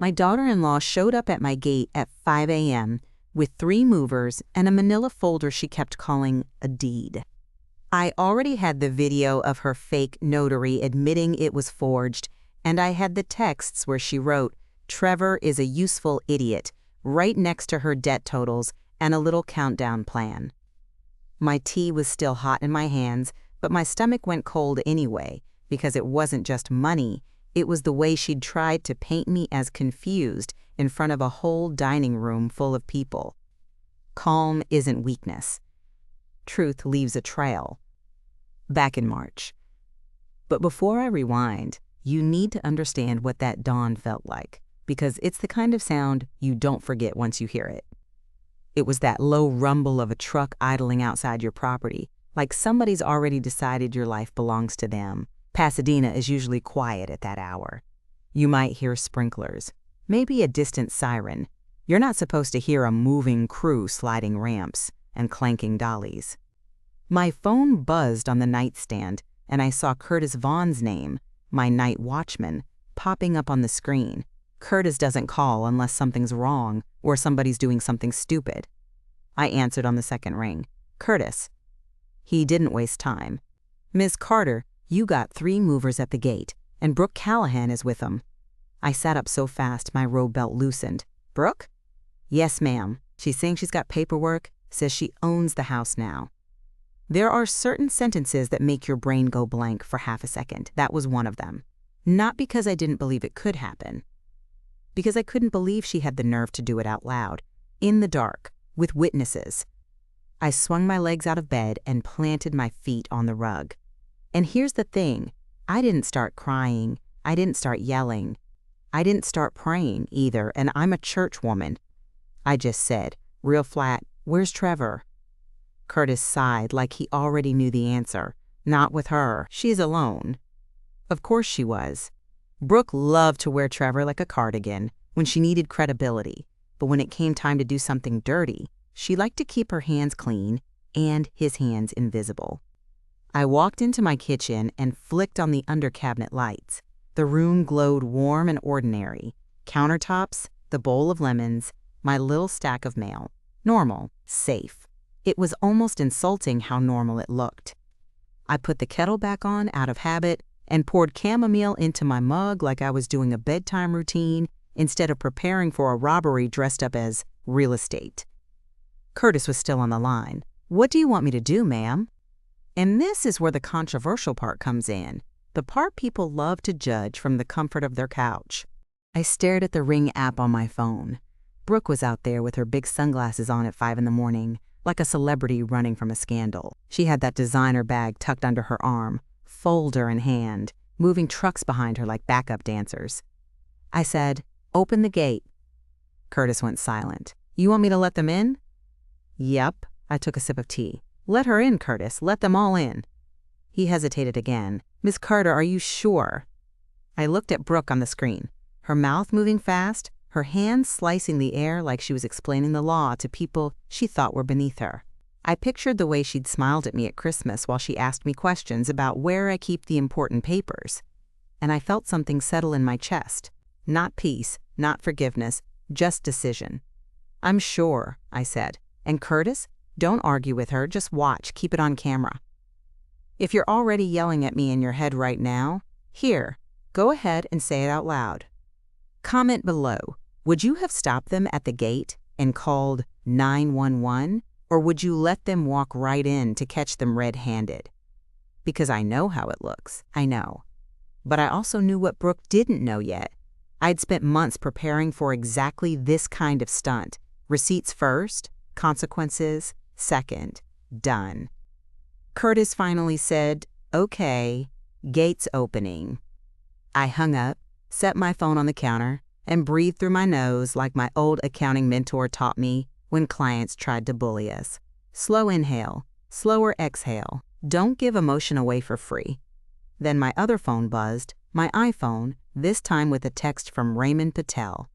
My daughter-in-law showed up at my gate at 5 a.m. with 3 movers and a manila folder she kept calling a deed. I already had the video of her fake notary admitting it was forged, and I had the texts where she wrote, "Trevor is a useful idiot," right next to her debt totals and a little countdown plan. My tea was still hot in my hands, but my stomach went cold anyway, because it wasn't just money, it was the way she'd tried to paint me as confused in front of a whole dining room full of people. Calm isn't weakness. Truth leaves a trail. Back in March. But before I rewind, you need to understand what that dawn felt like, because it's the kind of sound you don't forget once you hear it. It was that low rumble of a truck idling outside your property, like somebody's already decided your life belongs to them. Pasadena is usually quiet at that hour. You might hear sprinklers, maybe a distant siren. You're not supposed to hear a moving crew sliding ramps and clanking dollies. My phone buzzed on the nightstand, and I saw Curtis Vaughn's name, my night watchman, popping up on the screen. Curtis doesn't call unless something's wrong or somebody's doing something stupid. I answered on the second ring. "Curtis." He didn't waste time. "Ms. Carter, you got 3 movers at the gate, and Brooke Callahan is with them." I sat up so fast my robe belt loosened. "Brooke?" "Yes, ma'am. She's saying she's got paperwork, says she owns the house now." There are certain sentences that make your brain go blank for half a second. That was one of them. Not because I didn't believe it could happen. Because I couldn't believe she had the nerve to do it out loud, in the dark, with witnesses. I swung my legs out of bed and planted my feet on the rug. And here's the thing, I didn't start crying, I didn't start yelling, I didn't start praying either, and I'm a church woman. I just said, real flat, "Where's Trevor?" Curtis sighed like he already knew the answer. "Not with her. She's alone." Of course she was. Brooke loved to wear Trevor like a cardigan when she needed credibility, but when it came time to do something dirty, she liked to keep her hands clean and his hands invisible. I walked into my kitchen and flicked on the under-cabinet lights. The room glowed warm and ordinary. Countertops, the bowl of lemons, my little stack of mail. Normal, safe. It was almost insulting how normal it looked. I put the kettle back on out of habit and poured chamomile into my mug like I was doing a bedtime routine instead of preparing for a robbery dressed up as real estate. Curtis was still on the line. "What do you want me to do, ma'am?" And this is where the controversial part comes in, the part people love to judge from the comfort of their couch. I stared at the Ring app on my phone. Brooke was out there with her big sunglasses on at 5 in the morning, like a celebrity running from a scandal. She had that designer bag tucked under her arm, folder in hand, moving trucks behind her like backup dancers. I said, "Open the gate." Curtis went silent. "You want me to let them in?" "Yep." I took a sip of tea. "Let her in, Curtis. Let them all in." He hesitated again. "Miss Carter, are you sure?" I looked at Brooke on the screen, her mouth moving fast, her hands slicing the air like she was explaining the law to people she thought were beneath her. I pictured the way she'd smiled at me at Christmas while she asked me questions about where I keep the important papers. And I felt something settle in my chest. Not peace, not forgiveness, just decision. "I'm sure," I said. "And Curtis, don't argue with her, just watch, keep it on camera." If you're already yelling at me in your head right now, here, go ahead and say it out loud. Comment below, would you have stopped them at the gate and called 911, or would you let them walk right in to catch them red-handed? Because I know how it looks, I know. But I also knew what Brooke didn't know yet. I'd spent months preparing for exactly this kind of stunt. Receipts first, consequences second, done. Curtis finally said, "Okay, gate's opening." I hung up, set my phone on the counter, and breathed through my nose like my old accounting mentor taught me when clients tried to bully us. Slow inhale, slower exhale. Don't give emotion away for free. Then my other phone buzzed, my iPhone, this time with a text from Raymond Patel.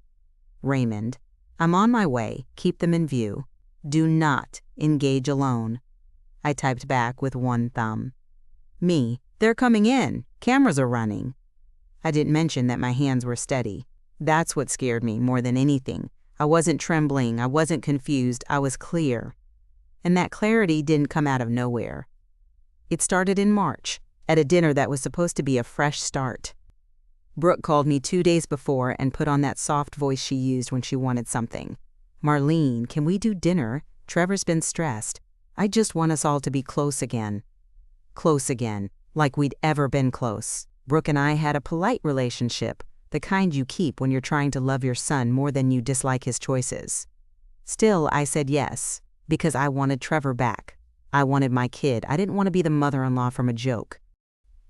"Raymond, I'm on my way. Keep them in view. Do not engage alone." I typed back with one thumb. Me, "They're coming in. Cameras are running." I didn't mention that my hands were steady. That's what scared me more than anything. I wasn't trembling, I wasn't confused, I was clear. And that clarity didn't come out of nowhere. It started in March, at a dinner that was supposed to be a fresh start. Brooke called me 2 days before and put on that soft voice she used when she wanted something. "Marlene, can we do dinner? Trevor's been stressed. I just want us all to be close again." Close again, like we'd ever been close. Brooke and I had a polite relationship, the kind you keep when you're trying to love your son more than you dislike his choices. Still, I said yes, because I wanted Trevor back. I wanted my kid. I didn't want to be the mother-in-law from a joke.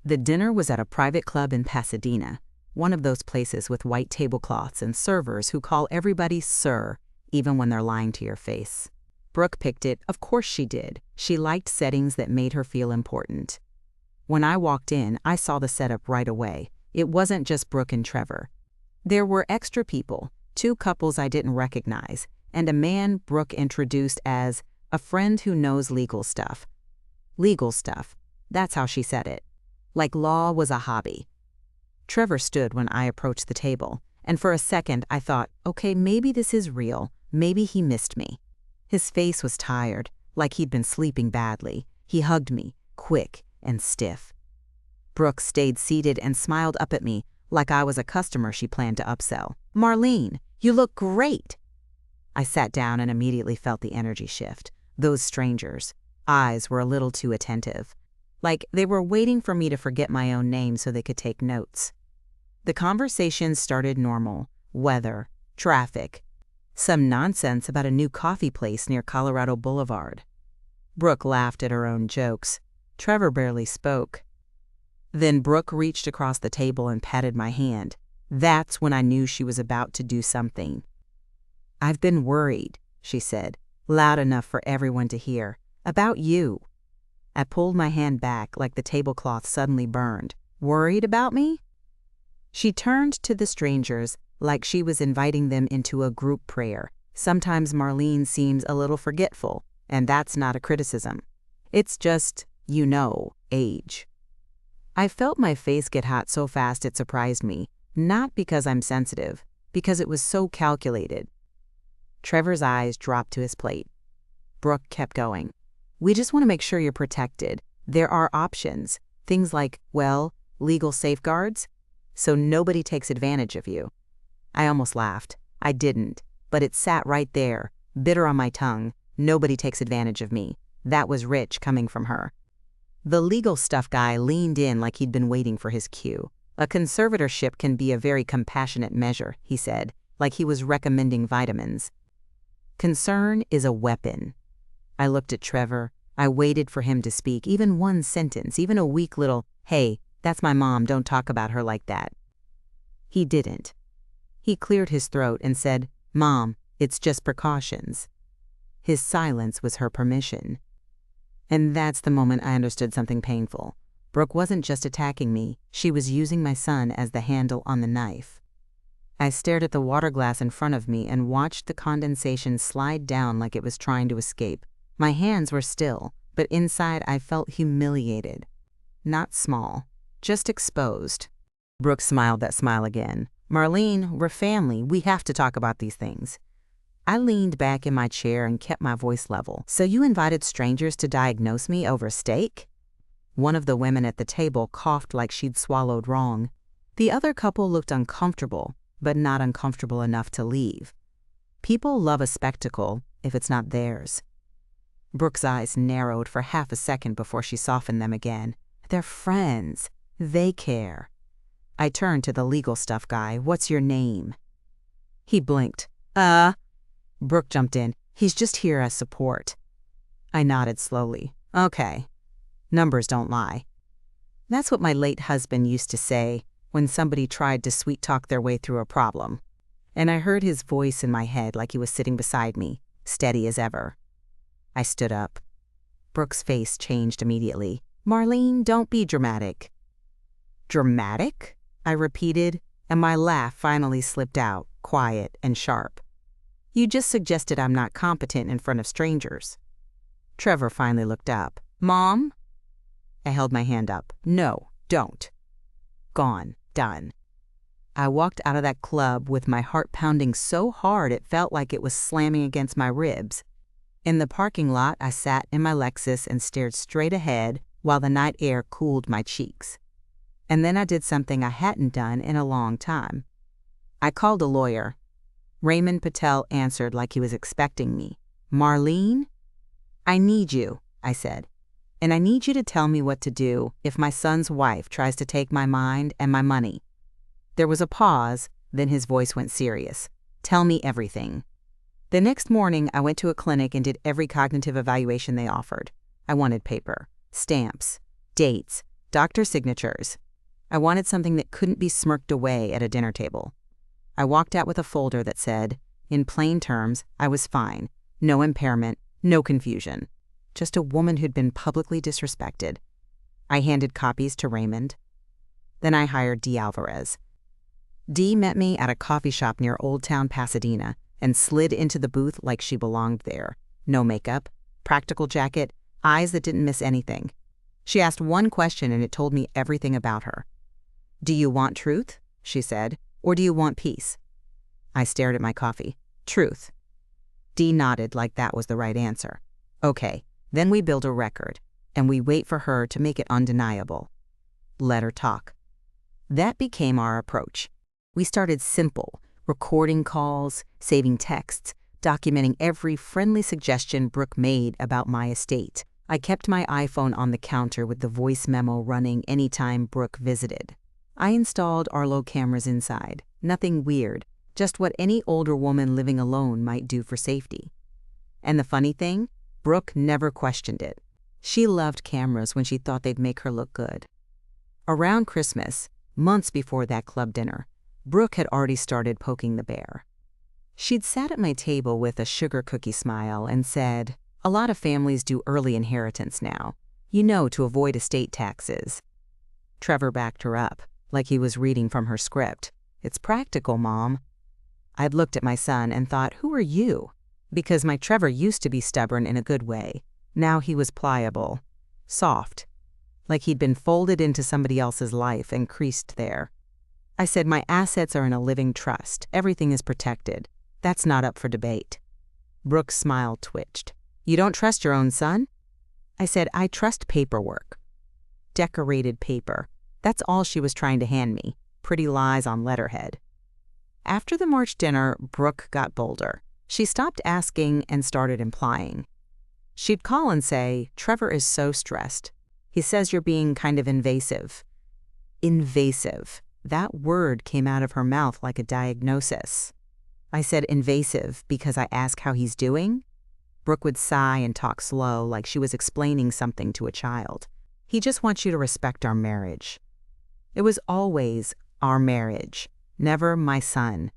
The dinner was at a private club in Pasadena, one of those places with white tablecloths and servers who call everybody sir, even when they're lying to your face. Brooke picked it. Of course she did. She liked settings that made her feel important. When I walked in, I saw the setup right away. It wasn't just Brooke and Trevor. There were extra people, 2 couples I didn't recognize, and a man Brooke introduced as a friend who knows legal stuff. Legal stuff. That's how she said it. Like law was a hobby. Trevor stood when I approached the table, and for a second I thought, okay, maybe this is real. Maybe he missed me. His face was tired, like he'd been sleeping badly. He hugged me, quick and stiff. Brooke stayed seated and smiled up at me like I was a customer she planned to upsell. "Marlene, you look great." I sat down and immediately felt the energy shift. Those strangers' eyes were a little too attentive, like they were waiting for me to forget my own name so they could take notes. The conversation started normal: weather, traffic, some nonsense about a new coffee place near Colorado Boulevard. Brooke laughed at her own jokes. Trevor barely spoke. Then Brooke reached across the table and patted my hand. That's when I knew she was about to do something. "I've been worried," she said, loud enough for everyone to hear, "about you." I pulled my hand back like the tablecloth suddenly burned. "Worried about me?" She turned to the strangers like she was inviting them into a group prayer. Sometimes Marlene seems a little forgetful, and that's not a criticism. It's just, age. I felt my face get hot so fast it surprised me, not because I'm sensitive, because it was so calculated. Trevor's eyes dropped to his plate. Brooke kept going. "We just want to make sure you're protected. There are options, things like, legal safeguards, so nobody takes advantage of you." I almost laughed. I didn't, but it sat right there, bitter on my tongue. Nobody takes advantage of me. That was rich coming from her. The legal stuff guy leaned in like he'd been waiting for his cue. "A conservatorship can be a very compassionate measure," he said, like he was recommending vitamins. "Concern is a weapon." I looked at Trevor. I waited for him to speak, even one sentence, even a weak little, "Hey, that's my mom, don't talk about her like that." He didn't. He cleared his throat and said, "Mom, it's just precautions." His silence was her permission. And that's the moment I understood something painful. Brooke wasn't just attacking me, she was using my son as the handle on the knife. I stared at the water glass in front of me and watched the condensation slide down like it was trying to escape. My hands were still, but inside I felt humiliated. Not small, just exposed. Brooke smiled that smile again. "Marlene, we're family. We have to talk about these things." I leaned back in my chair and kept my voice level. "So you invited strangers to diagnose me over steak?" One of the women at the table coughed like she'd swallowed wrong. The other couple looked uncomfortable, but not uncomfortable enough to leave. People love a spectacle if it's not theirs. Brooke's eyes narrowed for half a second before she softened them again. "They're friends. They care." I turned to the legal stuff guy. "What's your name?" He blinked. Brooke jumped in. "He's just here as support." I nodded slowly. "Okay. Numbers don't lie." That's what my late husband used to say when somebody tried to sweet-talk their way through a problem. And I heard his voice in my head like he was sitting beside me, steady as ever. I stood up. Brooke's face changed immediately. "Marlene, don't be dramatic." "Dramatic?" I repeated, and my laugh finally slipped out, quiet and sharp. "You just suggested I'm not competent in front of strangers." Trevor finally looked up. "Mom?" I held my hand up. "No, don't." Gone. Done. I walked out of that club with my heart pounding so hard it felt like it was slamming against my ribs. In the parking lot, I sat in my Lexus and stared straight ahead while the night air cooled my cheeks. And then I did something I hadn't done in a long time. I called a lawyer. Raymond Patel answered like he was expecting me. "Marlene?" "I need you," I said. "And I need you to tell me what to do if my son's wife tries to take my mind and my money." There was a pause, then his voice went serious. "Tell me everything." The next morning, I went to a clinic and did every cognitive evaluation they offered. I wanted paper, stamps, dates, doctor signatures. I wanted something that couldn't be smirked away at a dinner table. I walked out with a folder that said, in plain terms, I was fine, no impairment, no confusion. Just a woman who'd been publicly disrespected. I handed copies to Raymond. Then I hired Dee Alvarez. Dee met me at a coffee shop near Old Town Pasadena and slid into the booth like she belonged there. No makeup, practical jacket, eyes that didn't miss anything. She asked one question and it told me everything about her. "Do you want truth?" she said, "or do you want peace?" I stared at my coffee. "Truth." Dee nodded like that was the right answer. "Okay, then we build a record, and we wait for her to make it undeniable. Let her talk." That became our approach. We started simple, recording calls, saving texts, documenting every friendly suggestion Brooke made about my estate. I kept my iPhone on the counter with the voice memo running anytime Brooke visited. I installed Arlo cameras inside. Nothing weird, just what any older woman living alone might do for safety. And the funny thing, Brooke never questioned it. She loved cameras when she thought they'd make her look good. Around Christmas, months before that club dinner, Brooke had already started poking the bear. She'd sat at my table with a sugar cookie smile and said, "A lot of families do early inheritance now, to avoid estate taxes." Trevor backed her up, like he was reading from her script. "It's practical, Mom." I'd looked at my son and thought, who are you? Because my Trevor used to be stubborn in a good way. Now he was pliable, soft, like he'd been folded into somebody else's life and creased there. I said, "My assets are in a living trust. Everything is protected. That's not up for debate." Brooke's smile twitched. "You don't trust your own son?" I said, "I trust paperwork." Decorated paper. That's all she was trying to hand me. Pretty lies on letterhead. After the March dinner, Brooke got bolder. She stopped asking and started implying. She'd call and say, "Trevor is so stressed. He says you're being kind of invasive." Invasive. That word came out of her mouth like a diagnosis. I said invasive because I ask how he's doing. Brooke would sigh and talk slow like she was explaining something to a child. "He just wants you to respect our marriage." It was always our marriage, never my son.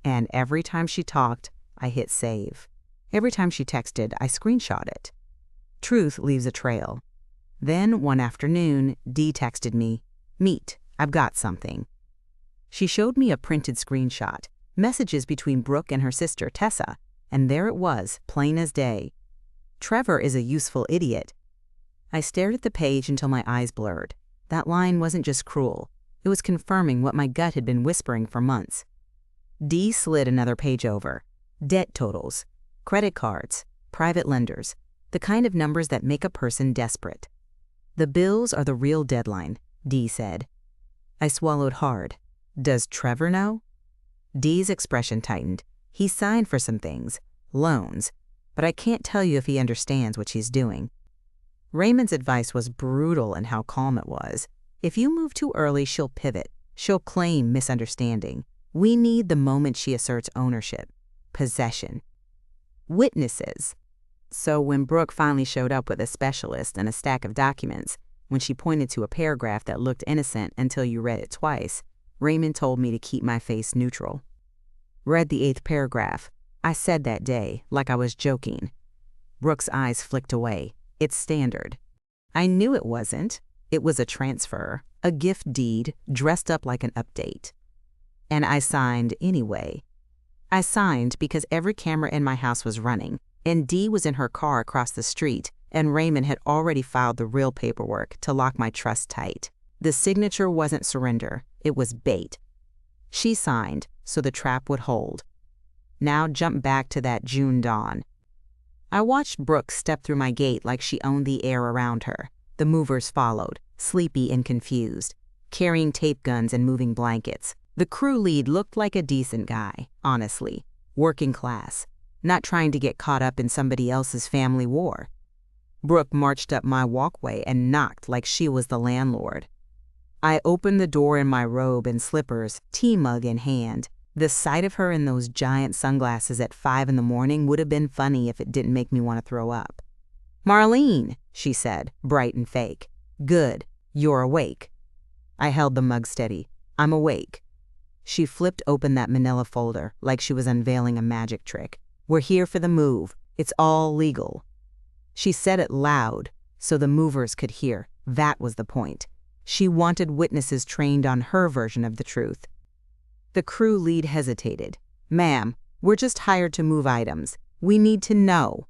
And every time she talked, I hit save. Every time she texted, I screenshot it. Truth leaves a trail. Then one afternoon, Dee texted me, "Meet, I've got something." She showed me a printed screenshot, messages between Brooke and her sister, Tessa, and there it was, plain as day. "Trevor is a useful idiot." I stared at the page until my eyes blurred. That line wasn't just cruel. It was confirming what my gut had been whispering for months. Dee slid another page over. Debt totals, credit cards, private lenders, the kind of numbers that make a person desperate. "The bills are the real deadline," Dee said. I swallowed hard. Does Trevor know? Dee's expression tightened. He signed for some things, loans, but I can't tell you if he understands what she's doing. Raymond's advice was brutal in how calm it was. If you move too early, she'll pivot. She'll claim misunderstanding. We need the moment she asserts ownership, possession, witnesses. So when Brooke finally showed up with a specialist and a stack of documents, when she pointed to a paragraph that looked innocent until you read it twice, Raymond told me to keep my face neutral. Read the 8th paragraph. I said that day, like I was joking. Brooke's eyes flicked away. It's standard. I knew it wasn't. It was a transfer, a gift deed dressed up like an update. And I signed anyway. I signed because every camera in my house was running, and Dee was in her car across the street, and Raymond had already filed the real paperwork to lock my trust tight. The signature wasn't surrender. It was bait. She signed, so the trap would hold. Now jump back to that June dawn. I watched Brooke step through my gate like she owned the air around her. The movers followed, sleepy and confused, carrying tape guns and moving blankets. The crew lead looked like a decent guy, honestly, working class, not trying to get caught up in somebody else's family war. Brooke marched up my walkway and knocked like she was the landlord. I opened the door in my robe and slippers, tea mug in hand. The sight of her in those giant sunglasses at 5 in the morning would have been funny if it didn't make me want to throw up. "Marlene," she said, bright and fake. "Good, you're awake." I held the mug steady. "I'm awake." She flipped open that manila folder like she was unveiling a magic trick. "We're here for the move. It's all legal." She said it loud so the movers could hear. That was the point. She wanted witnesses trained on her version of the truth. The crew lead hesitated. "Ma'am, we're just hired to move items. We need to know."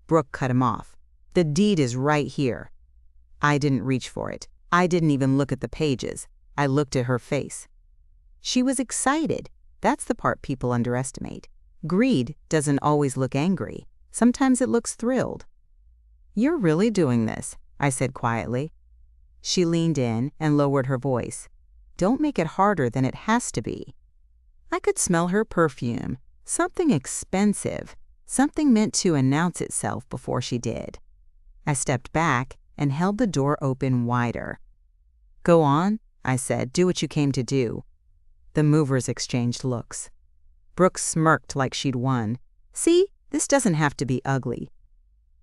Brooke cut him off. "The deed is right here." I didn't reach for it. I didn't even look at the pages. I looked at her face. She was excited. That's the part people underestimate. Greed doesn't always look angry. Sometimes it looks thrilled. "You're really doing this," I said quietly. She leaned in and lowered her voice. "Don't make it harder than it has to be." I could smell her perfume, something expensive, something meant to announce itself before she did. I stepped back and held the door open wider. "Go on," I said. "Do what you came to do." The movers exchanged looks. Brooke smirked like she'd won. "See, this doesn't have to be ugly."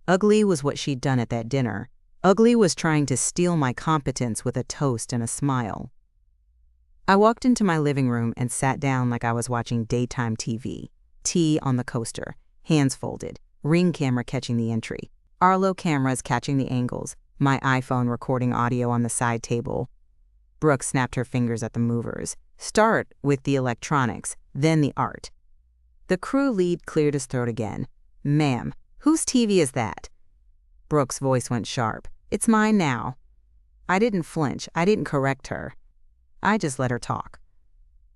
Ugly was what she'd done at that dinner. Ugly was trying to steal my competence with a toast and a smile. I walked into my living room and sat down like I was watching daytime TV. Tea on the coaster, hands folded, Ring camera catching the entry, Arlo cameras catching the angles, my iPhone recording audio on the side table. Brooke snapped her fingers at the movers. "Start with the electronics, then the art." The crew lead cleared his throat again. "Ma'am, whose TV is that?" Brooke's voice went sharp. "It's mine now." I didn't flinch. I didn't correct her. I just let her talk.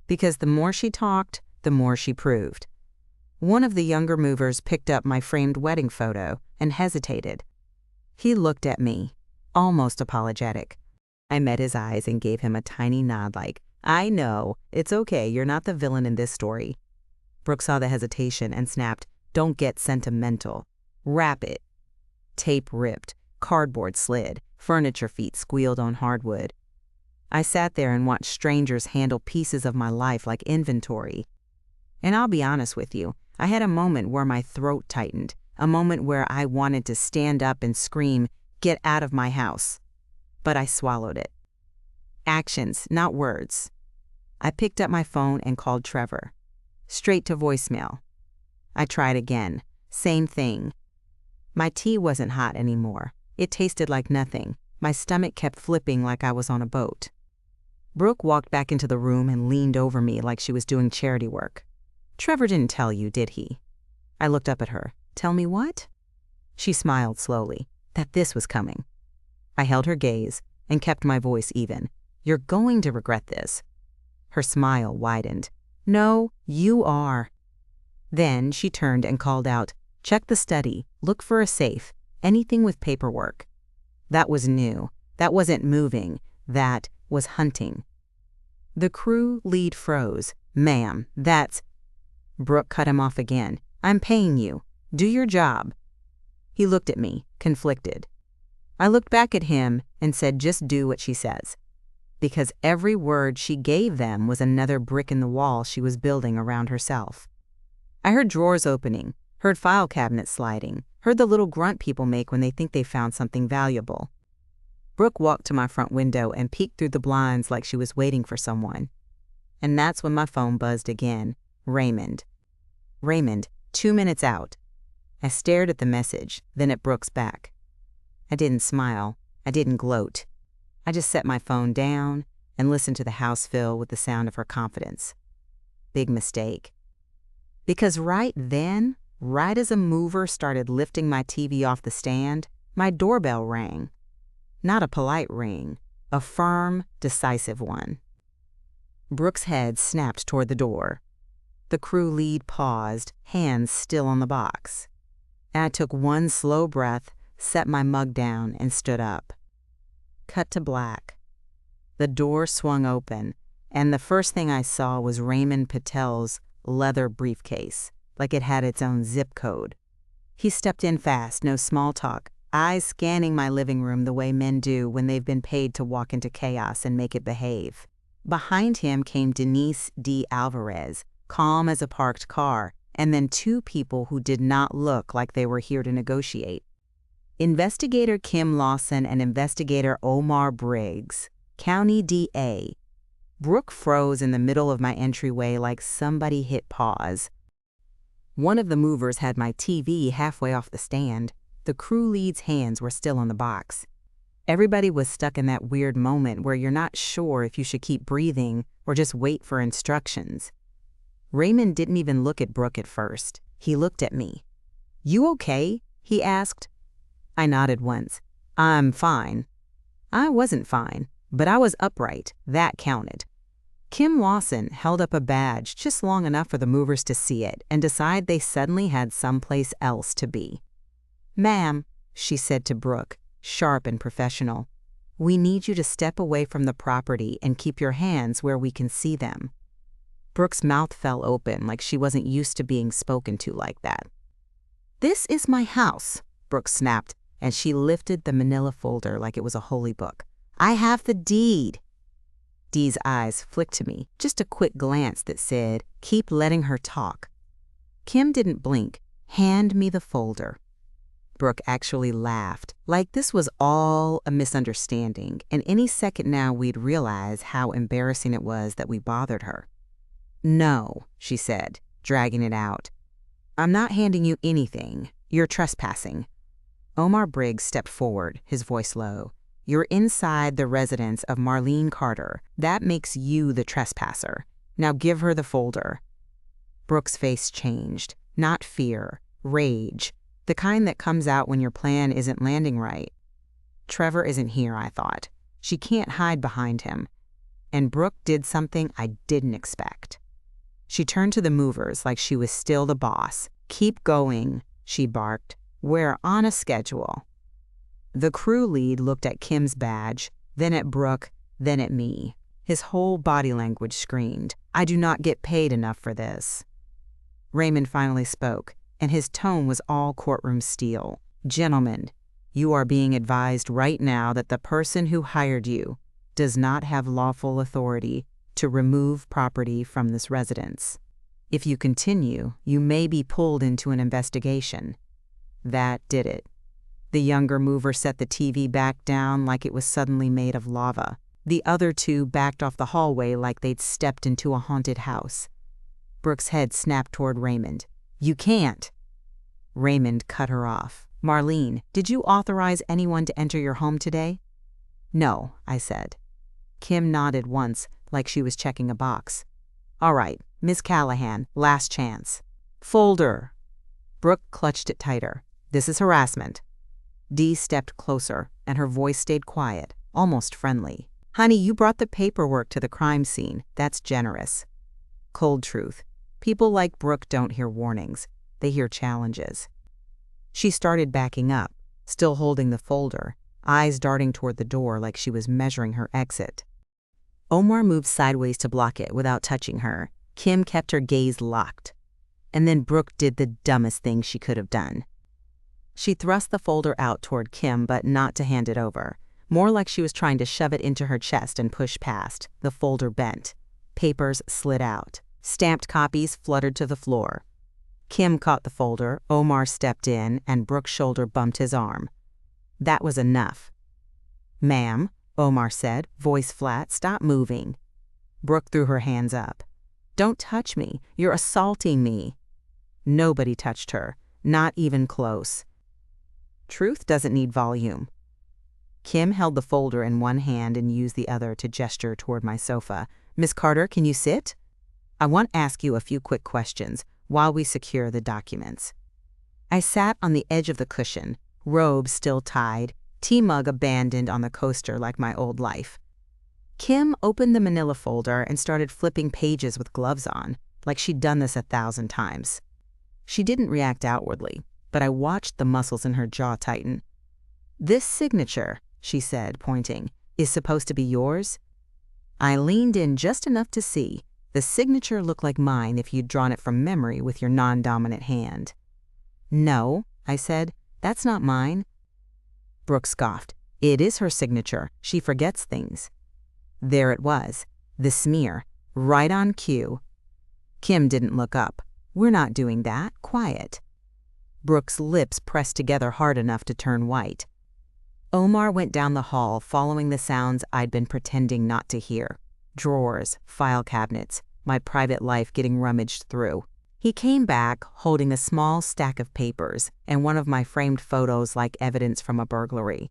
Because the more she talked, the more she proved. One of the younger movers picked up my framed wedding photo and hesitated. He looked at me, almost apologetic. I met his eyes and gave him a tiny nod like, "I know, it's okay, you're not the villain in this story." Brooke saw the hesitation and snapped, "Don't get sentimental. Wrap it." Tape ripped, cardboard slid, furniture feet squealed on hardwood. I sat there and watched strangers handle pieces of my life like inventory. And I'll be honest with you, I had a moment where my throat tightened, a moment where I wanted to stand up and scream, "Get out of my house." But I swallowed it. Actions, not words. I picked up my phone and called Trevor. Straight to voicemail. I tried again. Same thing. My tea wasn't hot anymore. It tasted like nothing. My stomach kept flipping like I was on a boat. Brooke walked back into the room and leaned over me like she was doing charity work. "Trevor didn't tell you, did he?" I looked up at her. "Tell me what?" She smiled slowly, that this was coming. I held her gaze and kept my voice even. "You're going to regret this." Her smile widened. "No, you are." Then she turned and called out, "Check the study, look for a safe, anything with paperwork." That was new. That wasn't moving. That was hunting. The crew lead froze. "Ma'am, that's—" Brooke cut him off again. "I'm paying you. Do your job." He looked at me, conflicted. I looked back at him and said, "Just do what she says." Because every word she gave them was another brick in the wall she was building around herself. I heard drawers opening, heard file cabinets sliding, heard the little grunt people make when they think they found something valuable. Brooke walked to my front window and peeked through the blinds like she was waiting for someone. And that's when my phone buzzed again. Raymond. Raymond, 2 minutes out. I stared at the message, then at Brooke's back. I didn't smile. I didn't gloat. I just set my phone down and listened to the house fill with the sound of her confidence. Big mistake. Because right then, right as a mover started lifting my TV off the stand, my doorbell rang. Not a polite ring, a firm, decisive one. Brooke's head snapped toward the door. The crew lead paused, hands still on the box. I took one slow breath, set my mug down, and stood up. Cut to black. The door swung open, and the first thing I saw was Raymond Patel's leather briefcase, like it had its own zip code. He stepped in fast, no small talk, eyes scanning my living room the way men do when they've been paid to walk into chaos and make it behave. Behind him came Denise D. Alvarez, calm as a parked car, and then two people who did not look like they were here to negotiate. Investigator Kim Lawson and Investigator Omar Briggs, County DA. Brooke froze in the middle of my entryway like somebody hit pause. One of the movers had my TV halfway off the stand. The crew lead's hands were still on the box. Everybody was stuck in that weird moment where you're not sure if you should keep breathing or just wait for instructions. Raymond didn't even look at Brooke at first. He looked at me. "You okay?" he asked. I nodded once. "I'm fine." I wasn't fine, but I was upright. That counted. Kim Lawson held up a badge just long enough for the movers to see it and decide they suddenly had someplace else to be. "Ma'am," she said to Brooke, sharp and professional, "we need you to step away from the property and keep your hands where we can see them." Brooke's mouth fell open like she wasn't used to being spoken to like that. "This is my house," Brooke snapped, and she lifted the manila folder like it was a holy book. "I have the deed." Dee's eyes flicked to me, just a quick glance that said, "Keep letting her talk." Kim didn't blink. "Hand me the folder." Brooke actually laughed, like this was all a misunderstanding, and any second now we'd realize how embarrassing it was that we bothered her. "No," she said, dragging it out. "I'm not handing you anything. You're trespassing." Omar Briggs stepped forward, his voice low. "You're inside the residence of Marlene Carter. That makes you the trespasser. Now give her the folder." Brooke's face changed. Not fear, rage. The kind that comes out when your plan isn't landing right. Trevor isn't here, I thought. She can't hide behind him. And Brooke did something I didn't expect. She turned to the movers like she was still the boss. "Keep going," she barked. "We're on a schedule." The crew lead looked at Kim's badge, then at Brooke, then at me. His whole body language screamed, "I do not get paid enough for this." Raymond finally spoke, and his tone was all courtroom steel. "Gentlemen, you are being advised right now that the person who hired you does not have lawful authority to remove property from this residence. If you continue, you may be pulled into an investigation." That did it. The younger mover set the TV back down like it was suddenly made of lava. The other two backed off the hallway like they'd stepped into a haunted house. Brooke's head snapped toward Raymond. "You can't." Raymond cut her off. "Marlene, did you authorize anyone to enter your home today?" "No," I said. Kim nodded once, like she was checking a box. "All right, Miss Callahan, last chance." "Folder." Brooke clutched it tighter. "This is harassment." Dee stepped closer, and her voice stayed quiet, almost friendly. "Honey, you brought the paperwork to the crime scene. That's generous." Cold truth. People like Brooke don't hear warnings. They hear challenges. She started backing up, still holding the folder, eyes darting toward the door like she was measuring her exit. Omar moved sideways to block it without touching her. Kim kept her gaze locked. And then Brooke did the dumbest thing she could have done. She thrust the folder out toward Kim, but not to hand it over. More like she was trying to shove it into her chest and push past. The folder bent. Papers slid out. Stamped copies fluttered to the floor. Kim caught the folder, Omar stepped in, and Brooke's shoulder bumped his arm. That was enough. "Ma'am," Omar said, voice flat, "stop moving." Brooke threw her hands up. "Don't touch me. You're assaulting me." Nobody touched her, not even close. Truth doesn't need volume. Kim held the folder in one hand and used the other to gesture toward my sofa. "Miss Carter, can you sit? I want to ask you a few quick questions while we secure the documents." I sat on the edge of the cushion, robe still tied, tea mug abandoned on the coaster like my old life. Kim opened the manila folder and started flipping pages with gloves on, like she'd done this 1,000 times. She didn't react outwardly, but I watched the muscles in her jaw tighten. "This signature," she said, pointing, "is supposed to be yours?" I leaned in just enough to see. The signature looked like mine if you'd drawn it from memory with your non-dominant hand. "No," I said, "that's not mine." Brooke scoffed. "It is her signature. She forgets things." There it was, the smear, right on cue. Kim didn't look up. "We're not doing that. Quiet." Brooke's lips pressed together hard enough to turn white. Omar went down the hall, following the sounds I'd been pretending not to hear. Drawers, file cabinets, my private life getting rummaged through. He came back, holding a small stack of papers and one of my framed photos like evidence from a burglary.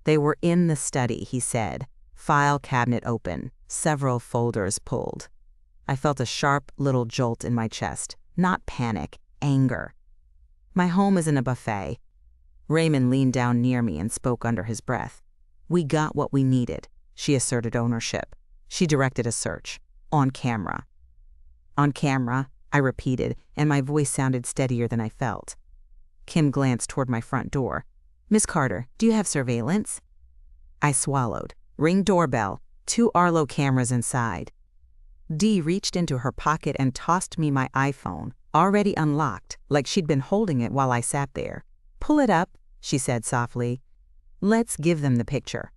"They were in the study," he said. File cabinet open, several folders pulled. I felt a sharp little jolt in my chest. Not panic, anger. "My home isn't a buffet." Raymond leaned down near me and spoke under his breath. "We got what we needed." She asserted ownership. She directed a search. "On camera." "On camera," I repeated, and my voice sounded steadier than I felt. Kim glanced toward my front door. "Miss Carter, do you have surveillance?" I swallowed. "Ring doorbell. 2 Arlo cameras inside." Dee reached into her pocket and tossed me my iPhone, already unlocked, like she'd been holding it while I sat there. "Pull it up," she said softly. "Let's give them the picture."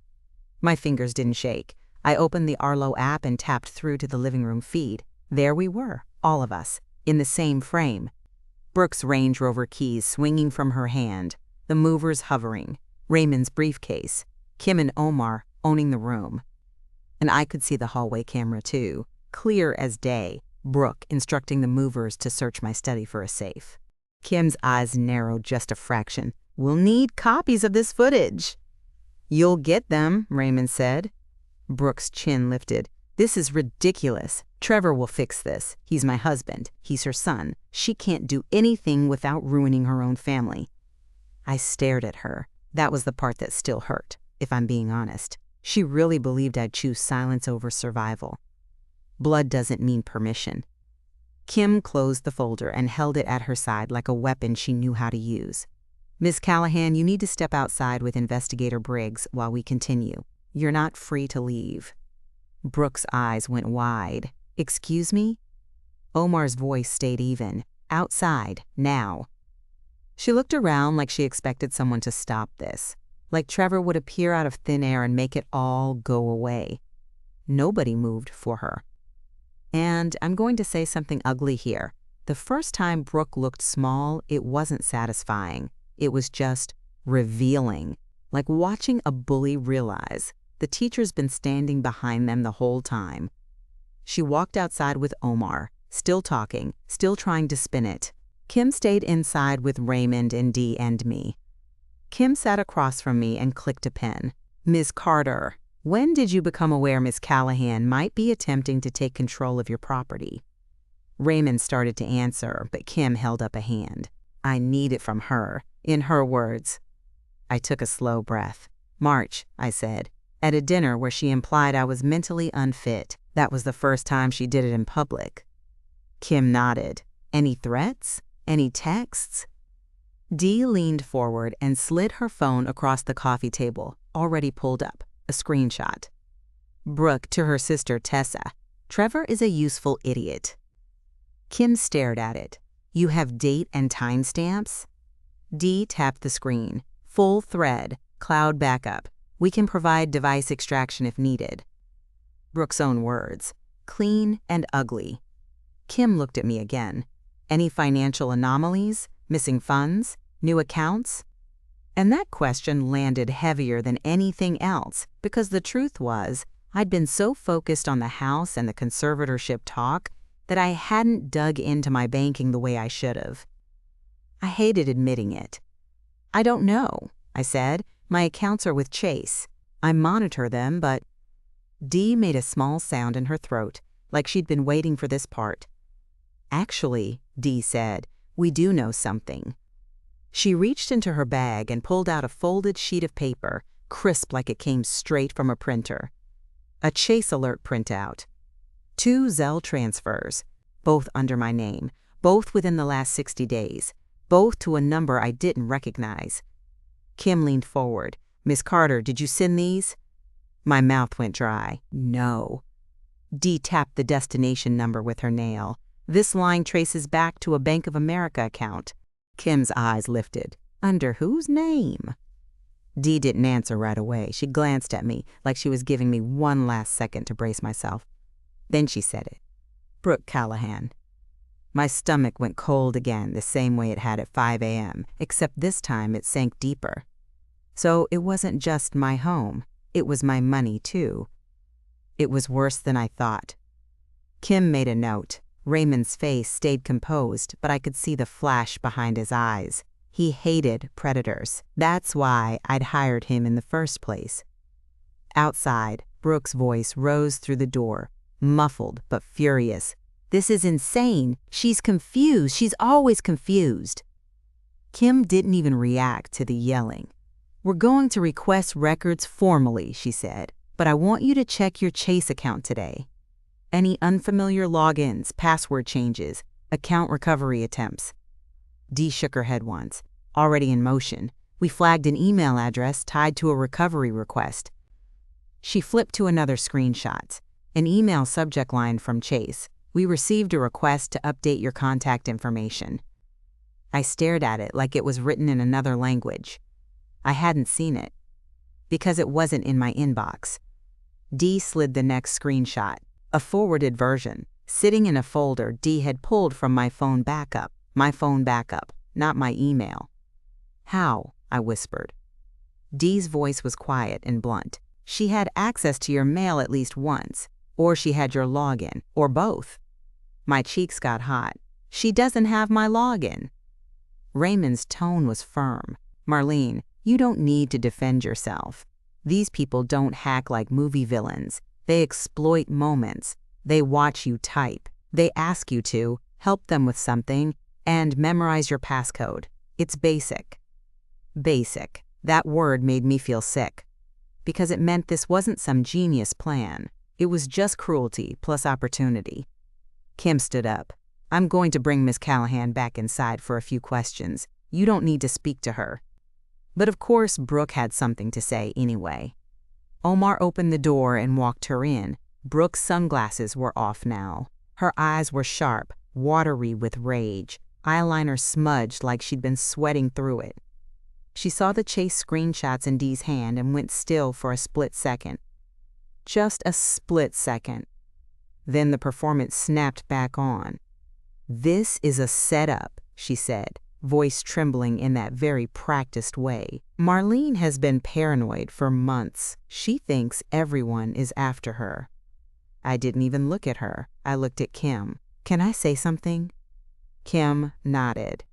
My fingers didn't shake. I opened the Arlo app and tapped through to the living room feed. There we were, all of us, in the same frame. Brooke's Range Rover keys swinging from her hand, the movers hovering, Raymond's briefcase, Kim and Omar owning the room. And I could see the hallway camera too, clear as day, Brooke instructing the movers to search my study for a safe. Kim's eyes narrowed just a fraction. "We'll need copies of this footage." "You'll get them," Raymond said. Brooke's chin lifted. "This is ridiculous. Trevor will fix this. He's my husband. He's her son. She can't do anything without ruining her own family." I stared at her. That was the part that still hurt, if I'm being honest. She really believed I'd choose silence over survival. Blood doesn't mean permission. Kim closed the folder and held it at her side like a weapon she knew how to use. "Miss Callahan, you need to step outside with Investigator Briggs while we continue. You're not free to leave." Brooke's eyes went wide. "Excuse me?" Omar's voice stayed even. "Outside, now." She looked around like she expected someone to stop this, like Trevor would appear out of thin air and make it all go away. Nobody moved for her. And I'm going to say something ugly here. The first time Brooke looked small, it wasn't satisfying. It was just revealing, like watching a bully realize the teacher's been standing behind them the whole time. She walked outside with Omar, still talking, still trying to spin it. Kim stayed inside with Raymond and Dee and me. Kim sat across from me and clicked a pen. "Ms. Carter, when did you become aware Miss Callahan might be attempting to take control of your property?" Raymond started to answer, but Kim held up a hand. "I need it from her," in her words. I took a slow breath. "March," I said, "at a dinner where she implied I was mentally unfit. That was the first time she did it in public." Kim nodded. "Any threats? Any texts?" Dee leaned forward and slid her phone across the coffee table, already pulled up, a screenshot. Brooke to her sister Tessa. "Trevor is a useful idiot." Kim stared at it. "You have date and timestamps?" Dee tapped the screen. "Full thread, cloud backup. We can provide device extraction if needed." Brooke's own words. "Clean and ugly." Kim looked at me again. "Any financial anomalies? Missing funds? New accounts?" And that question landed heavier than anything else, because the truth was, I'd been so focused on the house and the conservatorship talk that I hadn't dug into my banking the way I should have. I hated admitting it. "I don't know," I said. "My accounts are with Chase. I monitor them, but—" Dee made a small sound in her throat, like she'd been waiting for this part. "Actually," Dee said, "we do know something." She reached into her bag and pulled out a folded sheet of paper, crisp like it came straight from a printer. A Chase alert printout. 2 Zelle transfers, both under my name, both within the last 60 days, both to a number I didn't recognize. Kim leaned forward. "Miss Carter, did you send these?" My mouth went dry. No. Dee tapped the destination number with her nail. "This line traces back to a Bank of America account." Kim's eyes lifted. "Under whose name?" Dee didn't answer right away. She glanced at me like she was giving me one last second to brace myself. Then she said it. "Brooke Callahan." My stomach went cold again, the same way it had at 5 a.m., except this time it sank deeper. So it wasn't just my home. It was my money, too. It was worse than I thought. Kim made a note. Raymond's face stayed composed, but I could see the flash behind his eyes. He hated predators. That's why I'd hired him in the first place. Outside, Brooke's voice rose through the door, muffled but furious. "This is insane. She's confused. She's always confused." Kim didn't even react to the yelling. "We're going to request records formally," she said, "but I want you to check your Chase account today. Any unfamiliar logins, password changes, account recovery attempts." Dee shook her head once. "Already in motion. We flagged an email address tied to a recovery request." She flipped to another screenshot. An email subject line from Chase. "We received a request to update your contact information." I stared at it like it was written in another language. I hadn't seen it, because it wasn't in my inbox. Dee slid the next screenshot, a forwarded version, sitting in a folder Dee had pulled from my phone backup, not my email. "How?" I whispered. Dee's voice was quiet and blunt. "She had access to your mail at least once, or she had your login, or both." My cheeks got hot. "She doesn't have my login." Raymond's tone was firm. "Marlene, you don't need to defend yourself. These people don't hack like movie villains. They exploit moments. They watch you type. They ask you to help them with something and memorize your passcode. It's basic." Basic. That word made me feel sick, because it meant this wasn't some genius plan. It was just cruelty plus opportunity. Kim stood up. "I'm going to bring Miss Callahan back inside for a few questions. You don't need to speak to her." But of course, Brooke had something to say anyway. Omar opened the door and walked her in. Brooke's sunglasses were off now. Her eyes were sharp, watery with rage, eyeliner smudged like she'd been sweating through it. She saw the Chase screenshots in Dee's hand and went still for a split second. Just a split second. Then the performance snapped back on. "This is a setup," she said, voice trembling in that very practiced way. "Marlene has been paranoid for months. She thinks everyone is after her." I didn't even look at her. I looked at Kim. "Can I say something?" Kim nodded.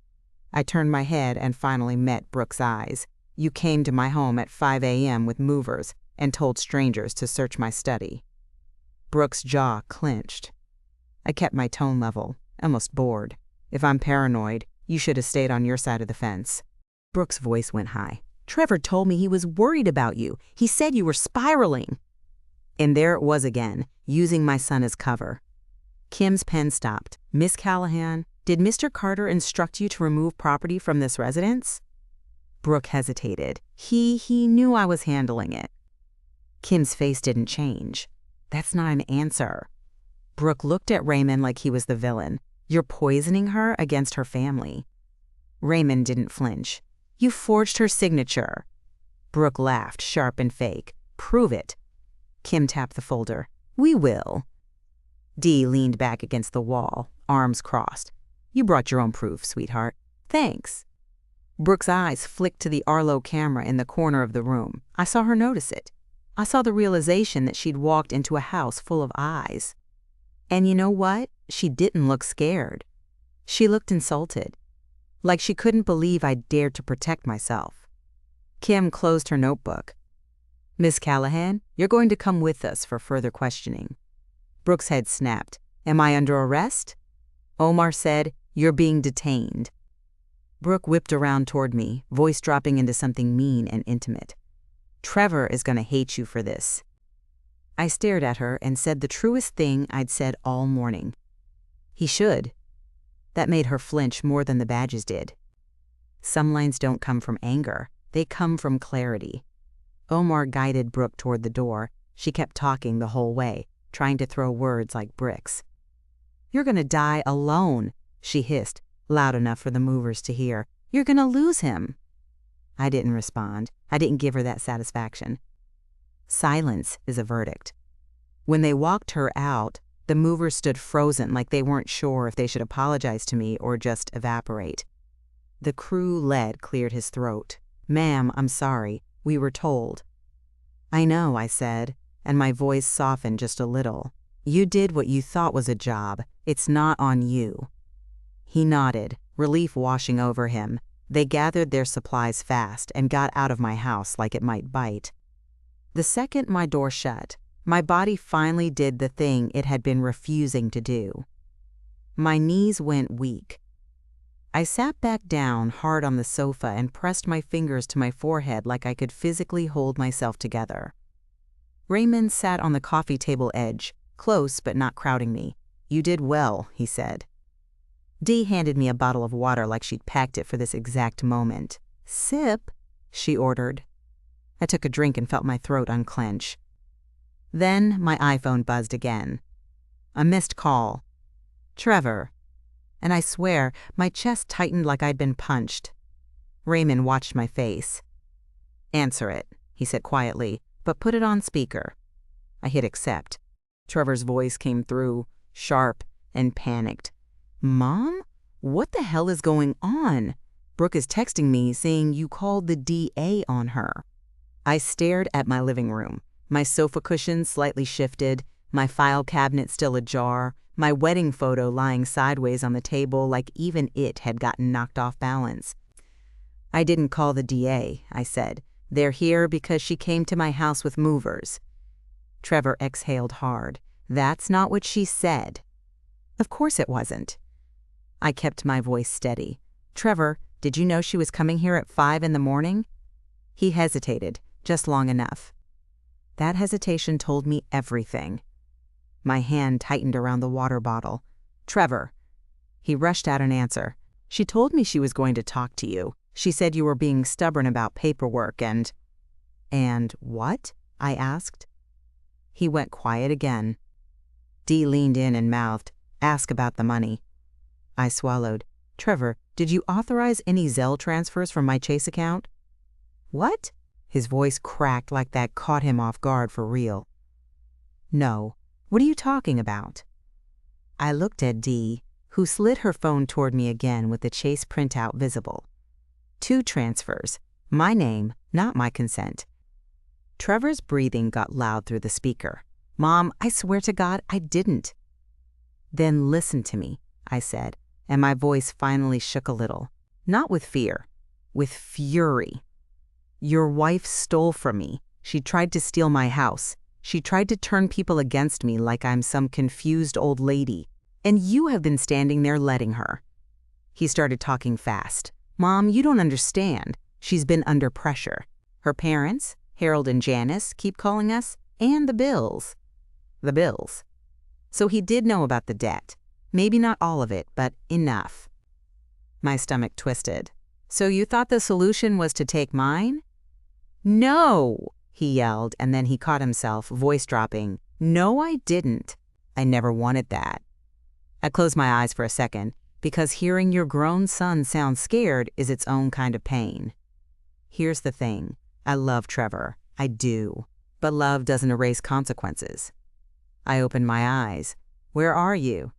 I turned my head and finally met Brooke's eyes. "You came to my home at 5 a.m. with movers and told strangers to search my study." Brooke's jaw clenched. I kept my tone level, almost bored. "If I'm paranoid, you should have stayed on your side of the fence." Brooke's voice went high. "Trevor told me he was worried about you. He said you were spiraling." And there it was again, using my son as cover. Kim's pen stopped. "Miss Callahan, did Mr. Carter instruct you to remove property from this residence?" Brooke hesitated. He knew I was handling it." Kim's face didn't change. "That's not an answer." Brooke looked at Raymond like he was the villain. "You're poisoning her against her family." Raymond didn't flinch. "You forged her signature." Brooke laughed, sharp and fake. "Prove it." Kim tapped the folder. "We will." Dee leaned back against the wall, arms crossed. "You brought your own proof, sweetheart." "Thanks." Brooke's eyes flicked to the Arlo camera in the corner of the room. I saw her notice it. I saw the realization that she'd walked into a house full of eyes. And you know what? She didn't look scared. She looked insulted, like she couldn't believe I'd dared to protect myself. Kim closed her notebook. "Miss Callahan, you're going to come with us for further questioning." Brooke's head snapped. "Am I under arrest?" Omar said, "You're being detained." Brooke whipped around toward me, voice dropping into something mean and intimate. "Trevor is going to hate you for this." I stared at her and said the truest thing I'd said all morning. He should. That made her flinch more than the badges did. Some lines don't come from anger. They come from clarity. Omar guided Brooke toward the door. She kept talking the whole way, trying to throw words like bricks. "You're gonna die alone," she hissed, loud enough for the movers to hear. "You're gonna lose him." I didn't respond. I didn't give her that satisfaction. Silence is a verdict. When they walked her out, the movers stood frozen like they weren't sure if they should apologize to me or just evaporate. The crew lead cleared his throat. "Ma'am, I'm sorry. We were told." "I know," I said, and my voice softened just a little. "You did what you thought was a job. It's not on you." He nodded, relief washing over him. They gathered their supplies fast and got out of my house like it might bite. The second my door shut, my body finally did the thing it had been refusing to do. My knees went weak. I sat back down hard on the sofa and pressed my fingers to my forehead like I could physically hold myself together. Raymond sat on the coffee table edge, close but not crowding me. "You did well," he said. Dee handed me a bottle of water like she'd packed it for this exact moment. "Sip," she ordered. I took a drink and felt my throat unclench. Then my iPhone buzzed again. A missed call. "Trevor." And I swear, my chest tightened like I'd been punched. Raymond watched my face. "Answer it," he said quietly, "but put it on speaker." I hit accept. Trevor's voice came through, sharp and panicked. "Mom? What the hell is going on? Brooke is texting me saying you called the DA on her." I stared at my living room, my sofa cushions slightly shifted, my file cabinet still ajar, my wedding photo lying sideways on the table like even it had gotten knocked off balance. "I didn't call the DA," I said. "They're here because she came to my house with movers." Trevor exhaled hard. "That's not what she said." "Of course it wasn't." I kept my voice steady. "Trevor, did you know she was coming here at 5 in the morning?" He hesitated, just long enough. That hesitation told me everything. My hand tightened around the water bottle. "Trevor." He rushed out an answer. "She told me she was going to talk to you. She said you were being stubborn about paperwork and—" "And what?" I asked. He went quiet again. Dee leaned in and mouthed, "Ask about the money." I swallowed. "Trevor, did you authorize any Zelle transfers from my Chase account?" "What?" His voice cracked like that caught him off guard for real. "No. What are you talking about?" I looked at Dee, who slid her phone toward me again with the Chase printout visible. 2 transfers. My name, not my consent. Trevor's breathing got loud through the speaker. "Mom, I swear to God, I didn't." "Then listen to me," I said, and my voice finally shook a little. Not with fear, with fury. "Your wife stole from me. She tried to steal my house. She tried to turn people against me like I'm some confused old lady. And you have been standing there letting her." He started talking fast. "Mom, you don't understand. She's been under pressure. Her parents, Harold and Janice, keep calling us, and the bills." The bills. So he did know about the debt. Maybe not all of it, but enough. My stomach twisted. "So you thought the solution was to take mine?" "No!" he yelled, and then he caught himself, voice dropping. "No, I didn't. I never wanted that." I closed my eyes for a second, because hearing your grown son sound scared is its own kind of pain. Here's the thing. I love Trevor. I do. But love doesn't erase consequences. I opened my eyes. "Where are you?"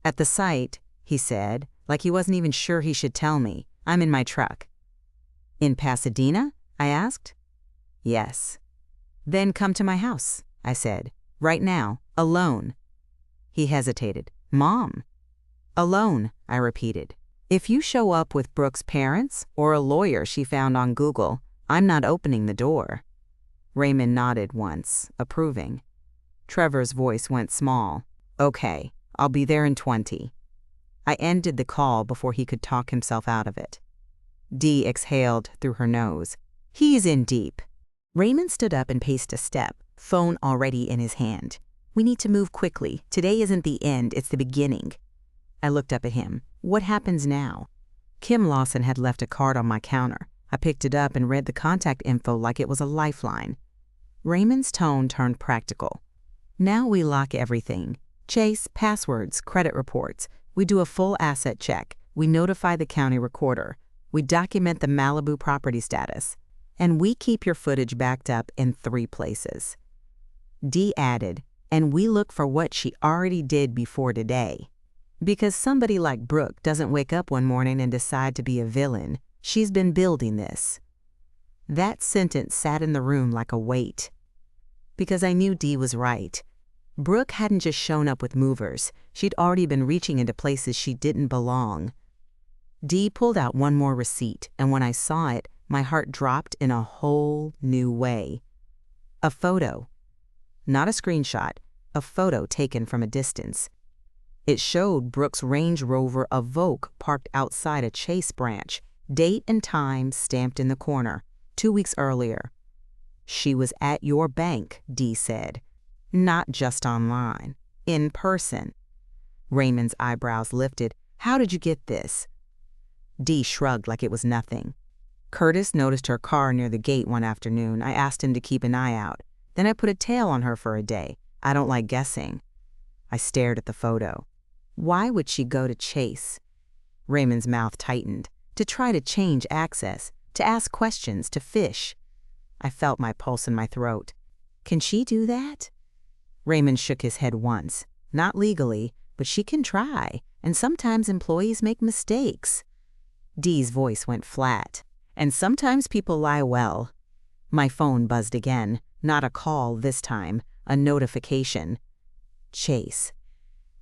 "At the site," he said, like he wasn't even sure he should tell me. "I'm in my truck." "In Pasadena?" I asked. "Yes." "Then come to my house," I said. "Right now, alone." He hesitated. "Mom." "Alone," I repeated. "If you show up with Brooke's parents or a lawyer she found on Google, I'm not opening the door." Raymond nodded once, approving. Trevor's voice went small. "Okay, I'll be there in 20. I ended the call before he could talk himself out of it. Dee exhaled through her nose. "He's in deep." Raymond stood up and paced a step, phone already in his hand. "We need to move quickly. Today isn't the end, it's the beginning." I looked up at him. "What happens now?" Kim Lawson had left a card on my counter. I picked it up and read the contact info like it was a lifeline. Raymond's tone turned practical. "Now we lock everything. Chase, passwords, credit reports. We do a full asset check. We notify the county recorder. We document the Malibu property status. And we keep your footage backed up in 3 places." Dee added, "And we look for what she already did before today. Because somebody like Brooke doesn't wake up one morning and decide to be a villain. She's been building this." That sentence sat in the room like a weight. Because I knew Dee was right. Brooke hadn't just shown up with movers. She'd already been reaching into places she didn't belong. Dee pulled out one more receipt, and when I saw it, my heart dropped in a whole new way. A photo. Not a screenshot, a photo taken from a distance. It showed Brooke's Range Rover Evoque parked outside a Chase branch, date and time stamped in the corner, 2 weeks earlier. "She was at your bank," Dee said. "Not just online, in person." Raymond's eyebrows lifted. "How did you get this?" Dee shrugged like it was nothing. "Curtis noticed her car near the gate one afternoon. I asked him to keep an eye out. Then I put a tail on her for a day. I don't like guessing." I stared at the photo. "Why would she go to Chase?" Raymond's mouth tightened. "To try to change access, to ask questions, to fish." I felt my pulse in my throat. "Can she do that?" Raymond shook his head once. "Not legally, but she can try, and sometimes employees make mistakes." Dee's voice went flat. "And sometimes people lie well." My phone buzzed again. Not a call this time, a notification. "Chase,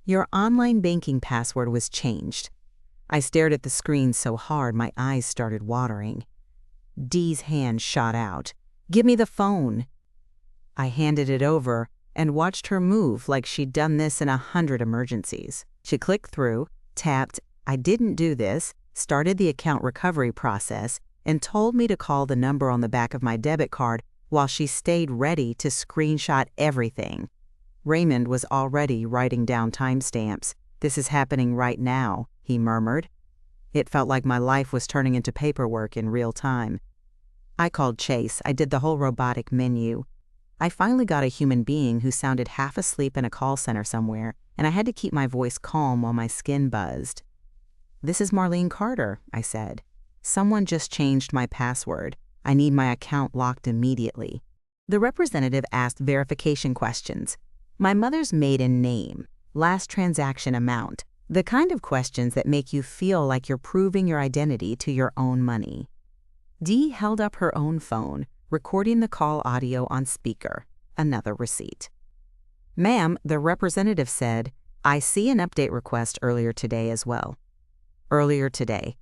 your online banking password was changed." I stared at the screen so hard my eyes started watering. Dee's hand shot out. "Give me the phone." I handed it over and watched her move like she'd done this in 100 emergencies. She clicked through, tapped, "I didn't do this," started the account recovery process, and told me to call the number on the back of my debit card while she stayed ready to screenshot everything. Raymond was already writing down timestamps. "This is happening right now," he murmured. It felt like my life was turning into paperwork in real time. I called Chase. I did the whole robotic menu. I finally got a human being who sounded half asleep in a call center somewhere, and I had to keep my voice calm while my skin buzzed. "This is Marlene Carter," I said. "Someone just changed my password. I need my account locked immediately." The representative asked verification questions. My mother's maiden name, last transaction amount, the kind of questions that make you feel like you're proving your identity to your own money. Dee held up her own phone, recording the call audio on speaker. Another receipt. "Ma'am," the representative said, "I see an update request earlier today as well." Earlier today.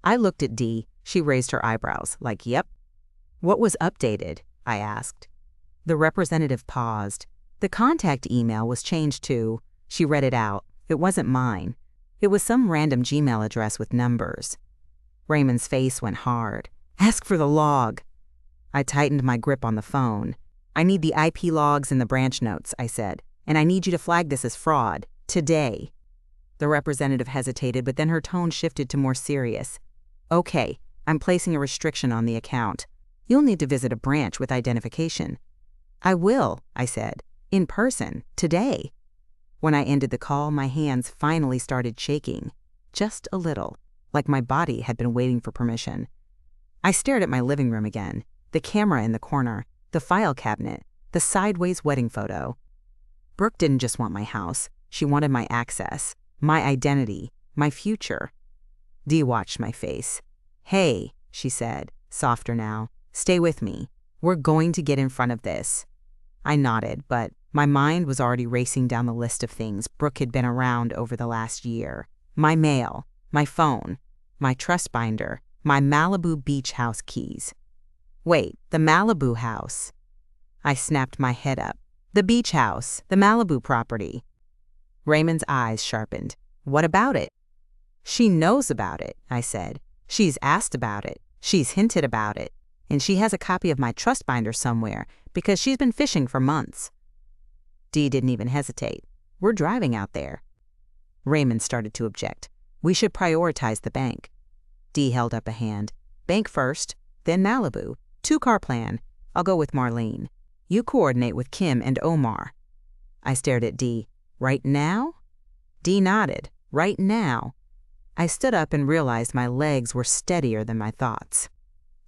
I looked at Dee. She raised her eyebrows, like, "Yep." "What was updated?" I asked. The representative paused. "The contact email was changed to," she read it out. "It wasn't mine. It was some random Gmail address with numbers." Raymond's face went hard. "Ask for the log." I tightened my grip on the phone. "I need the IP logs and the branch notes," I said, "and I need you to flag this as fraud. Today." The representative hesitated, but then her tone shifted to more serious. "Okay, I'm placing a restriction on the account. You'll need to visit a branch with identification." "I will," I said, "in person, today." When I ended the call, my hands finally started shaking. Just a little, like my body had been waiting for permission. I stared at my living room again, the camera in the corner, the file cabinet, the sideways wedding photo. Brooke didn't just want my house. She wanted my access, my identity, my future. Dee watched my face. "Hey," she said, softer now, "stay with me. We're going to get in front of this." I nodded, but my mind was already racing down the list of things Brooke had been around over the last year. My mail, my phone, my trust binder, my Malibu beach house keys. Wait, the Malibu house. I snapped my head up. The beach house, the Malibu property. Raymond's eyes sharpened. "What about it?" "She knows about it," I said. "She's asked about it. She's hinted about it." and she has a copy of my trust binder somewhere because she's been fishing for months. Dee didn't even hesitate. We're driving out there. Raymond started to object. We should prioritize the bank. Dee held up a hand. Bank first, then Malibu. 2-car plan. I'll go with Marlene. You coordinate with Kim and Omar. I stared at Dee. Right now? Dee nodded. Right now. I stood up and realized my legs were steadier than my thoughts.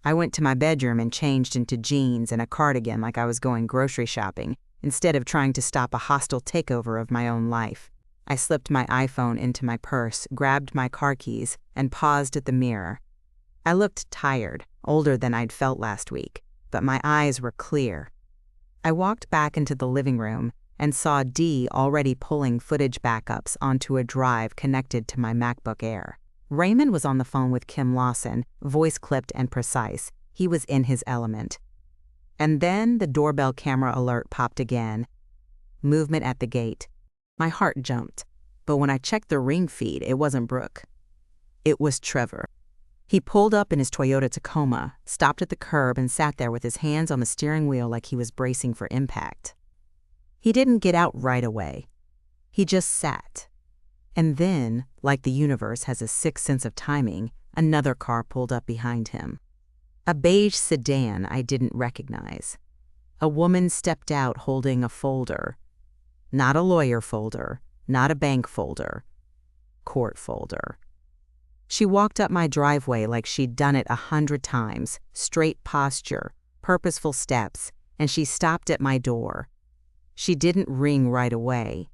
I went to my bedroom and changed into jeans and a cardigan like I was going grocery shopping, instead of trying to stop a hostile takeover of my own life. I slipped my iPhone into my purse, grabbed my car keys, and paused at the mirror. I looked tired, older than I'd felt last week, but my eyes were clear. I walked back into the living room and saw Dee already pulling footage backups onto a drive connected to my MacBook Air. Raymond was on the phone with Kim Lawson, voice clipped and precise. He was in his element. And then the doorbell camera alert popped again. Movement at the gate. My heart jumped, but when I checked the ring feed, it wasn't Brooke. It was Trevor. He pulled up in his Toyota Tacoma, stopped at the curb, and sat there with his hands on the steering wheel like he was bracing for impact. He didn't get out right away. He just sat. And then, like the universe has a sixth sense of timing, another car pulled up behind him. A beige sedan I didn't recognize. A woman stepped out holding a folder. Not a lawyer folder, not a bank folder. Court folder. She walked up my driveway like she'd done it 100 times, straight posture, purposeful steps, and she stopped at my door. She didn't ring right away.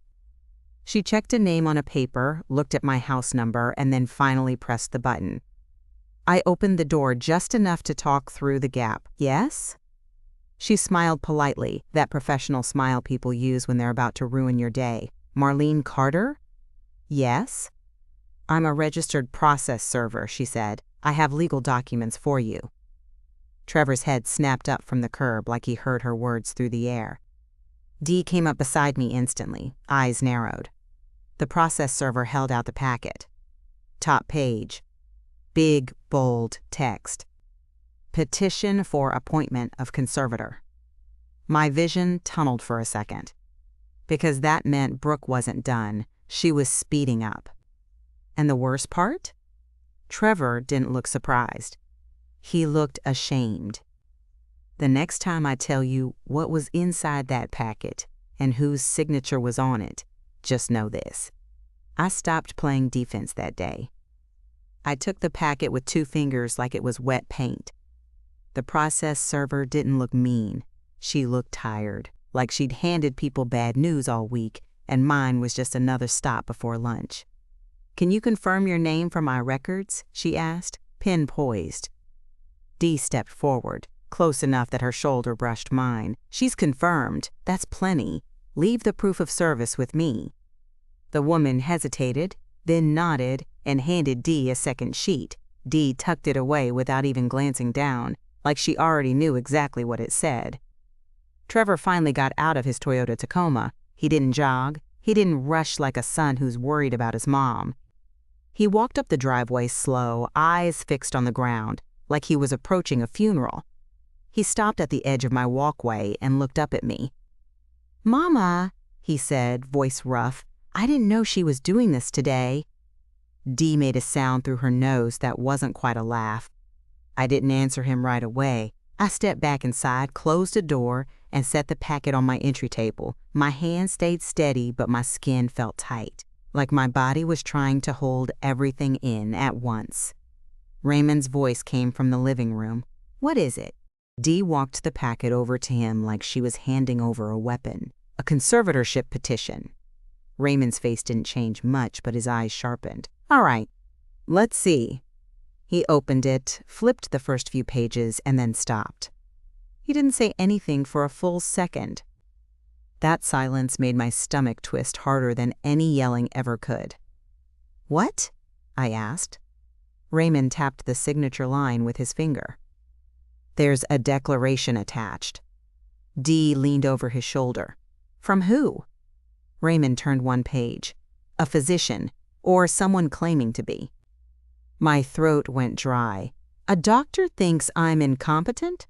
She checked a name on a paper, looked at my house number, and then finally pressed the button. I opened the door just enough to talk through the gap. Yes? She smiled politely, that professional smile people use when they're about to ruin your day. Marlene Carter? Yes? I'm a registered process server, she said. I have legal documents for you. Trevor's head snapped up from the curb like he heard her words through the air. Dee came up beside me instantly, eyes narrowed. The process server held out the packet. Top page. Big, bold text. Petition for appointment of conservator. My vision tunneled for a second. Because that meant Brooke wasn't done. She was speeding up. And the worst part? Trevor didn't look surprised. He looked ashamed. The next time I tell you what was inside that packet and whose signature was on it, just know this. I stopped playing defense that day. I took the packet with 2 fingers like it was wet paint. The process server didn't look mean. She looked tired, like she'd handed people bad news all week, and mine was just another stop before lunch. Can you confirm your name for my records? She asked, pen poised. Dee stepped forward, close enough that her shoulder brushed mine. She's confirmed. That's plenty. Leave the proof of service with me. The woman hesitated, then nodded and handed Dee a second sheet. Dee tucked it away without even glancing down, like she already knew exactly what it said. Trevor finally got out of his Toyota Tacoma. He didn't jog. He didn't rush like a son who's worried about his mom. He walked up the driveway slow, eyes fixed on the ground, like he was approaching a funeral. He stopped at the edge of my walkway and looked up at me. "Mama," he said, voice rough, "I didn't know she was doing this today." Dee made a sound through her nose that wasn't quite a laugh. I didn't answer him right away. I stepped back inside, closed the door, and set the packet on my entry table. My hand stayed steady, but my skin felt tight, like my body was trying to hold everything in at once. Raymond's voice came from the living room. "What is it?" Dee walked the packet over to him like she was handing over a weapon. "A conservatorship petition." Raymond's face didn't change much, but his eyes sharpened. "All right, let's see." He opened it, flipped the first few pages, and then stopped. He didn't say anything for a full second. That silence made my stomach twist harder than any yelling ever could. "What?" I asked. Raymond tapped the signature line with his finger. "There's a declaration attached." Dee leaned over his shoulder. "From who?" Raymond turned one page. "A physician, or someone claiming to be." My throat went dry. A doctor thinks I'm incompetent?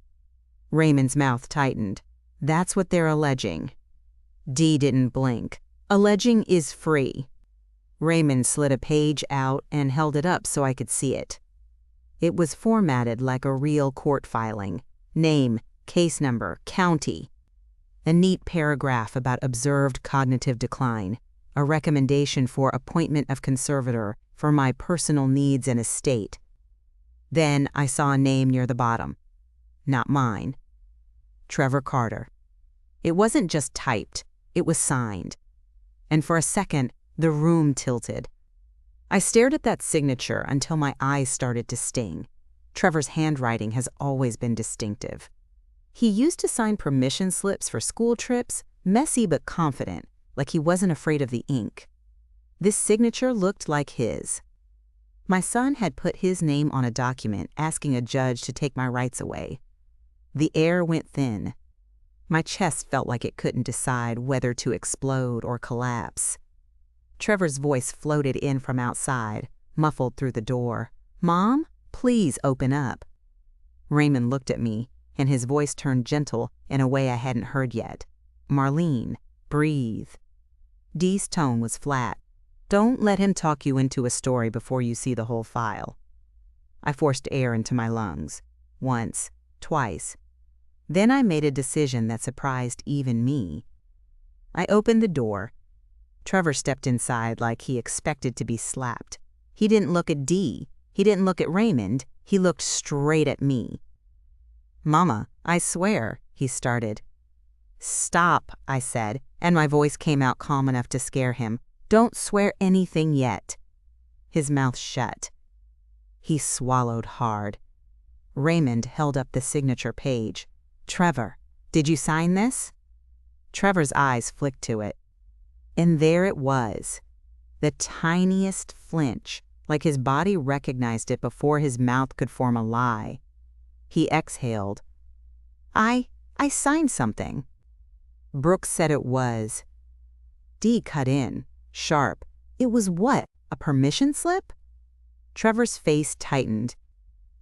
Raymond's mouth tightened. That's what they're alleging. Dee didn't blink. Alleging is free. Raymond slid a page out and held it up so I could see it. It was formatted like a real court filing. Name, case number, county. A neat paragraph about observed cognitive decline. A recommendation for appointment of conservator for my personal needs and estate. Then I saw a name near the bottom. Not mine. Trevor Carter. It wasn't just typed, it was signed. And for a second, the room tilted. I stared at that signature until my eyes started to sting. Trevor's handwriting has always been distinctive. He used to sign permission slips for school trips, messy but confident, like he wasn't afraid of the ink. This signature looked like his. My son had put his name on a document asking a judge to take my rights away. The air went thin. My chest felt like it couldn't decide whether to explode or collapse. Trevor's voice floated in from outside, muffled through the door. "Mom, please open up." Raymond looked at me, and his voice turned gentle in a way I hadn't heard yet. "Marlene, breathe." Dee's tone was flat. "Don't let him talk you into a story before you see the whole file." I forced air into my lungs. Once, twice. Then I made a decision that surprised even me. I opened the door. Trevor stepped inside like he expected to be slapped. He didn't look at Dee. He didn't look at Raymond. He looked straight at me. "Mama, I swear," he started. "Stop," I said, and my voice came out calm enough to scare him. "Don't swear anything yet." His mouth shut. He swallowed hard. Raymond held up the signature page. "Trevor, did you sign this?" Trevor's eyes flicked to it. And there it was. The tiniest flinch, like his body recognized it before his mouth could form a lie. He exhaled. I signed something." Brooke said it was. Dee cut in, sharp. "It was what? A permission slip?" Trevor's face tightened.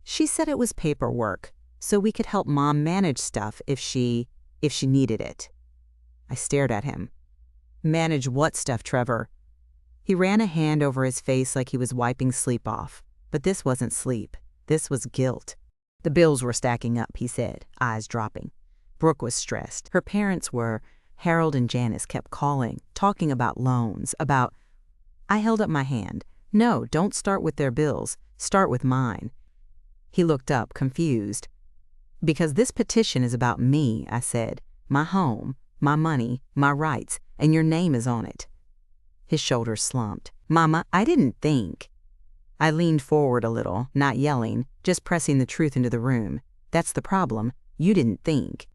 "She said it was paperwork, so we could help Mom manage stuff if she needed it." I stared at him. "Manage what stuff, Trevor?" He ran a hand over his face like he was wiping sleep off. But this wasn't sleep. This was guilt. "The bills were stacking up," he said, eyes dropping. Brooke was stressed. Her parents were. Harold and Janice kept calling, talking about loans, about... I held up my hand. "No, don't start with their bills. Start with mine." He looked up, confused. "Because this petition is about me," I said. "My home, my money, my rights, and your name is on it." His shoulders slumped. "Mama, I didn't think." I leaned forward a little, not yelling, just pressing the truth into the room. "That's the problem. You didn't think."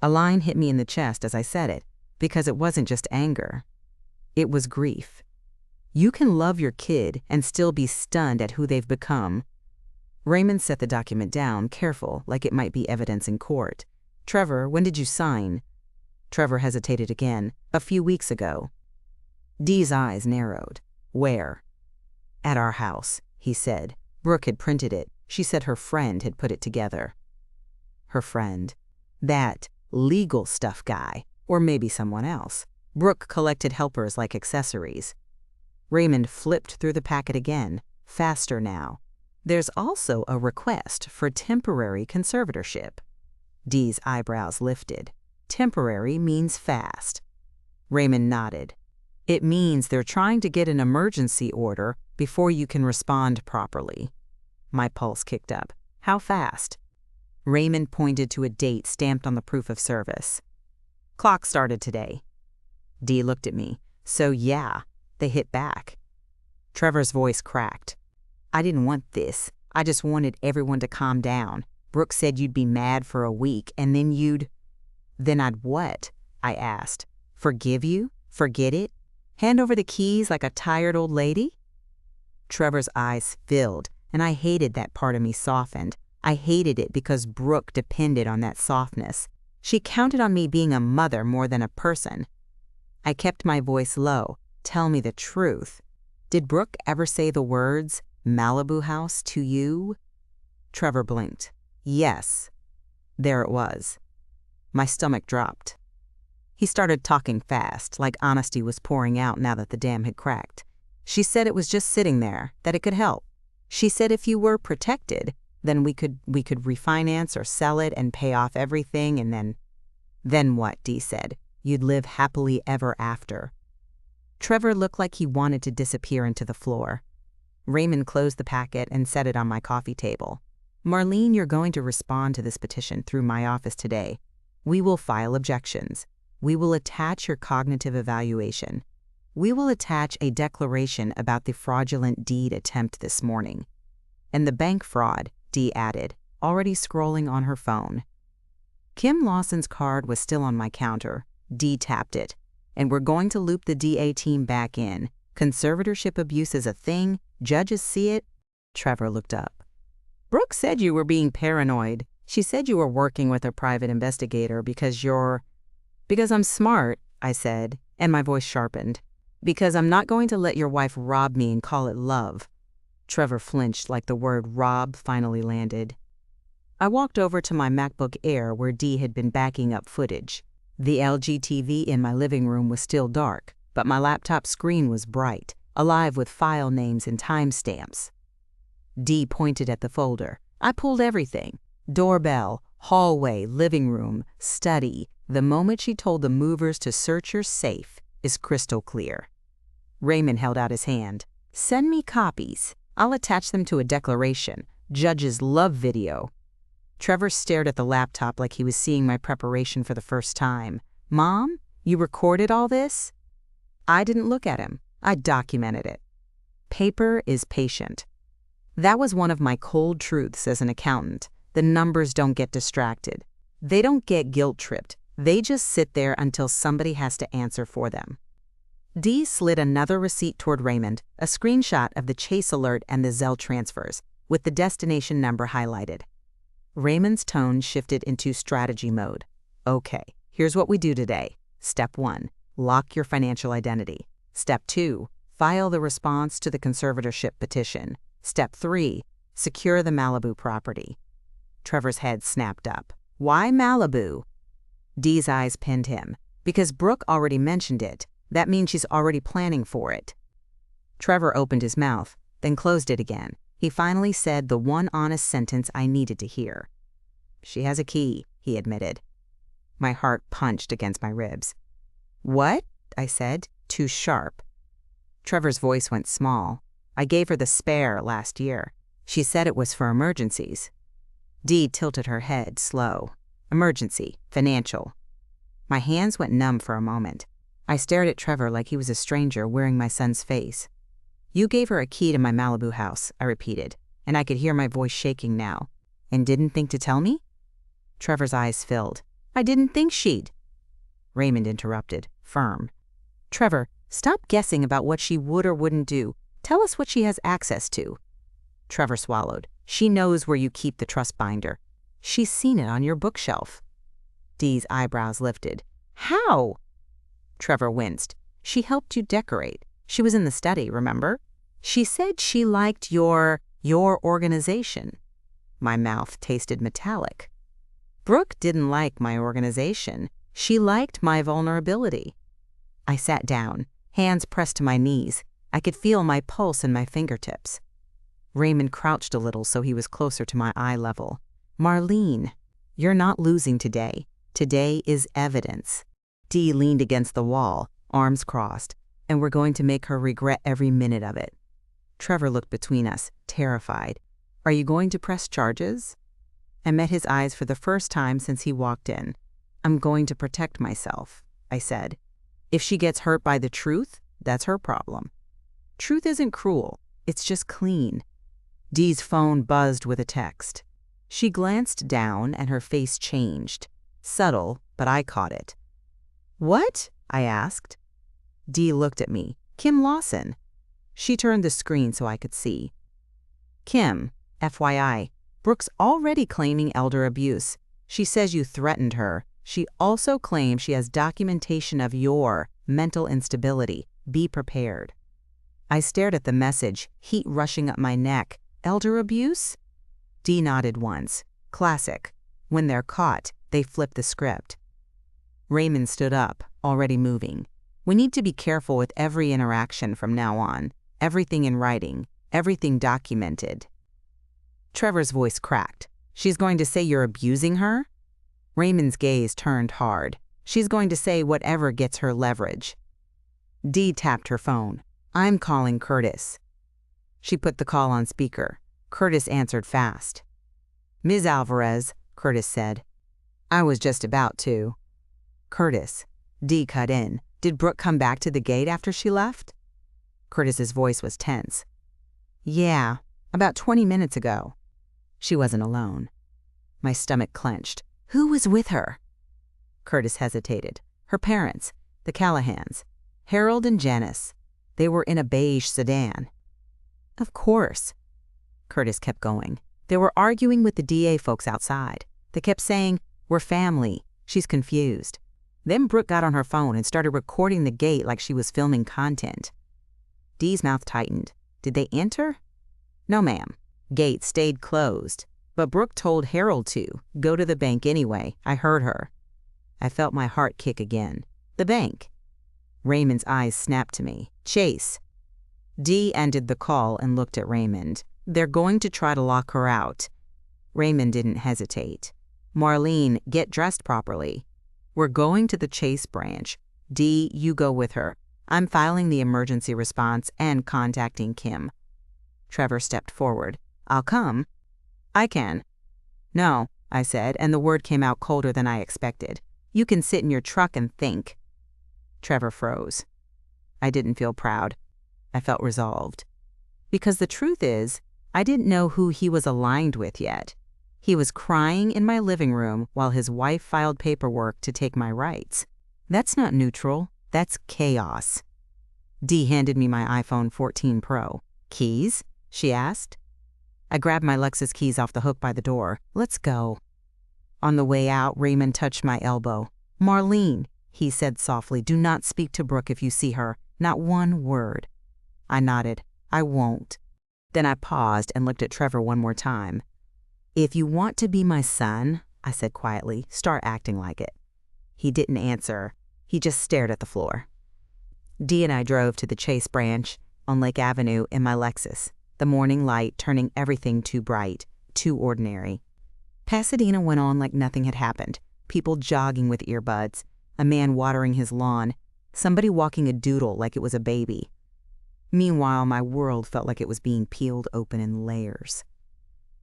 A line hit me in the chest as I said it, because it wasn't just anger. It was grief. You can love your kid and still be stunned at who they've become. Raymond set the document down, careful, like it might be evidence in court. "Trevor, when did you sign?" Trevor hesitated again. "A few weeks ago." Dee's eyes narrowed. "Where?" "At our house," he said. "Brooke had printed it. She said her friend had put it together." Her friend. That legal stuff guy, or maybe someone else. Brooke collected helpers like accessories. Raymond flipped through the packet again, faster now. "There's also a request for temporary conservatorship." Dee's eyebrows lifted. "Temporary means fast." Raymond nodded. "It means they're trying to get an emergency order before you can respond properly." My pulse kicked up. "How fast?" Raymond pointed to a date stamped on the proof of service. "Clock started today." Dee looked at me. "So yeah, they hit back." Trevor's voice cracked. "I didn't want this. I just wanted everyone to calm down. Brooke said you'd be mad for a week, and then you'd..." "Then I'd what?" I asked. "Forgive you? Forget it? Hand over the keys like a tired old lady?" Trevor's eyes filled, and I hated that part of me softened. I hated it because Brooke depended on that softness. She counted on me being a mother more than a person. I kept my voice low. "Tell me the truth. Did Brooke ever say the words, Malibu house, to you?" Trevor blinked. Yes. There it was. My stomach dropped. He started talking fast, like honesty was pouring out now that the dam had cracked. She said it was just sitting there, that it could help. She said if you were protected, then we could refinance or sell it and pay off everything, and then what, Dee said. You'd live happily ever after. Trevor looked like he wanted to disappear into the floor. Raymond closed the packet and set it on my coffee table. Marlene, you're going to respond to this petition through my office today. We will file objections. We will attach your cognitive evaluation. We will attach a declaration about the fraudulent deed attempt this morning. And the bank fraud, Dee added, already scrolling on her phone. Kim Lawson's card was still on my counter. Dee tapped it. And we're going to loop the DA team back in. Conservatorship abuse is a thing. Judges see it. Trevor looked up. Brooke said you were being paranoid. She said you were working with a private investigator because I'm smart, I said, and my voice sharpened. Because I'm not going to let your wife rob me and call it love. Trevor flinched like the word rob finally landed. I walked over to my MacBook Air where Dee had been backing up footage. The LG TV in my living room was still dark, but my laptop screen was bright, alive with file names and timestamps. Dee pointed at the folder. I pulled everything. Doorbell, hallway, living room, study. The moment she told the movers to search your safe is crystal clear. Raymond held out his hand. Send me copies. I'll attach them to a declaration. Judges love video. Trevor stared at the laptop like he was seeing my preparation for the first time. Mom, you recorded all this? I didn't look at him. I documented it. Paper is patient. That was one of my cold truths as an accountant. The numbers don't get distracted. They don't get guilt-tripped. They just sit there until somebody has to answer for them. Dee slid another receipt toward Raymond, a screenshot of the Chase alert and the Zelle transfers, with the destination number highlighted. Raymond's tone shifted into strategy mode. Okay, here's what we do today. Step 1, lock your financial identity. Step 2, file the response to the conservatorship petition. Step 3, secure the Malibu property. Trevor's head snapped up. Why Malibu? Dee's eyes pinned him. Because Brooke already mentioned it. That means she's already planning for it. Trevor opened his mouth, then closed it again. He finally said the one honest sentence I needed to hear. She has a key, he admitted. My heart punched against my ribs. What? I said, too sharp. Trevor's voice went small. I gave her the spare last year. She said it was for emergencies. Dee tilted her head, slow. Emergency, financial. My hands went numb for a moment. I stared at Trevor like he was a stranger wearing my son's face. You gave her a key to my Malibu house, I repeated, and I could hear my voice shaking now. And didn't think to tell me? Trevor's eyes filled. I didn't think she'd. Raymond interrupted, firm. Trevor, stop guessing about what she would or wouldn't do. Tell us what she has access to. Trevor swallowed. She knows where you keep the trust binder. She's seen it on your bookshelf. Dee's eyebrows lifted. How? Trevor winced. She helped you decorate. She was in the study, remember? She said she liked your organization. My mouth tasted metallic. Brooke didn't like my organization. She liked my vulnerability. I sat down, hands pressed to my knees. I could feel my pulse in my fingertips. Raymond crouched a little so he was closer to my eye level. Marlene, you're not losing today. Today is evidence. Dee leaned against the wall, arms crossed, and we're going to make her regret every minute of it. Trevor looked between us, terrified. Are you going to press charges? I met his eyes for the first time since he walked in. I'm going to protect myself, I said. If she gets hurt by the truth, that's her problem. Truth isn't cruel, it's just clean. Dee's phone buzzed with a text. She glanced down and her face changed. Subtle, but I caught it. What? I asked. Dee looked at me. Kim Lawson. She turned the screen so I could see. Kim, FYI, Brooke's already claiming elder abuse. She says you threatened her. She also claims she has documentation of your mental instability. Be prepared. I stared at the message, heat rushing up my neck. Elder abuse? Dee nodded once. Classic. When they're caught, they flip the script. Raymond stood up, already moving. We need to be careful with every interaction from now on. Everything in writing. Everything documented. Trevor's voice cracked. She's going to say you're abusing her? Raymond's gaze turned hard. She's going to say whatever gets her leverage. Dee tapped her phone. I'm calling Curtis. She put the call on speaker. Curtis answered fast. Ms. Alvarez, Curtis said. I was just about to. Curtis. Dee cut in. Did Brooke come back to the gate after she left? Curtis's voice was tense. Yeah, about 20 minutes ago. She wasn't alone. My stomach clenched. Who was with her? Curtis hesitated. Her parents, the Callahans, Harold and Janice. They were in a beige sedan. Of course. Curtis kept going. They were arguing with the DA folks outside. They kept saying, we're family. She's confused. Then Brooke got on her phone and started recording the gate like she was filming content. Dee's mouth tightened. Did they enter? No, ma'am. Gate stayed closed. But Brooke told Harold to go to the bank anyway. I heard her. I felt my heart kick again. The bank. Raymond's eyes snapped to me. Chase. Dee ended the call and looked at Raymond. They're going to try to lock her out. Raymond didn't hesitate. Marlene, get dressed properly. We're going to the Chase branch. Dee, you go with her. I'm filing the emergency response and contacting Kim. Trevor stepped forward. I'll come. I can. No, I said, and the word came out colder than I expected. You can sit in your truck and think. Trevor froze. I didn't feel proud. I felt resolved. Because the truth is, I didn't know who he was aligned with yet. He was crying in my living room while his wife filed paperwork to take my rights. That's not neutral. That's chaos. Dee handed me my iPhone 14 Pro. Keys? She asked. I grabbed my Lexus keys off the hook by the door. Let's go. On the way out, Raymond touched my elbow. Marlene, he said softly, do not speak to Brooke if you see her. Not one word. I nodded. I won't. Then I paused and looked at Trevor one more time. If you want to be my son, I said quietly, start acting like it. He didn't answer. He just stared at the floor. Dee and I drove to the Chase branch on Lake Avenue in my Lexus, the morning light turning everything too bright, too ordinary. Pasadena went on like nothing had happened. People jogging with earbuds, a man watering his lawn, somebody walking a doodle like it was a baby. Meanwhile, my world felt like it was being peeled open in layers.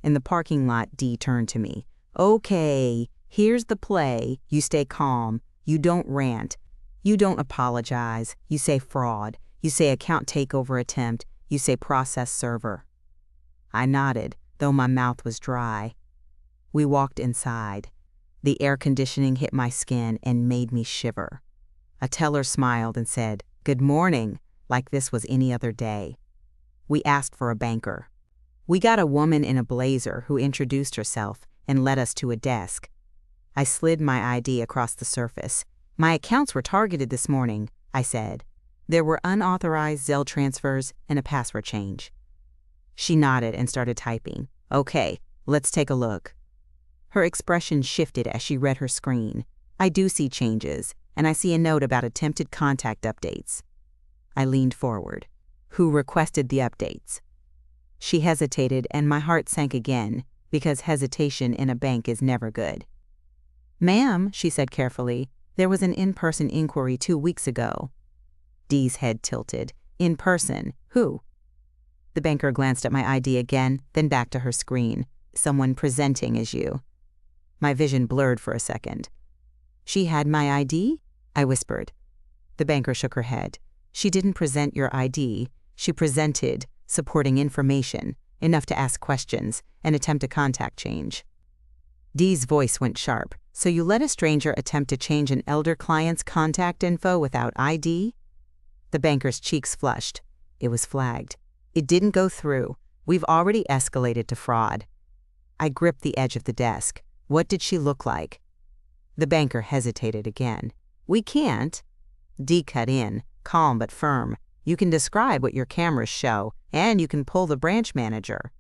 In the parking lot, Dee turned to me. Okay, here's the play. You stay calm. You don't rant. You don't apologize. You say fraud. You say account takeover attempt. You say process server. I nodded, though my mouth was dry. We walked inside. The air conditioning hit my skin and made me shiver. A teller smiled and said, "Good morning," like this was any other day. We asked for a banker. We got a woman in a blazer who introduced herself and led us to a desk. I slid my ID across the surface. My accounts were targeted this morning, I said. There were unauthorized Zelle transfers and a password change. She nodded and started typing. Okay, let's take a look. Her expression shifted as she read her screen. I do see changes, and I see a note about attempted contact updates. I leaned forward. Who requested the updates? She hesitated, and my heart sank again, because hesitation in a bank is never good. Ma'am, she said carefully, there was an in-person inquiry 2 weeks ago. Dee's head tilted. In person? Who? The banker glanced at my ID again, then back to her screen. Someone presenting as you. My vision blurred for a second. She had my ID? I whispered. The banker shook her head. She didn't present your ID. She presented supporting information, enough to ask questions and attempt a contact change. Dee's voice went sharp. So you let a stranger attempt to change an elder client's contact info without ID? The banker's cheeks flushed. It was flagged. It didn't go through. We've already escalated to fraud. I gripped the edge of the desk. What did she look like? The banker hesitated again. We can't. Dee cut in, calm but firm. You can describe what your cameras show, and you can pull the branch manager.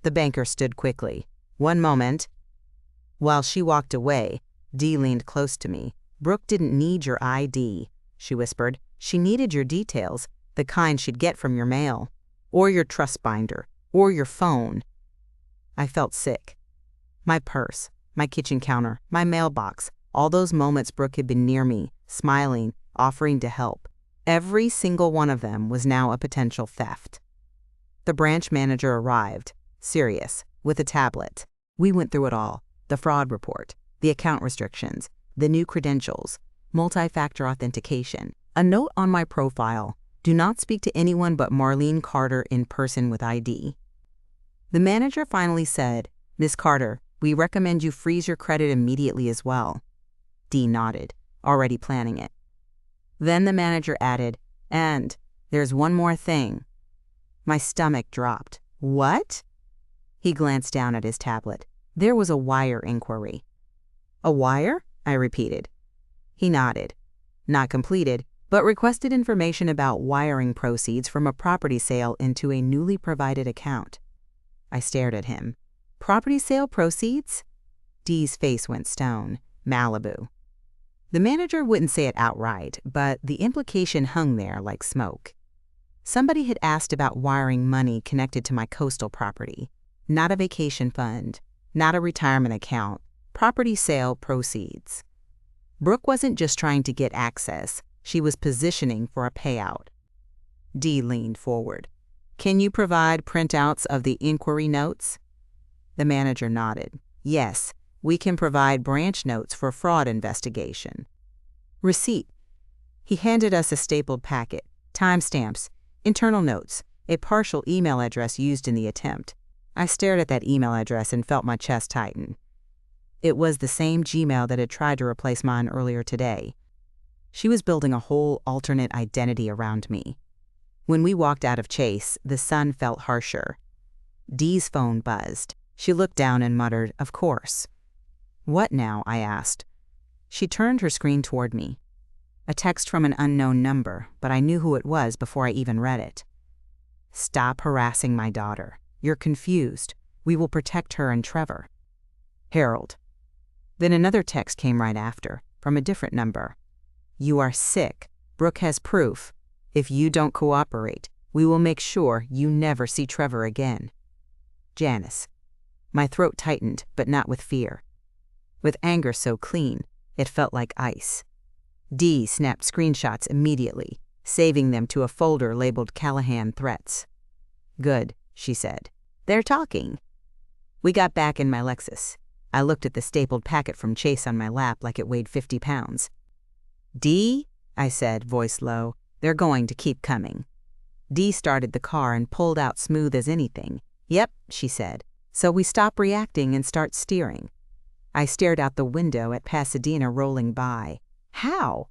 The banker stood quickly. One moment. While she walked away, Dee leaned close to me. Brooke didn't need your ID, she whispered. She needed your details, the kind she'd get from your mail, or your trust binder, or your phone. I felt sick. My purse, my kitchen counter, my mailbox, all those moments Brooke had been near me, smiling, offering to help. Every single one of them was now a potential theft. The branch manager arrived, serious, with a tablet. We went through it all, the fraud report, the account restrictions, the new credentials, multi-factor authentication, a note on my profile, do not speak to anyone but Marlene Carter in person with ID. The manager finally said, Miss Carter, we recommend you freeze your credit immediately as well. Dee nodded, already planning it. Then the manager added, and there's one more thing. My stomach dropped. What? He glanced down at his tablet. There was a wire inquiry. A wire? I repeated. He nodded. Not completed, but requested information about wiring proceeds from a property sale into a newly provided account. I stared at him. Property sale proceeds? Dee's face went stone. Malibu. The manager wouldn't say it outright, but the implication hung there like smoke. Somebody had asked about wiring money connected to my coastal property. Not a vacation fund, not a retirement account, property sale proceeds. Brooke wasn't just trying to get access, she was positioning for a payout. Dee leaned forward. Can you provide printouts of the inquiry notes? The manager nodded. Yes, we can provide branch notes for fraud investigation. Receipt. He handed us a stapled packet, timestamps, internal notes, a partial email address used in the attempt. I stared at that email address and felt my chest tighten. It was the same Gmail that had tried to replace mine earlier today. She was building a whole alternate identity around me. When we walked out of Chase, the sun felt harsher. Dee's phone buzzed. She looked down and muttered, Of course. What now? I asked. She turned her screen toward me. A text from an unknown number, but I knew who it was before I even read it. Stop harassing my daughter. You're confused. We will protect her and Trevor. Harold. Then another text came right after, from a different number. You are sick. Brooke has proof. If you don't cooperate, we will make sure you never see Trevor again. Janice. My throat tightened, but not with fear. With anger so clean, it felt like ice. Dee snapped screenshots immediately, saving them to a folder labeled Callahan Threats. Good, she said. They're talking. We got back in my Lexus. I looked at the stapled packet from Chase on my lap like it weighed 50 pounds. Dee, I said, voice low, they're going to keep coming. Dee started the car and pulled out smooth as anything. Yep, she said. So we stop reacting and start steering. I stared out the window at Pasadena rolling by. How?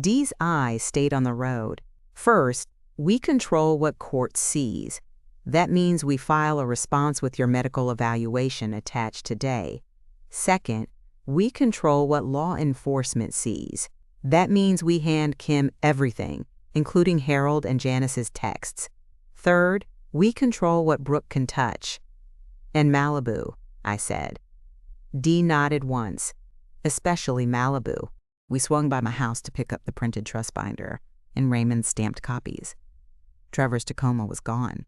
Dee's eyes stayed on the road. First, we control what court sees. That means we file a response with your medical evaluation attached today. Second, we control what law enforcement sees. That means we hand Kim everything, including Harold and Janice's texts. Third, we control what Brooke can touch. And Malibu, I said. Dee nodded once, especially Malibu. We swung by my house to pick up the printed trust binder and Raymond's stamped copies. Trevor's Tacoma was gone.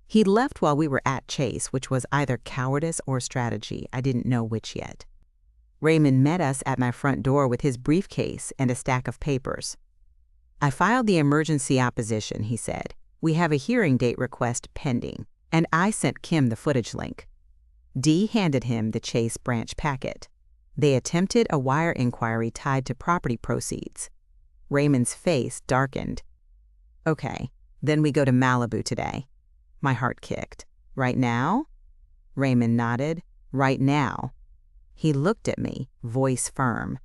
He'd left while we were at Chase, which was either cowardice or strategy. I didn't know which yet. Raymond met us at my front door with his briefcase and a stack of papers. I filed the emergency opposition, he said. We have a hearing date request pending, and I sent Kim the footage link. Dee handed him the Chase branch packet. They attempted a wire inquiry tied to property proceeds. Raymond's face darkened. Okay, then we go to Malibu today. My heart kicked. Right now? Raymond nodded. Right now. He looked at me, voice firm.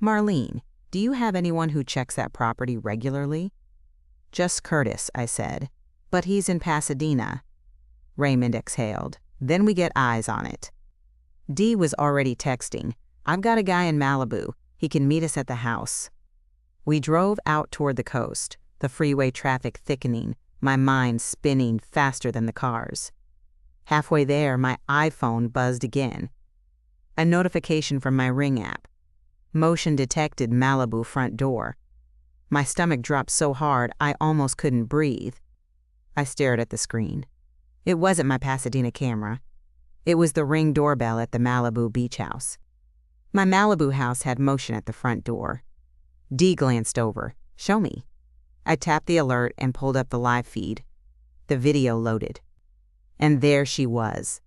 Marlene, do you have anyone who checks that property regularly? Just Curtis, I said. But he's in Pasadena. Raymond exhaled. Then we get eyes on it. Dee was already texting. I've got a guy in Malibu. He can meet us at the house. We drove out toward the coast, the freeway traffic thickening, my mind spinning faster than the cars. Halfway there, my iPhone buzzed again. A notification from my Ring app. Motion detected Malibu front door. My stomach dropped so hard I almost couldn't breathe. I stared at the screen. It wasn't my Pasadena camera. It was the Ring doorbell at the Malibu beach house. My Malibu house had motion at the front door. Dee glanced over. "Show me." I tapped the alert and pulled up the live feed. The video loaded. And there she was.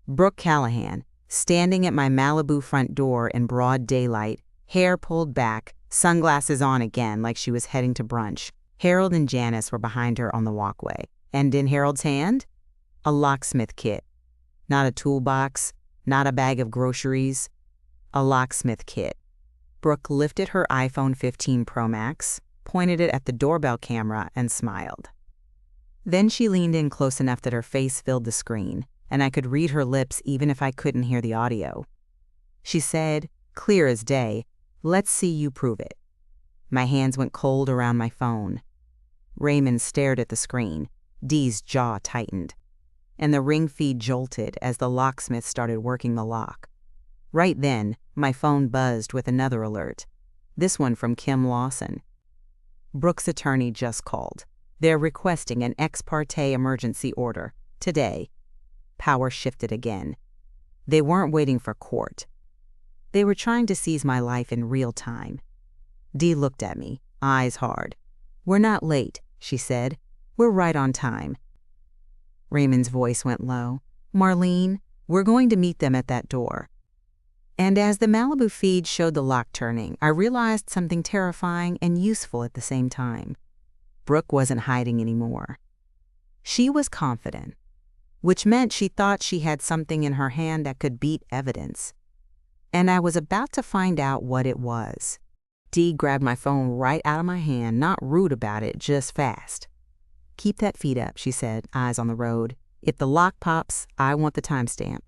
Brooke Callahan, standing at my Malibu front door in broad daylight, hair pulled back, sunglasses on again like she was heading to brunch. Harold and Janice were behind her on the walkway. And in Harold's hand? A locksmith kit. Not a toolbox, not a bag of groceries. A locksmith kit. Brooke lifted her iPhone 15 Pro Max, pointed it at the doorbell camera, and smiled. Then she leaned in close enough that her face filled the screen, and I could read her lips even if I couldn't hear the audio. She said, clear as day, "Let's see you prove it." My hands went cold around my phone. Raymond stared at the screen. Dee's jaw tightened. And the Ring feed jolted as the locksmith started working the lock. Right then, my phone buzzed with another alert. This one from Kim Lawson. Brooke's attorney just called. They're requesting an ex parte emergency order. Today. Power shifted again. They weren't waiting for court. They were trying to seize my life in real time. Dee looked at me, eyes hard. "We're not late," she said. "We're right on time." Raymond's voice went low. "Marlene, we're going to meet them at that door." And as the Malibu feed showed the lock turning, I realized something terrifying and useful at the same time. Brooke wasn't hiding anymore. She was confident, which meant she thought she had something in her hand that could beat evidence. And I was about to find out what it was. Dee grabbed my phone right out of my hand, not rude about it, just fast. "Keep that feed up," she said, eyes on the road. "If the lock pops, I want the timestamp."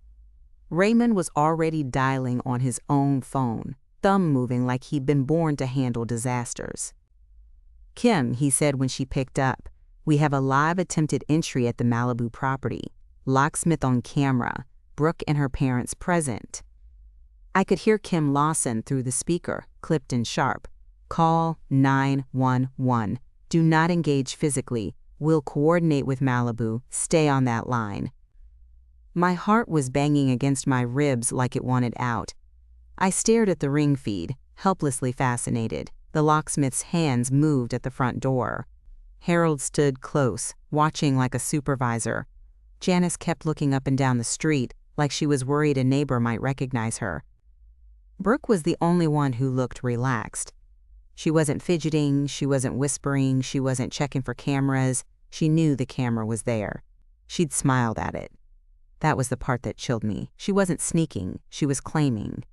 Raymond was already dialing on his own phone, thumb moving like he'd been born to handle disasters. "Kim," he said when she picked up, "we have a live attempted entry at the Malibu property. Locksmith on camera, Brooke and her parents present." I could hear Kim Lawson through the speaker, clipped and sharp. "Call 911. Do not engage physically. We'll coordinate with Malibu. Stay on that line." My heart was banging against my ribs like it wanted out. I stared at the Ring feed, helplessly fascinated. The locksmith's hands moved at the front door. Harold stood close, watching like a supervisor. Janice kept looking up and down the street, like she was worried a neighbor might recognize her. Brooke was the only one who looked relaxed. She wasn't fidgeting, she wasn't whispering, she wasn't checking for cameras. She knew the camera was there. She'd smiled at it. That was the part that chilled me. She wasn't sneaking, she was claiming.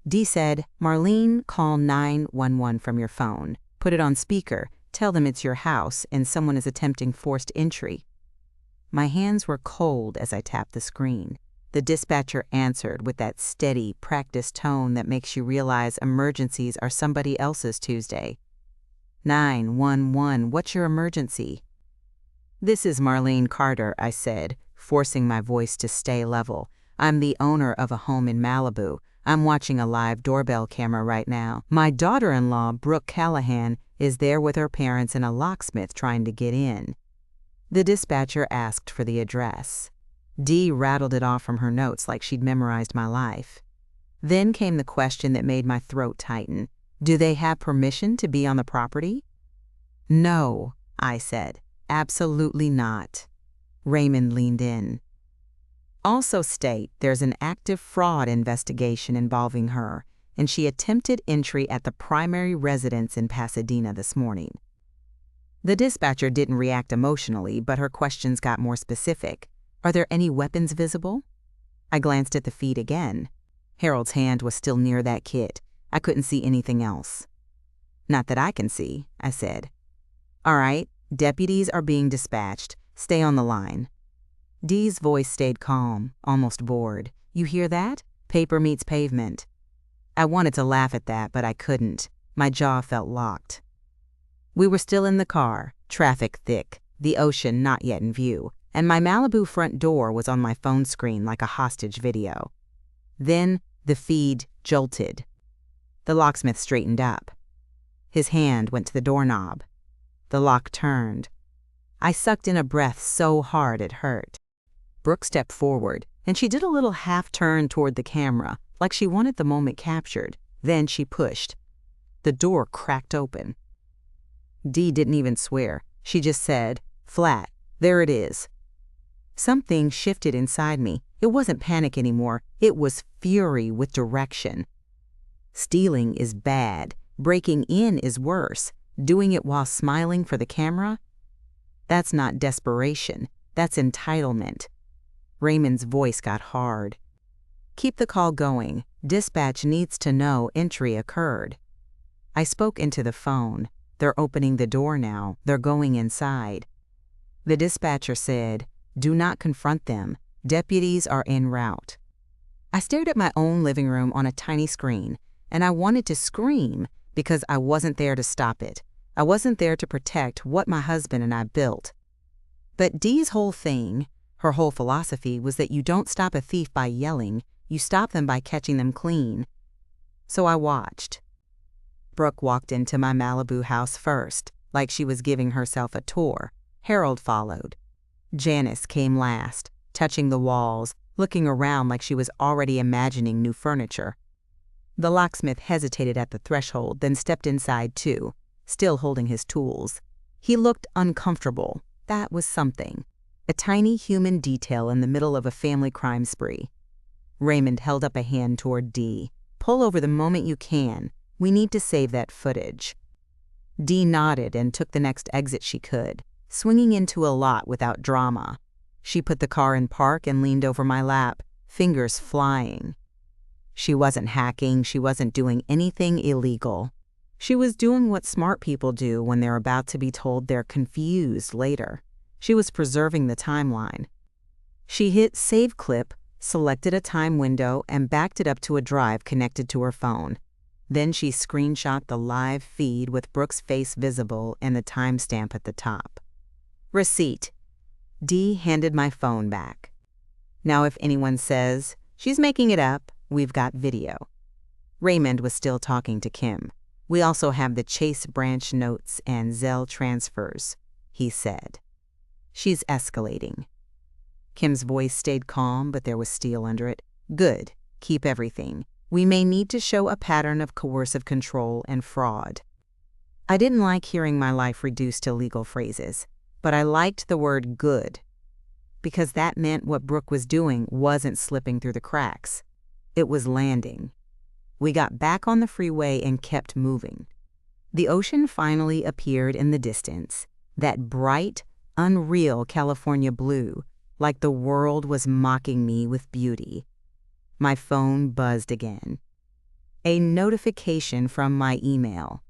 Dee said, "Marlene, call 911 from your phone. Put it on speaker, tell them it's your house and someone is attempting forced entry." My hands were cold as I tapped the screen. The dispatcher answered with that steady, practiced tone that makes you realize emergencies are somebody else's Tuesday. 911, what's your emergency?" "This is Marlene Carter," I said, forcing my voice to stay level. "I'm the owner of a home in Malibu. I'm watching a live doorbell camera right now. My daughter-in-law, Brooke Callahan, is there with her parents and a locksmith trying to get in." The dispatcher asked for the address. Dee rattled it off from her notes like she'd memorized my life. Then came the question that made my throat tighten. "Do they have permission to be on the property?" "No," I said. "Absolutely not." Raymond leaned in. "Also state there's an active fraud investigation involving her, and she attempted entry at the primary residence in Pasadena this morning." The dispatcher didn't react emotionally, but her questions got more specific. "Are there any weapons visible?" I glanced at the feed again. Harold's hand was still near that kit. I couldn't see anything else. "Not that I can see," I said. "All right, deputies are being dispatched. Stay on the line." Dee's voice stayed calm, almost bored. "You hear that? Paper meets pavement." I wanted to laugh at that, but I couldn't. My jaw felt locked. We were still in the car, traffic thick, the ocean not yet in view, and my Malibu front door was on my phone screen like a hostage video. Then the feed jolted. The locksmith straightened up. His hand went to the doorknob. The lock turned. I sucked in a breath so hard it hurt. Brooke stepped forward, and she did a little half-turn toward the camera, like she wanted the moment captured. Then she pushed. The door cracked open. Dee didn't even swear. She just said, flat, "There it is." Something shifted inside me. It wasn't panic anymore. It was fury with direction. Stealing is bad. Breaking in is worse. Doing it while smiling for the camera? That's not desperation. That's entitlement. Raymond's voice got hard. "Keep the call going. Dispatch needs to know entry occurred." I spoke into the phone. "They're opening the door now. They're going inside." The dispatcher said, "Do not confront them. Deputies are en route." I stared at my own living room on a tiny screen, and I wanted to scream because I wasn't there to stop it. I wasn't there to protect what my husband and I built. But Dee's whole thing, her whole philosophy, was that you don't stop a thief by yelling, you stop them by catching them clean. So I watched. Brooke walked into my Malibu house first, like she was giving herself a tour. Harold followed. Janice came last, touching the walls, looking around like she was already imagining new furniture. The locksmith hesitated at the threshold, then stepped inside too, still holding his tools. He looked uncomfortable. That was something. A tiny human detail in the middle of a family crime spree. Raymond held up a hand toward Dee. "Pull over the moment you can. We need to save that footage." Dee nodded and took the next exit she could, swinging into a lot without drama. She put the car in park and leaned over my lap, fingers flying. She wasn't hacking. She wasn't doing anything illegal. She was doing what smart people do when they're about to be told they're confused later. She was preserving the timeline. She hit Save Clip, selected a time window, and backed it up to a drive connected to her phone. Then she screenshot the live feed with Brooke's face visible and the timestamp at the top. Receipt. Dee handed my phone back. "Now if anyone says, 'She's making it up,' we've got video." Raymond was still talking to Kim. "We also have the Chase branch notes and Zelle transfers," he said. "She's escalating." Kim's voice stayed calm, but there was steel under it. "Good. Keep everything. We may need to show a pattern of coercive control and fraud." I didn't like hearing my life reduced to legal phrases, but I liked the word "good," because that meant what Brooke was doing wasn't slipping through the cracks. It was landing. We got back on the freeway and kept moving. The ocean finally appeared in the distance, that bright, unreal California blue, like the world was mocking me with beauty. My phone buzzed again. A notification from my email.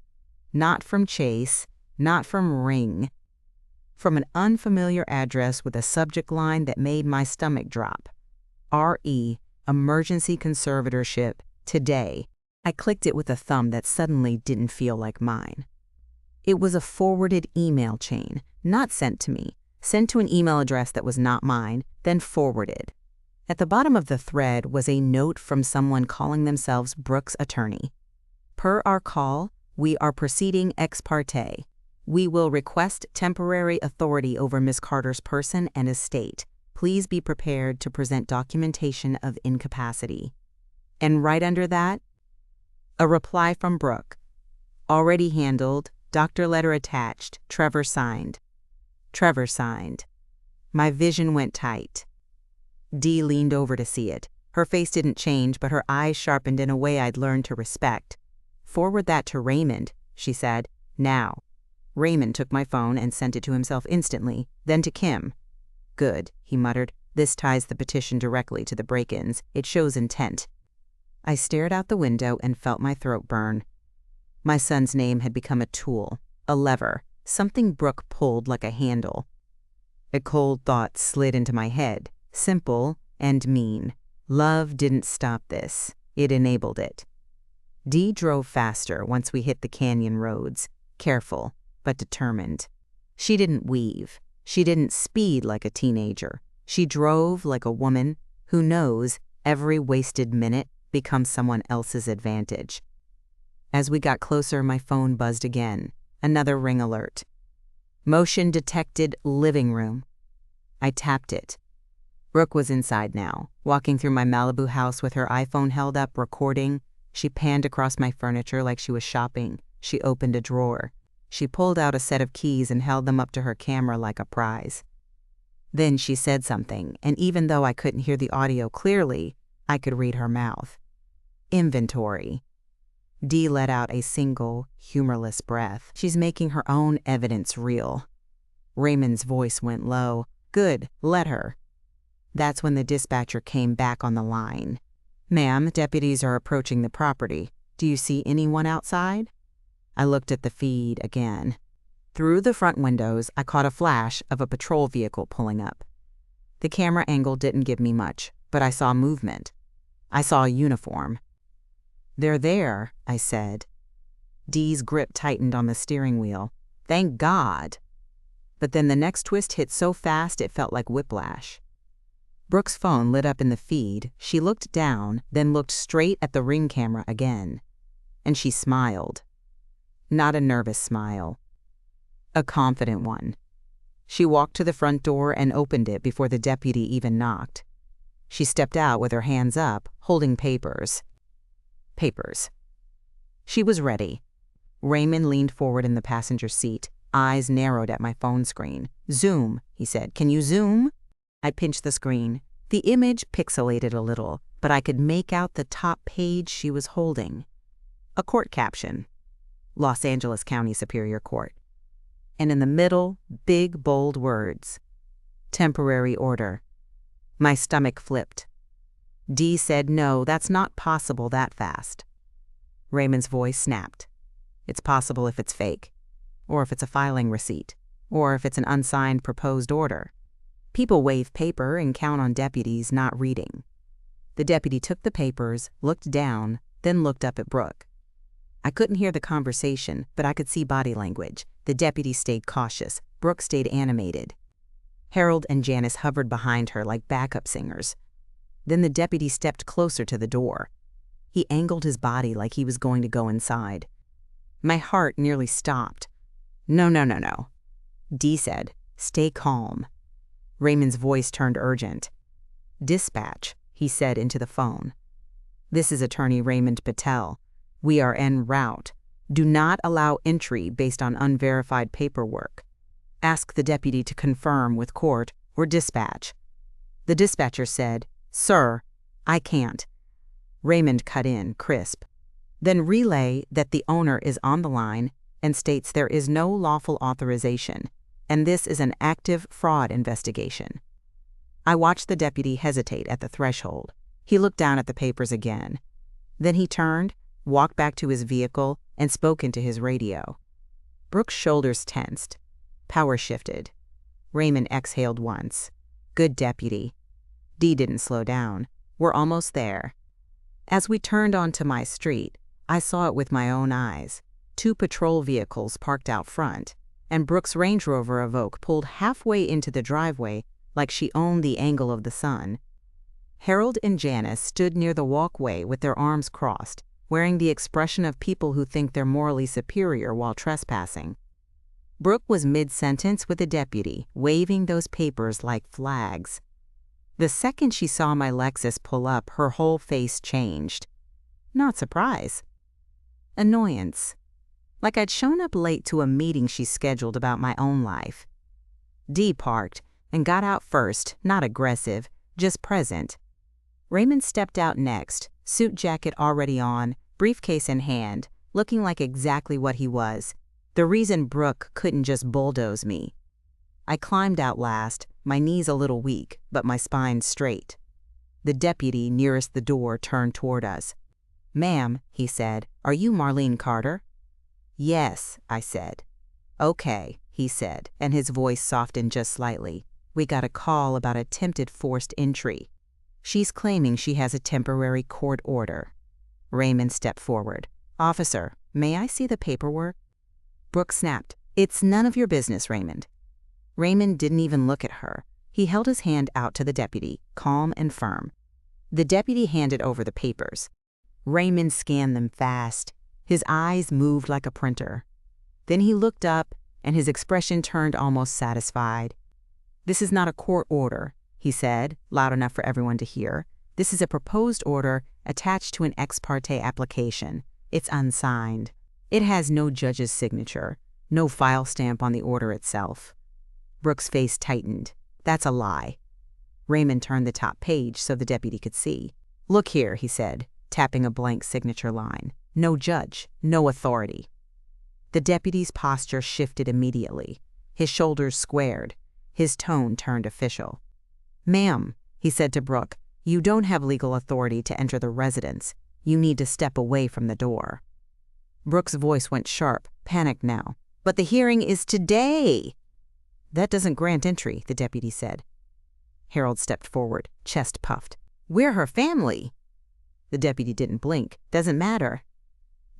Not from Chase, not from Ring. From an unfamiliar address with a subject line that made my stomach drop. R.E. Emergency Conservatorship, today. I clicked it with a thumb that suddenly didn't feel like mine. It was a forwarded email chain, not sent to me, sent to an email address that was not mine, then forwarded. At the bottom of the thread was a note from someone calling themselves Brooke's attorney. "Per our call, we are proceeding ex parte. We will request temporary authority over Ms. Carter's person and estate. Please be prepared to present documentation of incapacity." And right under that, a reply from Brooke. "Already handled. Doctor letter attached. Trevor signed." Trevor signed. My vision went tight. Dee leaned over to see it. Her face didn't change, but her eyes sharpened in a way I'd learned to respect. "Forward that to Raymond," she said. "Now." Raymond took my phone and sent it to himself instantly, then to Kim. "Good," he muttered. "This ties the petition directly to the break-ins. It shows intent." I stared out the window and felt my throat burn. My son's name had become a tool, a lever, something Brooke pulled like a handle. A cold thought slid into my head, simple and mean. Love didn't stop this. It enabled it. Dee drove faster once we hit the canyon roads, careful but determined. She didn't weave. She didn't speed like a teenager. She drove like a woman who knows every wasted minute becomes someone else's advantage. As we got closer, my phone buzzed again. Another ring alert. Motion detected living room. I tapped it. Brooke was inside now, walking through my Malibu house with her iPhone held up, recording. She panned across my furniture like she was shopping. She opened a drawer. She pulled out a set of keys and held them up to her camera like a prize. Then she said something, and even though I couldn't hear the audio clearly, I could read her mouth. Inventory. Dee let out a single, humorless breath. She's making her own evidence real. Raymond's voice went low. Good, let her. That's when the dispatcher came back on the line. Ma'am, deputies are approaching the property. Do you see anyone outside? I looked at the feed again. Through the front windows, I caught a flash of a patrol vehicle pulling up. The camera angle didn't give me much, but I saw movement. I saw a uniform. They're there, I said. Dee's grip tightened on the steering wheel. Thank God. But then the next twist hit so fast it felt like whiplash. Brooke's phone lit up in the feed. She looked down, then looked straight at the ring camera again. And she smiled. Not a nervous smile. A confident one. She walked to the front door and opened it before the deputy even knocked. She stepped out with her hands up, holding papers. Papers. She was ready. Raymond leaned forward in the passenger seat, eyes narrowed at my phone screen. Zoom, he said. Can you zoom? I pinched the screen. The image pixelated a little, but I could make out the top page she was holding. A court caption. Los Angeles County Superior Court. And in the middle, big, bold words. Temporary order. My stomach flipped. Dee said, no, that's not possible that fast. Raymond's voice snapped. It's possible if it's fake, or if it's a filing receipt, or if it's an unsigned proposed order. People wave paper and count on deputies not reading. The deputy took the papers, looked down, then looked up at Brooke. I couldn't hear the conversation, but I could see body language. The deputy stayed cautious. Brooke stayed animated. Harold and Janice hovered behind her like backup singers. Then the deputy stepped closer to the door. He angled his body like he was going to go inside. My heart nearly stopped. No. Dee said, stay calm. Raymond's voice turned urgent. Dispatch, he said into the phone. This is Attorney Raymond Patel. We are en route. Do not allow entry based on unverified paperwork. Ask the deputy to confirm with court or dispatch. The dispatcher said, Sir, I can't. Raymond cut in, crisp. Then relay that the owner is on the line and states there is no lawful authorization, and this is an active fraud investigation. I watched the deputy hesitate at the threshold. He looked down at the papers again. Then he turned, walked back to his vehicle, and spoke into his radio. Brooke's shoulders tensed. Power shifted. Raymond exhaled once. Good deputy. Dee didn't slow down. We're almost there. As we turned onto my street, I saw it with my own eyes. 2 patrol vehicles parked out front, and Brooke's Range Rover Evoque pulled halfway into the driveway like she owned the angle of the sun. Harold and Janice stood near the walkway with their arms crossed, wearing the expression of people who think they're morally superior while trespassing. Brooke was mid-sentence with the deputy, waving those papers like flags. The second she saw my Lexus pull up, her whole face changed. Not surprise. Annoyance. Like I'd shown up late to a meeting she scheduled about my own life. Dee parked and got out first, not aggressive, just present. Raymond stepped out next, suit jacket already on, briefcase in hand, looking like exactly what he was. The reason Brooke couldn't just bulldoze me. I climbed out last, my knees a little weak, but my spine straight. The deputy nearest the door turned toward us. Ma'am, he said, are you Marlene Carter? Yes, I said. Okay, he said, and his voice softened just slightly. We got a call about attempted forced entry. She's claiming she has a temporary court order. Raymond stepped forward. Officer, may I see the paperwork? Brooke snapped. It's none of your business, Raymond. Raymond didn't even look at her. He held his hand out to the deputy, calm and firm. The deputy handed over the papers. Raymond scanned them fast. His eyes moved like a printer. Then he looked up, and his expression turned almost satisfied. "This is not a court order," he said, loud enough for everyone to hear. "This is a proposed order attached to an ex parte application. It's unsigned. It has no judge's signature, no file stamp on the order itself." Brooke's face tightened. "That's a lie." Raymond turned the top page so the deputy could see. "Look here," he said, tapping a blank signature line. "No judge, no authority." The deputy's posture shifted immediately. His shoulders squared. His tone turned official. "Ma'am," he said to Brooke, "you don't have legal authority to enter the residence. You need to step away from the door." Brooke's voice went sharp, panicked now. "But the hearing is today." "That doesn't grant entry," the deputy said. Harold stepped forward, chest puffed. "We're her family." The deputy didn't blink. "Doesn't matter."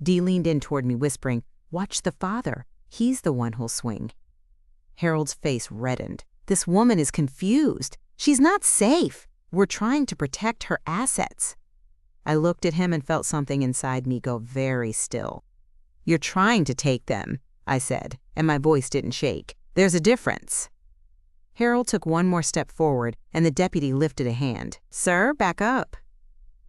Dee leaned in toward me, whispering, "Watch the father. He's the one who'll swing." Harold's face reddened. "This woman is confused. She's not safe. We're trying to protect her assets." I looked at him and felt something inside me go very still. "You're trying to take them," I said, and my voice didn't shake. "There's a difference." Harold took one more step forward, and the deputy lifted a hand. "Sir, back up."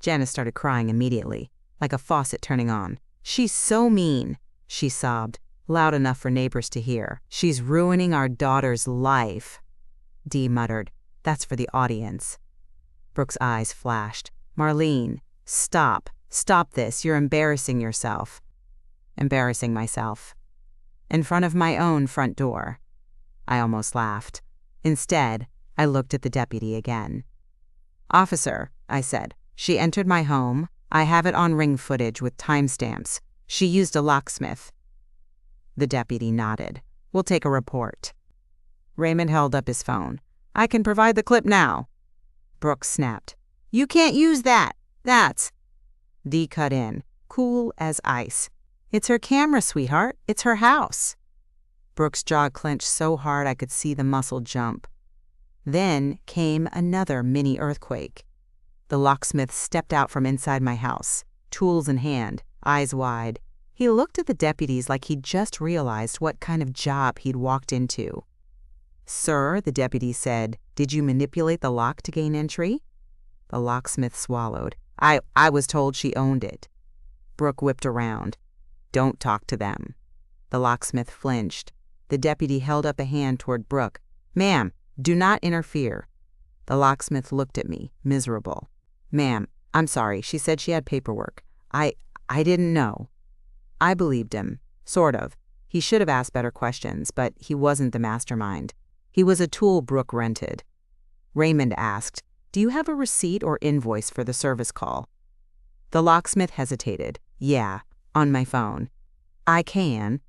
Janice started crying immediately, like a faucet turning on. "She's so mean," she sobbed, loud enough for neighbors to hear. "She's ruining our daughter's life." Dee muttered, "That's for the audience." Brooke's eyes flashed. "Marlene, stop. Stop this. You're embarrassing yourself." Embarrassing myself. In front of my own front door. I almost laughed. Instead, I looked at the deputy again. "Officer," I said, "she entered my home. I have it on ring footage with timestamps. She used a locksmith." The deputy nodded. "We'll take a report." Raymond held up his phone. "I can provide the clip now." Brooke snapped. "You can't use that. That's—" Dee cut in, cool as ice. "It's her camera, sweetheart. It's her house." Brooke's jaw clenched so hard I could see the muscle jump. Then came another mini earthquake. The locksmith stepped out from inside my house, tools in hand, eyes wide. He looked at the deputies like he'd just realized what kind of job he'd walked into. "Sir," the deputy said, "did you manipulate the lock to gain entry?" The locksmith swallowed. I was told she owned it." Brooke whipped around. "Don't talk to them." The locksmith flinched. The deputy held up a hand toward Brooke. "Ma'am, do not interfere." The locksmith looked at me, miserable. "Ma'am, I'm sorry. She said she had paperwork. I didn't know." I believed him. Sort of. He should have asked better questions, but he wasn't the mastermind. He was a tool Brooke rented. Raymond asked, "Do you have a receipt or invoice for the service call?" The locksmith hesitated. "Yeah, on my phone." "I can."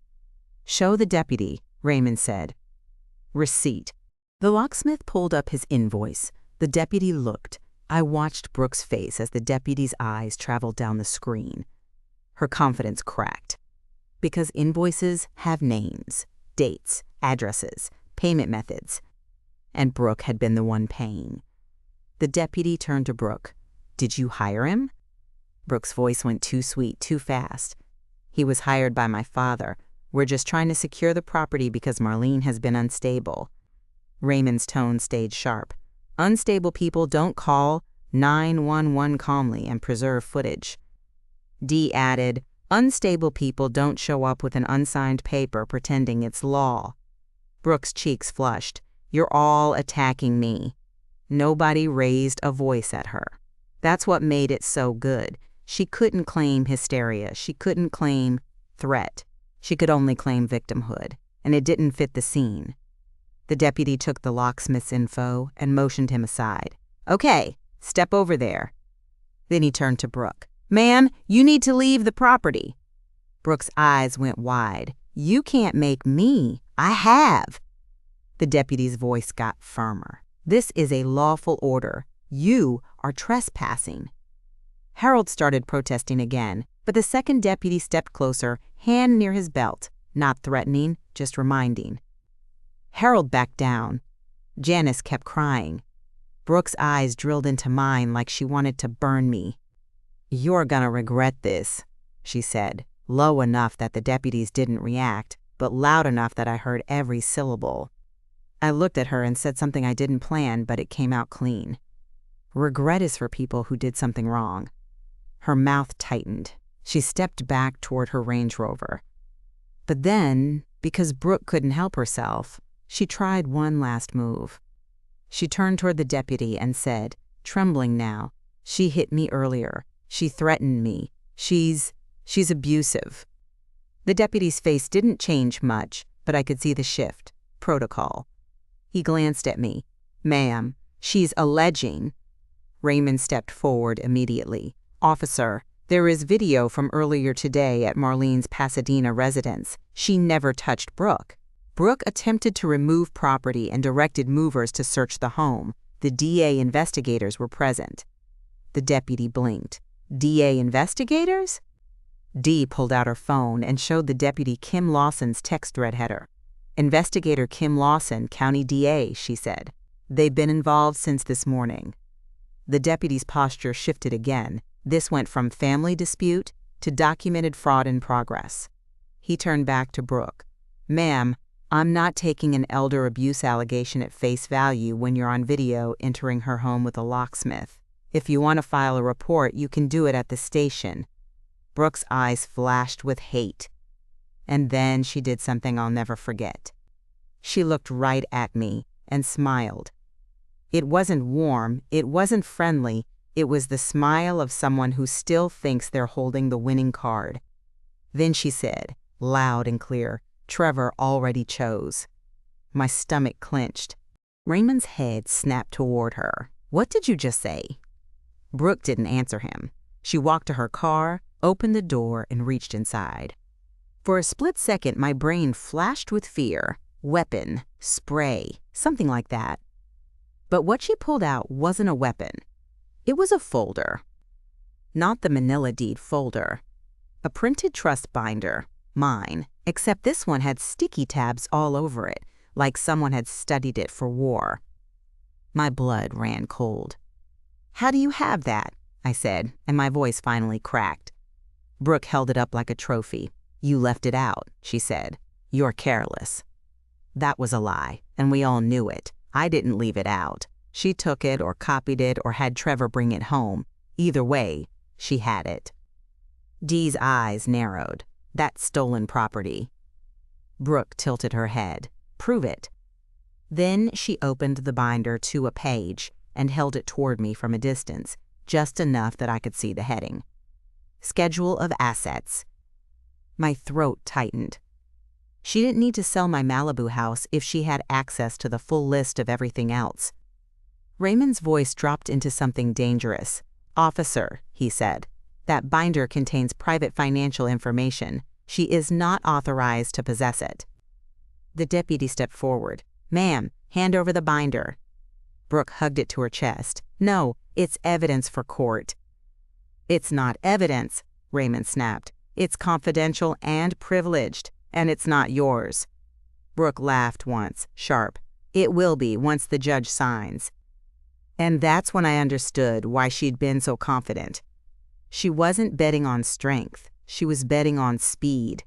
"Show the deputy," Raymond said. "Receipt." The locksmith pulled up his invoice. The deputy looked. I watched Brooke's face as the deputy's eyes traveled down the screen. Her confidence cracked. Because invoices have names, dates, addresses, payment methods. And Brooke had been the one paying. The deputy turned to Brooke. "Did you hire him?" Brooke's voice went too sweet, too fast. "He was hired by my father. We're just trying to secure the property because Marlene has been unstable." Raymond's tone stayed sharp. "Unstable people don't call 911 calmly and preserve footage." Dee added, "Unstable people don't show up with an unsigned paper pretending it's law." Brooke's cheeks flushed. "You're all attacking me." Nobody raised a voice at her. That's what made it so good. She couldn't claim hysteria. She couldn't claim threat. She could only claim victimhood, and it didn't fit the scene. The deputy took the locksmith's info and motioned him aside. "Okay, step over there." Then he turned to Brooke. "Ma'am, you need to leave the property." Brooke's eyes went wide. "You can't make me. I have." The deputy's voice got firmer. "This is a lawful order. You are trespassing." Harold started protesting again, but the second deputy stepped closer, hand near his belt, not threatening, just reminding. Harold backed down. Janice kept crying. Brooke's eyes drilled into mine like she wanted to burn me. "You're gonna regret this," she said, low enough that the deputies didn't react, but loud enough that I heard every syllable. I looked at her and said something I didn't plan, but it came out clean. Regret is for people who did something wrong. Her mouth tightened. She stepped back toward her Range Rover. But then, because Brooke couldn't help herself, she tried one last move. She turned toward the deputy and said, trembling now, "She hit me earlier. She threatened me. She's abusive." The deputy's face didn't change much, but I could see the shift. Protocol. He glanced at me. "Ma'am, she's alleging." Raymond stepped forward immediately. "Officer, there is video from earlier today at Marlene's Pasadena residence. She never touched Brooke. Brooke attempted to remove property and directed movers to search the home. The DA investigators were present." The deputy blinked. "DA investigators?" Dee pulled out her phone and showed the deputy Kim Lawson's text thread header. "Investigator Kim Lawson, County DA," she said. "They've been involved since this morning." The deputy's posture shifted again. This went from family dispute to documented fraud in progress. He turned back to Brooke. "Ma'am, I'm not taking an elder abuse allegation at face value when you're on video entering her home with a locksmith. If you want to file a report, you can do it at the station." Brooke's eyes flashed with hate. And then she did something I'll never forget. She looked right at me and smiled. It wasn't warm, it wasn't friendly, it was the smile of someone who still thinks they're holding the winning card. Then she said, loud and clear, "Trevor already chose." My stomach clenched. Raymond's head snapped toward her. "What did you just say?" Brooke didn't answer him. She walked to her car, opened the door, and reached inside. For a split second, my brain flashed with fear. Weapon, spray, something like that. But what she pulled out wasn't a weapon. It was a folder. Not the manila deed folder. A printed trust binder, mine, except this one had sticky tabs all over it, like someone had studied it for war. My blood ran cold. "How do you have that?" I said, and my voice finally cracked. Brooke held it up like a trophy. "You left it out," she said. "You're careless." That was a lie, and we all knew it. I didn't leave it out. She took it or copied it or had Trevor bring it home. Either way, she had it. Dee's eyes narrowed. "That's stolen property." Brooke tilted her head. "Prove it." Then she opened the binder to a page and held it toward me from a distance, just enough that I could see the heading. Schedule of assets. My throat tightened. She didn't need to sell my Malibu house if she had access to the full list of everything else. Raymond's voice dropped into something dangerous. "Officer," he said, "that binder contains private financial information. She is not authorized to possess it." The deputy stepped forward. "Ma'am, hand over the binder." Brooke hugged it to her chest. "No, it's evidence for court." "It's not evidence," Raymond snapped. "It's confidential and privileged, and it's not yours." Brooke laughed once, sharp. "It will be once the judge signs." And that's when I understood why she'd been so confident. She wasn't betting on strength. She was betting on speed.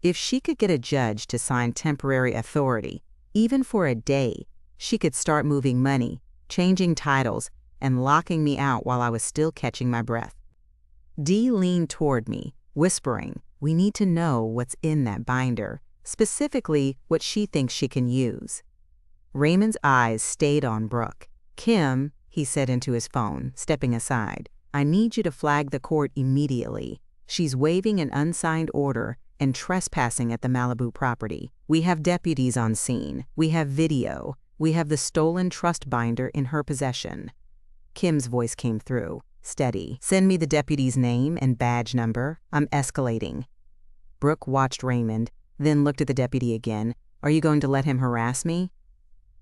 If she could get a judge to sign temporary authority, even for a day, she could start moving money, changing titles, and locking me out while I was still catching my breath. Dee leaned toward me, whispering, "We need to know what's in that binder, specifically what she thinks she can use." Raymond's eyes stayed on Brooke. "Kim," he said into his phone, stepping aside, "I need you to flag the court immediately. She's waiving an unsigned order and trespassing at the Malibu property. We have deputies on scene. We have video. We have the stolen trust binder in her possession." Kim's voice came through, steady. "Send me the deputy's name and badge number. I'm escalating." Brooke watched Raymond, then looked at the deputy again. "Are you going to let him harass me?"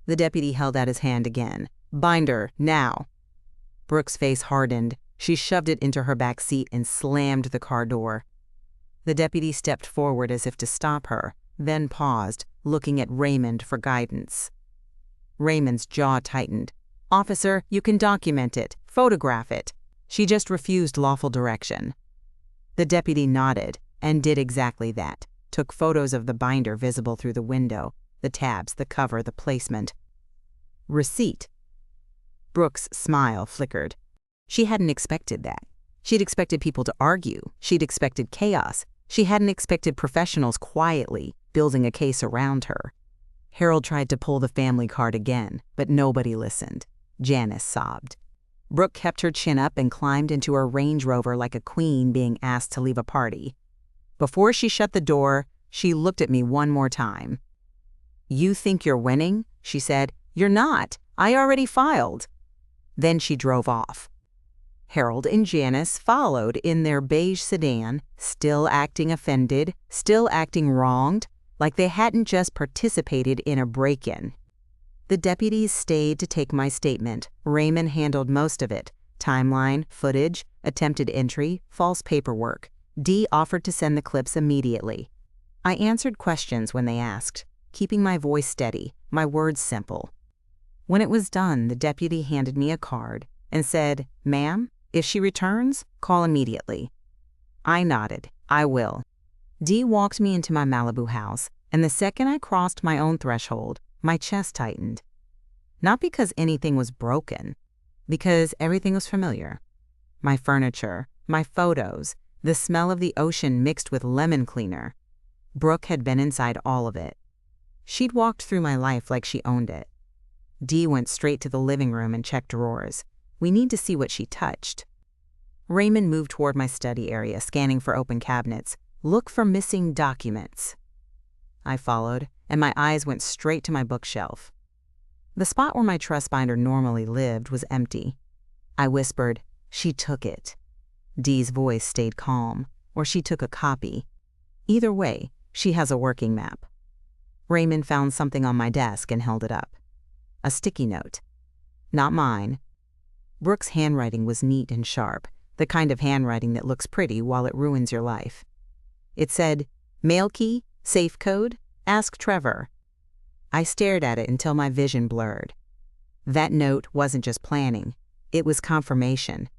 The deputy held out his hand again. "Binder, now." Brooke's face hardened. She shoved it into her back seat and slammed the car door. The deputy stepped forward as if to stop her, then paused, looking at Raymond for guidance. Raymond's jaw tightened. "Officer, you can document it, photograph it." She just refused lawful direction. The deputy nodded and did exactly that, took photos of the binder visible through the window, the tabs, the cover, the placement. Receipt. Brooke's smile flickered. She hadn't expected that. She'd expected people to argue. She'd expected chaos. She hadn't expected professionals quietly building a case around her. Harold tried to pull the family card again, but nobody listened. Janice sobbed. Brooke kept her chin up and climbed into her Range Rover like a queen being asked to leave a party. Before she shut the door, she looked at me one more time. "You think you're winning?" she said. "You're not. I already filed." Then she drove off. Harold and Janice followed in their beige sedan, still acting offended, still acting wronged, like they hadn't just participated in a break-in. The deputies stayed to take my statement. Raymond handled most of it: timeline, footage, attempted entry, false paperwork. Dee offered to send the clips immediately. I answered questions when they asked, keeping my voice steady, my words simple. When it was done, the deputy handed me a card and said, "Ma'am, if she returns, call immediately." I nodded. "I will." Dee walked me into my Malibu house, and the second I crossed my own threshold, my chest tightened. Not because anything was broken, because everything was familiar. My furniture, my photos, the smell of the ocean mixed with lemon cleaner. Brooke had been inside all of it. She'd walked through my life like she owned it. Dee went straight to the living room and checked drawers. We need to see what she touched. Raymond moved toward my study area, scanning for open cabinets. "Look for missing documents." I followed, and my eyes went straight to my bookshelf. The spot where my trust binder normally lived was empty. I whispered, "She took it." Dee's voice stayed calm, or she took a copy. Either way, she has a working map. Raymond found something on my desk and held it up. A sticky note. Not mine. Brooke's handwriting was neat and sharp, the kind of handwriting that looks pretty while it ruins your life. It said, "Mail key, safe code, ask Trevor." I stared at it until my vision blurred. That note wasn't just planning, it was confirmation.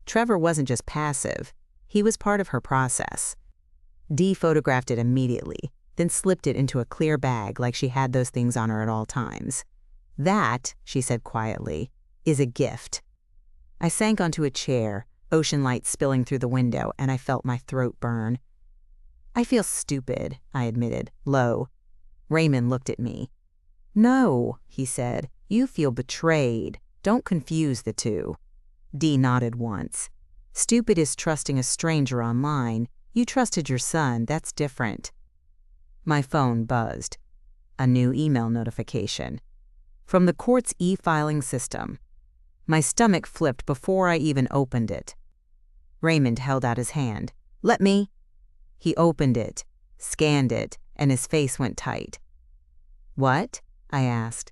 Trevor wasn't just passive, he was part of her process. Dee photographed it immediately, then slipped it into a clear bag like she had those things on her at all times. "That," she said quietly, "is a gift." I sank onto a chair, ocean light spilling through the window, and I felt my throat burn. "I feel stupid," I admitted, low. Raymond looked at me. "No," he said, "you feel betrayed. Don't confuse the two." Dee nodded once. "Stupid is trusting a stranger online. You trusted your son, that's different." My phone buzzed. A new email notification. From the court's e-filing system. My stomach flipped before I even opened it. Raymond held out his hand. "Let me." He opened it, scanned it, and his face went tight. "What?" I asked.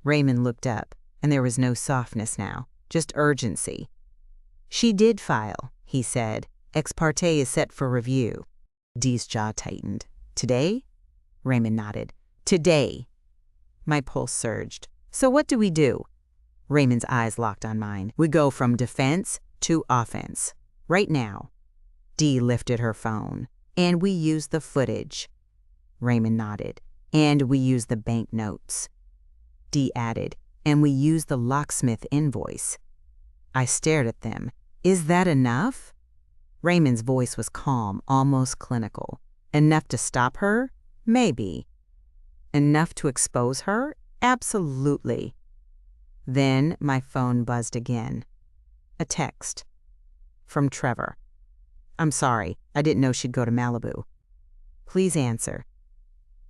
Raymond looked up, and there was no softness now, just urgency. "She did file," he said. "Ex parte is set for review." Dee's jaw tightened. "Today?" Raymond nodded. "Today." My pulse surged. "So what do we do?" Raymond's eyes locked on mine. "We go from defense to offense. Right now." Dee lifted her phone. "And we use the footage." Raymond nodded. "And we use the bank notes." Dee added, "And we use the locksmith invoice." I stared at them. "Is that enough?" Raymond's voice was calm, almost clinical. "Enough to stop her? Maybe. Enough to expose her? Absolutely." Then my phone buzzed again. A text. From Trevor. "I'm sorry, I didn't know she'd go to Malibu. Please answer."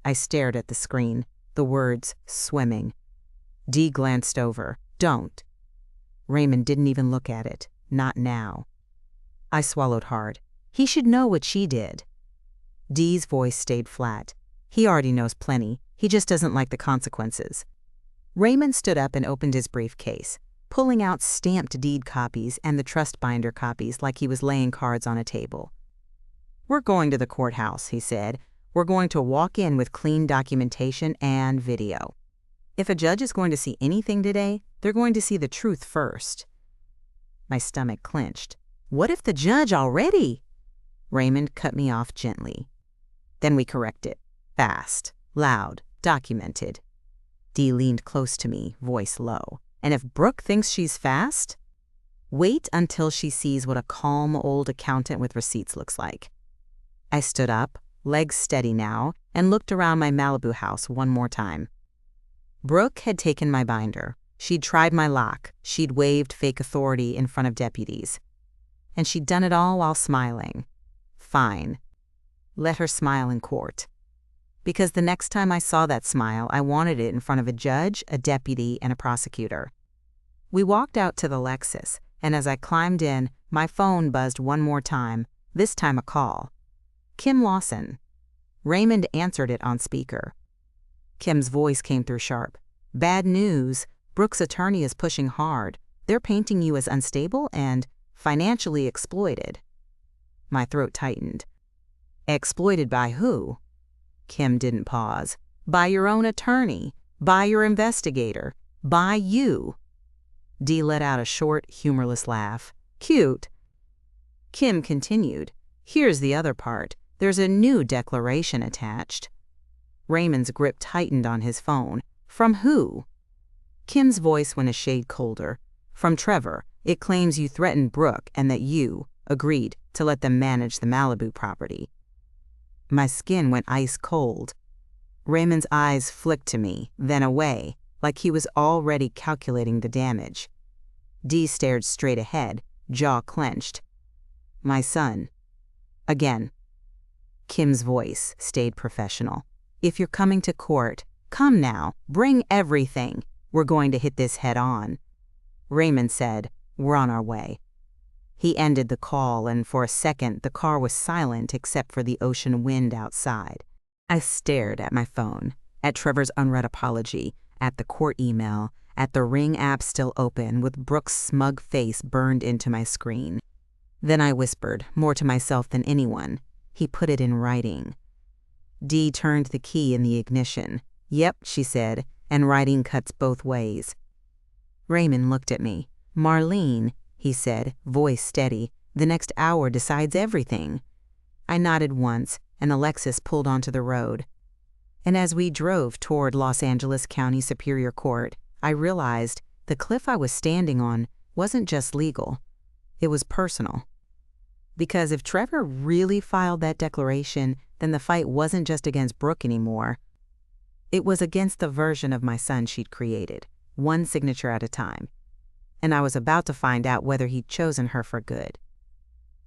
I stared at the screen, the words swimming. Dee glanced over. "Don't." Raymond didn't even look at it. Not now. I swallowed hard. He should know what she did. Dee's voice stayed flat. "He already knows plenty. He just doesn't like the consequences." Raymond stood up and opened his briefcase, pulling out stamped deed copies and the trust binder copies like he was laying cards on a table. "We're going to the courthouse," he said. We're going to walk in with clean documentation and video. If a judge is going to see anything today, they're going to see the truth first." My stomach clenched. What if the judge already? Raymond cut me off gently. "Then we correct it. Fast, loud, documented." Dee leaned close to me, voice low. "And if Brooke thinks she's fast, wait until she sees what a calm old accountant with receipts looks like." I stood up, legs steady now, and looked around my Malibu house one more time. Brooke had taken my binder. She'd tried my lock. She'd waved fake authority in front of deputies. And she'd done it all while smiling. Fine. Let her smile in court. Because the next time I saw that smile, I wanted it in front of a judge, a deputy, and a prosecutor. We walked out to the Lexus, and as I climbed in, my phone buzzed one more time, this time a call. Kim Lawson. Raymond answered it on speaker. Kim's voice came through sharp. "Bad news. Brooke's attorney is pushing hard. They're painting you as unstable and financially exploited." My throat tightened. "Exploited by who?" Kim didn't pause. "By your own attorney. By your investigator. By you." Dee let out a short, humorless laugh. "Cute." Kim continued. "Here's the other part. There's a new declaration attached." Raymond's grip tightened on his phone. "From who?" Kim's voice went a shade colder. "From Trevor. It claims you threatened Brooke and that you agreed to let them manage the Malibu property." My skin went ice cold. Raymond's eyes flicked to me, then away, like he was already calculating the damage. Dee stared straight ahead, jaw clenched. "My son." Again. Kim's voice stayed professional. "If you're coming to court, come now, bring everything. We're going to hit this head on." Raymond said, "We're on our way." He ended the call, and for a second the car was silent except for the ocean wind outside. I stared at my phone, at Trevor's unread apology, at the court email, at the Ring app still open with Brooke's smug face burned into my screen. Then I whispered, more to myself than anyone, "He put it in writing." Dee turned the key in the ignition. "Yep," she said, "and writing cuts both ways." Raymond looked at me. "Marlene," he said, voice steady, "the next hour decides everything." I nodded once, and the Lexus pulled onto the road. And as we drove toward Los Angeles County Superior Court, I realized the cliff I was standing on wasn't just legal. It was personal. Because if Trevor really filed that declaration, then the fight wasn't just against Brooke anymore. It was against the version of my son she'd created, one signature at a time. And I was about to find out whether he'd chosen her for good.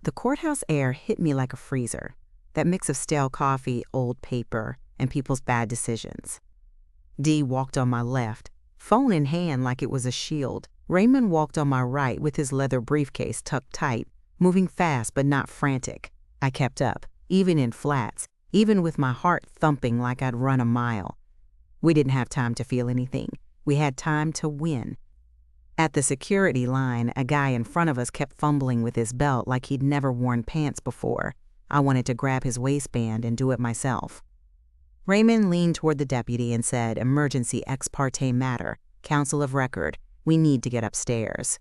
The courthouse air hit me like a freezer, that mix of stale coffee, old paper, and people's bad decisions. Dee walked on my left, phone in hand like it was a shield. Raymond walked on my right with his leather briefcase tucked tight, moving fast but not frantic. I kept up, even in flats, even with my heart thumping like I'd run a mile. We didn't have time to feel anything. We had time to win. At the security line, a guy in front of us kept fumbling with his belt like he'd never worn pants before. I wanted to grab his waistband and do it myself. Raymond leaned toward the deputy and said, "Emergency ex parte matter, counsel of record. We need to get upstairs."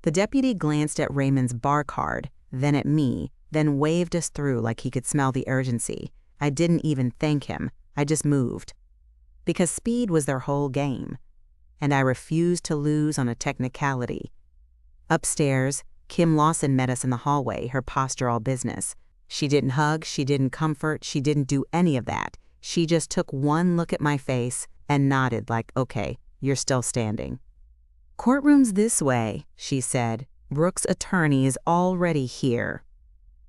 The deputy glanced at Raymond's bar card, then at me, then waved us through like he could smell the urgency. I didn't even thank him. I just moved. Because speed was their whole game. And I refused to lose on a technicality. Upstairs, Kim Lawson met us in the hallway, her posture all business. She didn't hug, she didn't comfort, she didn't do any of that. She just took one look at my face and nodded like, "Okay, you're still standing." "Courtroom's this way," she said. "Brooke's attorney is already here."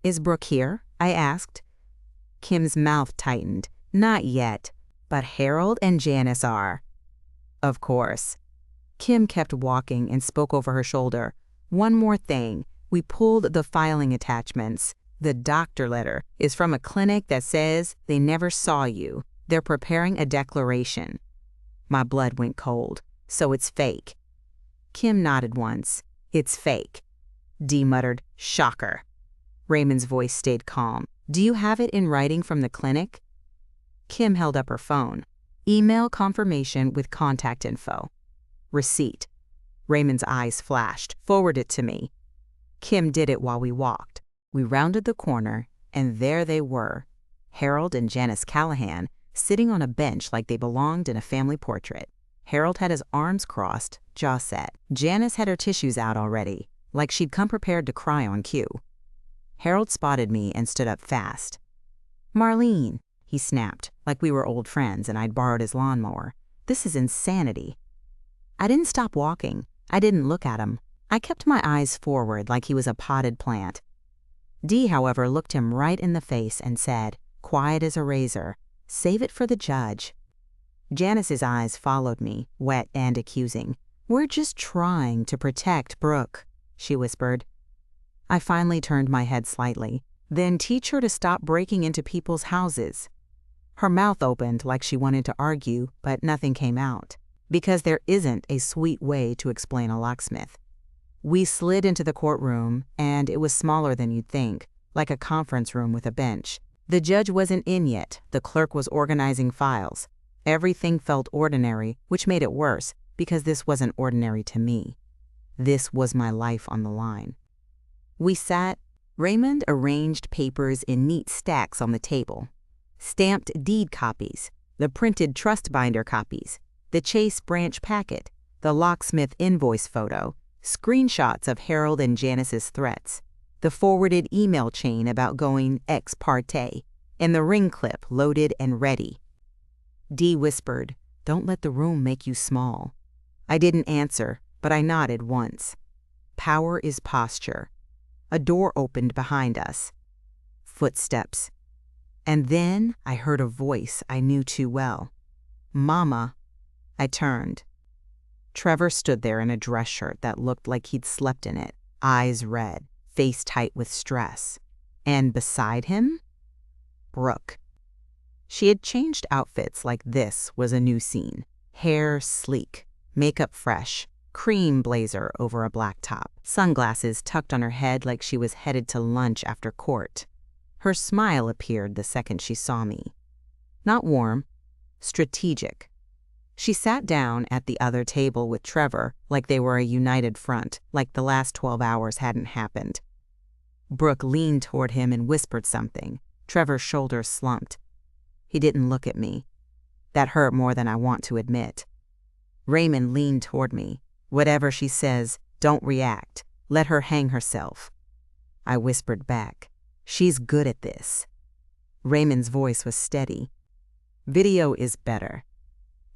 "Is Brooke here?" I asked. Kim's mouth tightened. "Not yet, but Harold and Janice are." "Of course." Kim kept walking and spoke over her shoulder. "One more thing. We pulled the filing attachments. The doctor letter is from a clinic that says they never saw you. They're preparing a declaration." My blood went cold. "So it's fake." Kim nodded once. "It's fake." Dee muttered, "Shocker." Raymond's voice stayed calm. Do you have it in writing from the clinic? Kim held up her phone. Email confirmation with contact info. Receipt. Raymond's eyes flashed. Forward it to me. Kim did it while we walked. We rounded the corner, and there they were, Harold and Janice Callahan, sitting on a bench like they belonged in a family portrait. Harold had his arms crossed, jaw set. Janice had her tissues out already, like she'd come prepared to cry on cue. Harold spotted me and stood up fast. "Marlene," he snapped, like we were old friends and I'd borrowed his lawnmower. "This is insanity." I didn't stop walking. I didn't look at him. I kept my eyes forward like he was a potted plant. Dee, however, looked him right in the face and said, quiet as a razor, "Save it for the judge." Janice's eyes followed me, wet and accusing. "We're just trying to protect Brooke," she whispered. I finally turned my head slightly. "Then teach her to stop breaking into people's houses." Her mouth opened like she wanted to argue, but nothing came out. Because there isn't a sweet way to explain a locksmith. We slid into the courtroom, and it was smaller than you'd think, like a conference room with a bench. The judge wasn't in yet. The clerk was organizing files. Everything felt ordinary, which made it worse, because this wasn't ordinary to me. This was my life on the line. We sat. Raymond arranged papers in neat stacks on the table. Stamped deed copies, the printed trust binder copies, the Chase branch packet, the locksmith invoice photo, screenshots of Harold and Janice's threats, the forwarded email chain about going ex parte, and the ring clip loaded and ready. Dee whispered, "Don't let the room make you small." I didn't answer, but I nodded once. Power is posture. A door opened behind us. Footsteps. And then I heard a voice I knew too well. "Mama." I turned. Trevor stood there in a dress shirt that looked like he'd slept in it, eyes red, face tight with stress. And beside him, Brooke. She had changed outfits like this was a new scene. Hair sleek, makeup fresh, cream blazer over a black top, sunglasses tucked on her head like she was headed to lunch after court. Her smile appeared the second she saw me. Not warm, strategic. She sat down at the other table with Trevor like they were a united front, like the last 12 hours hadn't happened. Brooke leaned toward him and whispered something. Trevor's shoulders slumped. He didn't look at me. That hurt more than I want to admit. Raymond leaned toward me. "Whatever she says, don't react. Let her hang herself." I whispered back, "She's good at this." Raymond's voice was steady. "Video is better."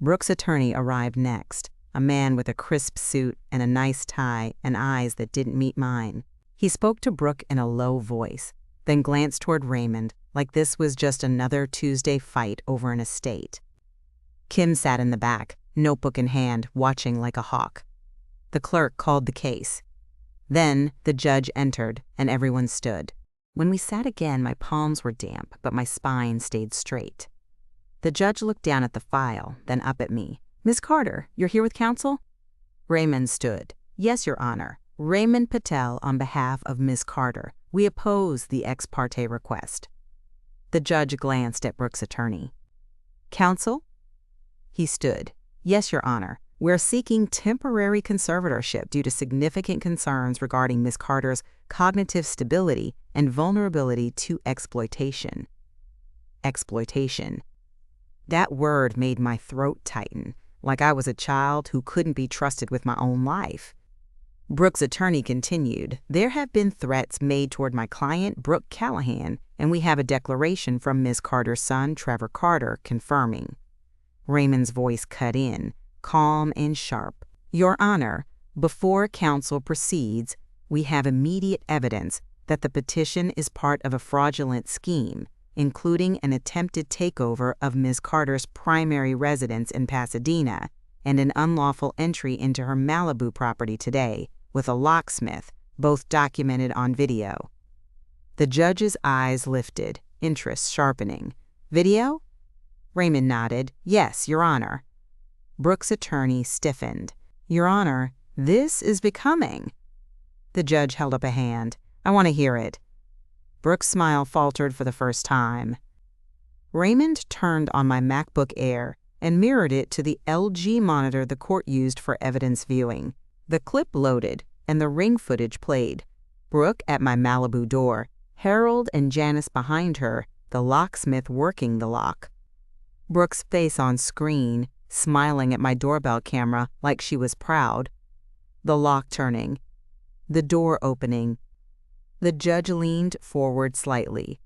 Brooke's attorney arrived next, a man with a crisp suit and a nice tie and eyes that didn't meet mine. He spoke to Brooke in a low voice, then glanced toward Raymond like this was just another Tuesday fight over an estate. Kim sat in the back, notebook in hand, watching like a hawk. The clerk called the case. Then the judge entered, and everyone stood. When we sat again, my palms were damp, but my spine stayed straight. The judge looked down at the file, then up at me. "Miss Carter, you're here with counsel?" Raymond stood. "Yes, Your Honor. Raymond Patel on behalf of Miss Carter. We oppose the ex parte request." The judge glanced at Brooke's attorney. "Counsel?" He stood. "Yes, Your Honor. We're seeking temporary conservatorship due to significant concerns regarding Miss Carter's cognitive stability and vulnerability to exploitation." Exploitation. That word made my throat tighten, like I was a child who couldn't be trusted with my own life. Brooke's attorney continued, "There have been threats made toward my client, Brooke Callahan, and we have a declaration from Ms. Carter's son, Trevor Carter, confirming." Raymond's voice cut in, calm and sharp. "Your Honor, before counsel proceeds, we have immediate evidence that the petition is part of a fraudulent scheme, including an attempted takeover of Ms. Carter's primary residence in Pasadena and an unlawful entry into her Malibu property today with a locksmith, both documented on video." The judge's eyes lifted, interest sharpening. "Video?" Raymond nodded. "Yes, Your Honor." Brooke's attorney stiffened. "Your Honor, this is becoming." The judge held up a hand. "I want to hear it." Brooke's smile faltered for the first time. Raymond turned on my MacBook Air and mirrored it to the LG monitor the court used for evidence viewing. The clip loaded, and the ring footage played. Brooke at my Malibu door, Harold and Janice behind her, the locksmith working the lock. Brooke's face on screen, smiling at my doorbell camera like she was proud. The lock turning. The door opening. The judge leaned forward slightly.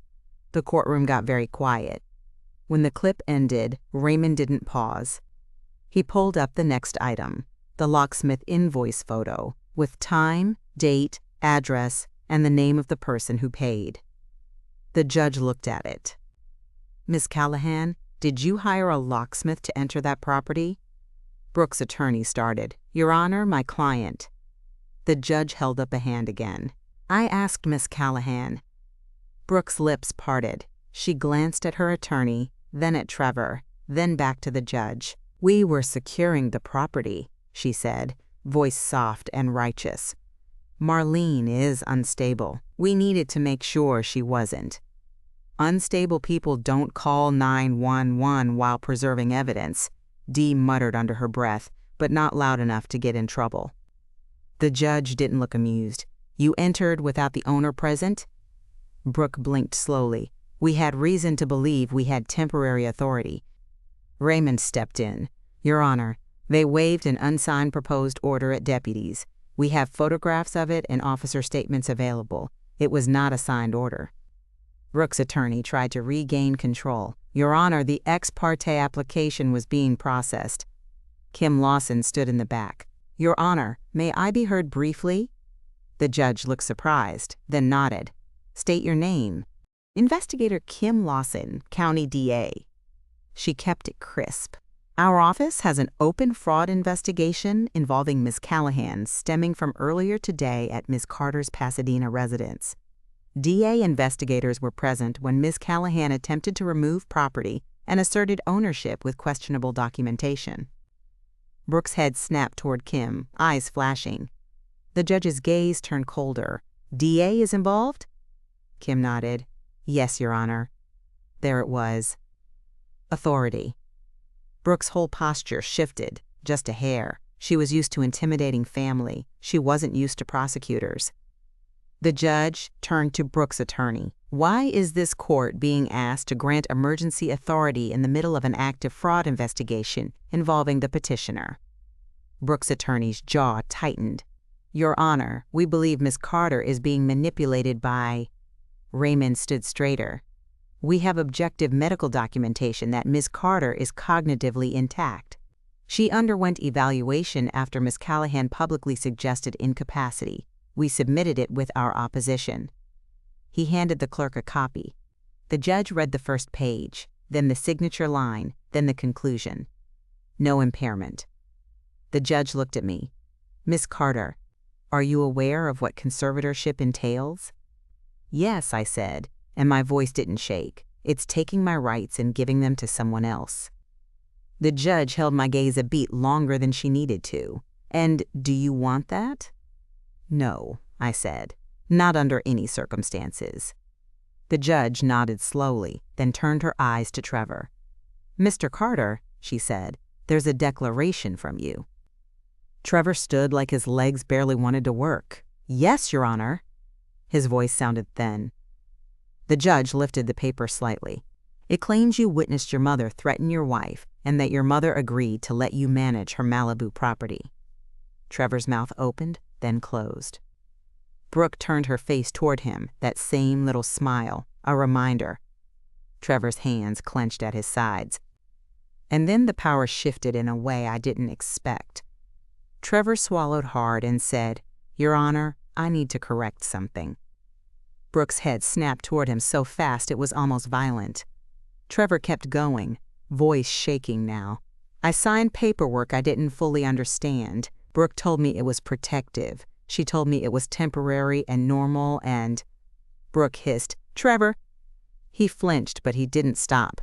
The courtroom got very quiet. When the clip ended, Raymond didn't pause. He pulled up the next item, the locksmith invoice photo, with time, date, address, and the name of the person who paid. The judge looked at it. "Miss Callahan, did you hire a locksmith to enter that property?" Brooke's attorney started. "Your Honor, my client." The judge held up a hand again. "I asked Miss Callahan." Brooke's lips parted. She glanced at her attorney, then at Trevor, then back to the judge. "We were securing the property," she said, voice soft and righteous. "Marlene is unstable. We needed to make sure she wasn't. Unstable people don't call 911 while preserving evidence," Dee muttered under her breath, but not loud enough to get in trouble. The judge didn't look amused. "You entered without the owner present?" Brooke blinked slowly. "We had reason to believe we had temporary authority." Raymond stepped in. "Your Honor, they waived an unsigned proposed order at deputies. We have photographs of it and officer statements available. It was not a signed order." Brooke's attorney tried to regain control. "Your Honor, the ex parte application was being processed." Kim Lawson stood in the back. "Your Honor, may I be heard briefly?" The judge looked surprised, then nodded. "State your name." "Investigator Kim Lawson, County DA." She kept it crisp. "Our office has an open fraud investigation involving Ms. Callahan stemming from earlier today at Ms. Carter's Pasadena residence. DA investigators were present when Ms. Callahan attempted to remove property and asserted ownership with questionable documentation." Brooke's head snapped toward Kim, eyes flashing. The judge's gaze turned colder. "DA is involved?" Kim nodded. "Yes, Your Honor." There it was. Authority. Brooke's whole posture shifted, just a hair. She was used to intimidating family. She wasn't used to prosecutors. The judge turned to Brooke's attorney. "Why is this court being asked to grant emergency authority in the middle of an active fraud investigation involving the petitioner?" Brooke's attorney's jaw tightened. "Your Honor, we believe Ms. Carter is being manipulated by—" Raymond stood straighter. "We have objective medical documentation that Ms. Carter is cognitively intact. She underwent evaluation after Ms. Callahan publicly suggested incapacity. We submitted it with our opposition." He handed the clerk a copy. The judge read the first page, then the signature line, then the conclusion. "No impairment." The judge looked at me. "Miss Carter, are you aware of what conservatorship entails?" "Yes," I said, and my voice didn't shake. "It's taking my rights and giving them to someone else." The judge held my gaze a beat longer than she needed to. "And do you want that?" "No," I said, "not under any circumstances." The judge nodded slowly, then turned her eyes to Trevor. "Mr. Carter," she said, "there's a declaration from you." Trevor stood like his legs barely wanted to work. "Yes, Your Honor." His voice sounded thin. The judge lifted the paper slightly. "It claims you witnessed your mother threaten your wife and that your mother agreed to let you manage her Malibu property." Trevor's mouth opened, then closed. Brooke turned her face toward him, that same little smile, a reminder. Trevor's hands clenched at his sides. And then the power shifted in a way I didn't expect. Trevor swallowed hard and said, "Your Honor, I need to correct something." Brooke's head snapped toward him so fast it was almost violent. Trevor kept going, voice shaking now. "I signed paperwork I didn't fully understand. Brooke told me it was protective. She told me it was temporary and normal and—" Brooke hissed, "Trevor!" He flinched, but he didn't stop.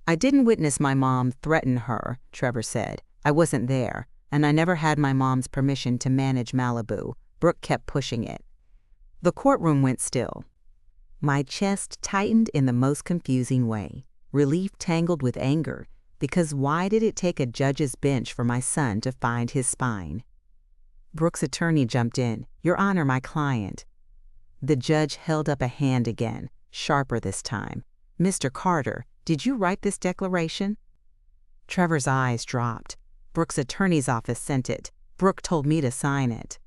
"I didn't witness my mom threaten her," Trevor said. "I wasn't there, and I never had my mom's permission to manage Malibu." Brooke kept pushing it. The courtroom went still. My chest tightened in the most confusing way, relief tangled with anger, because why did it take a judge's bench for my son to find his spine? Brooke's attorney jumped in. "Your Honor, my client." The judge held up a hand again, sharper this time. "Mr. Carter, did you write this declaration?" Trevor's eyes dropped. "Brooke's attorney's office sent it. Brooke told me to sign it."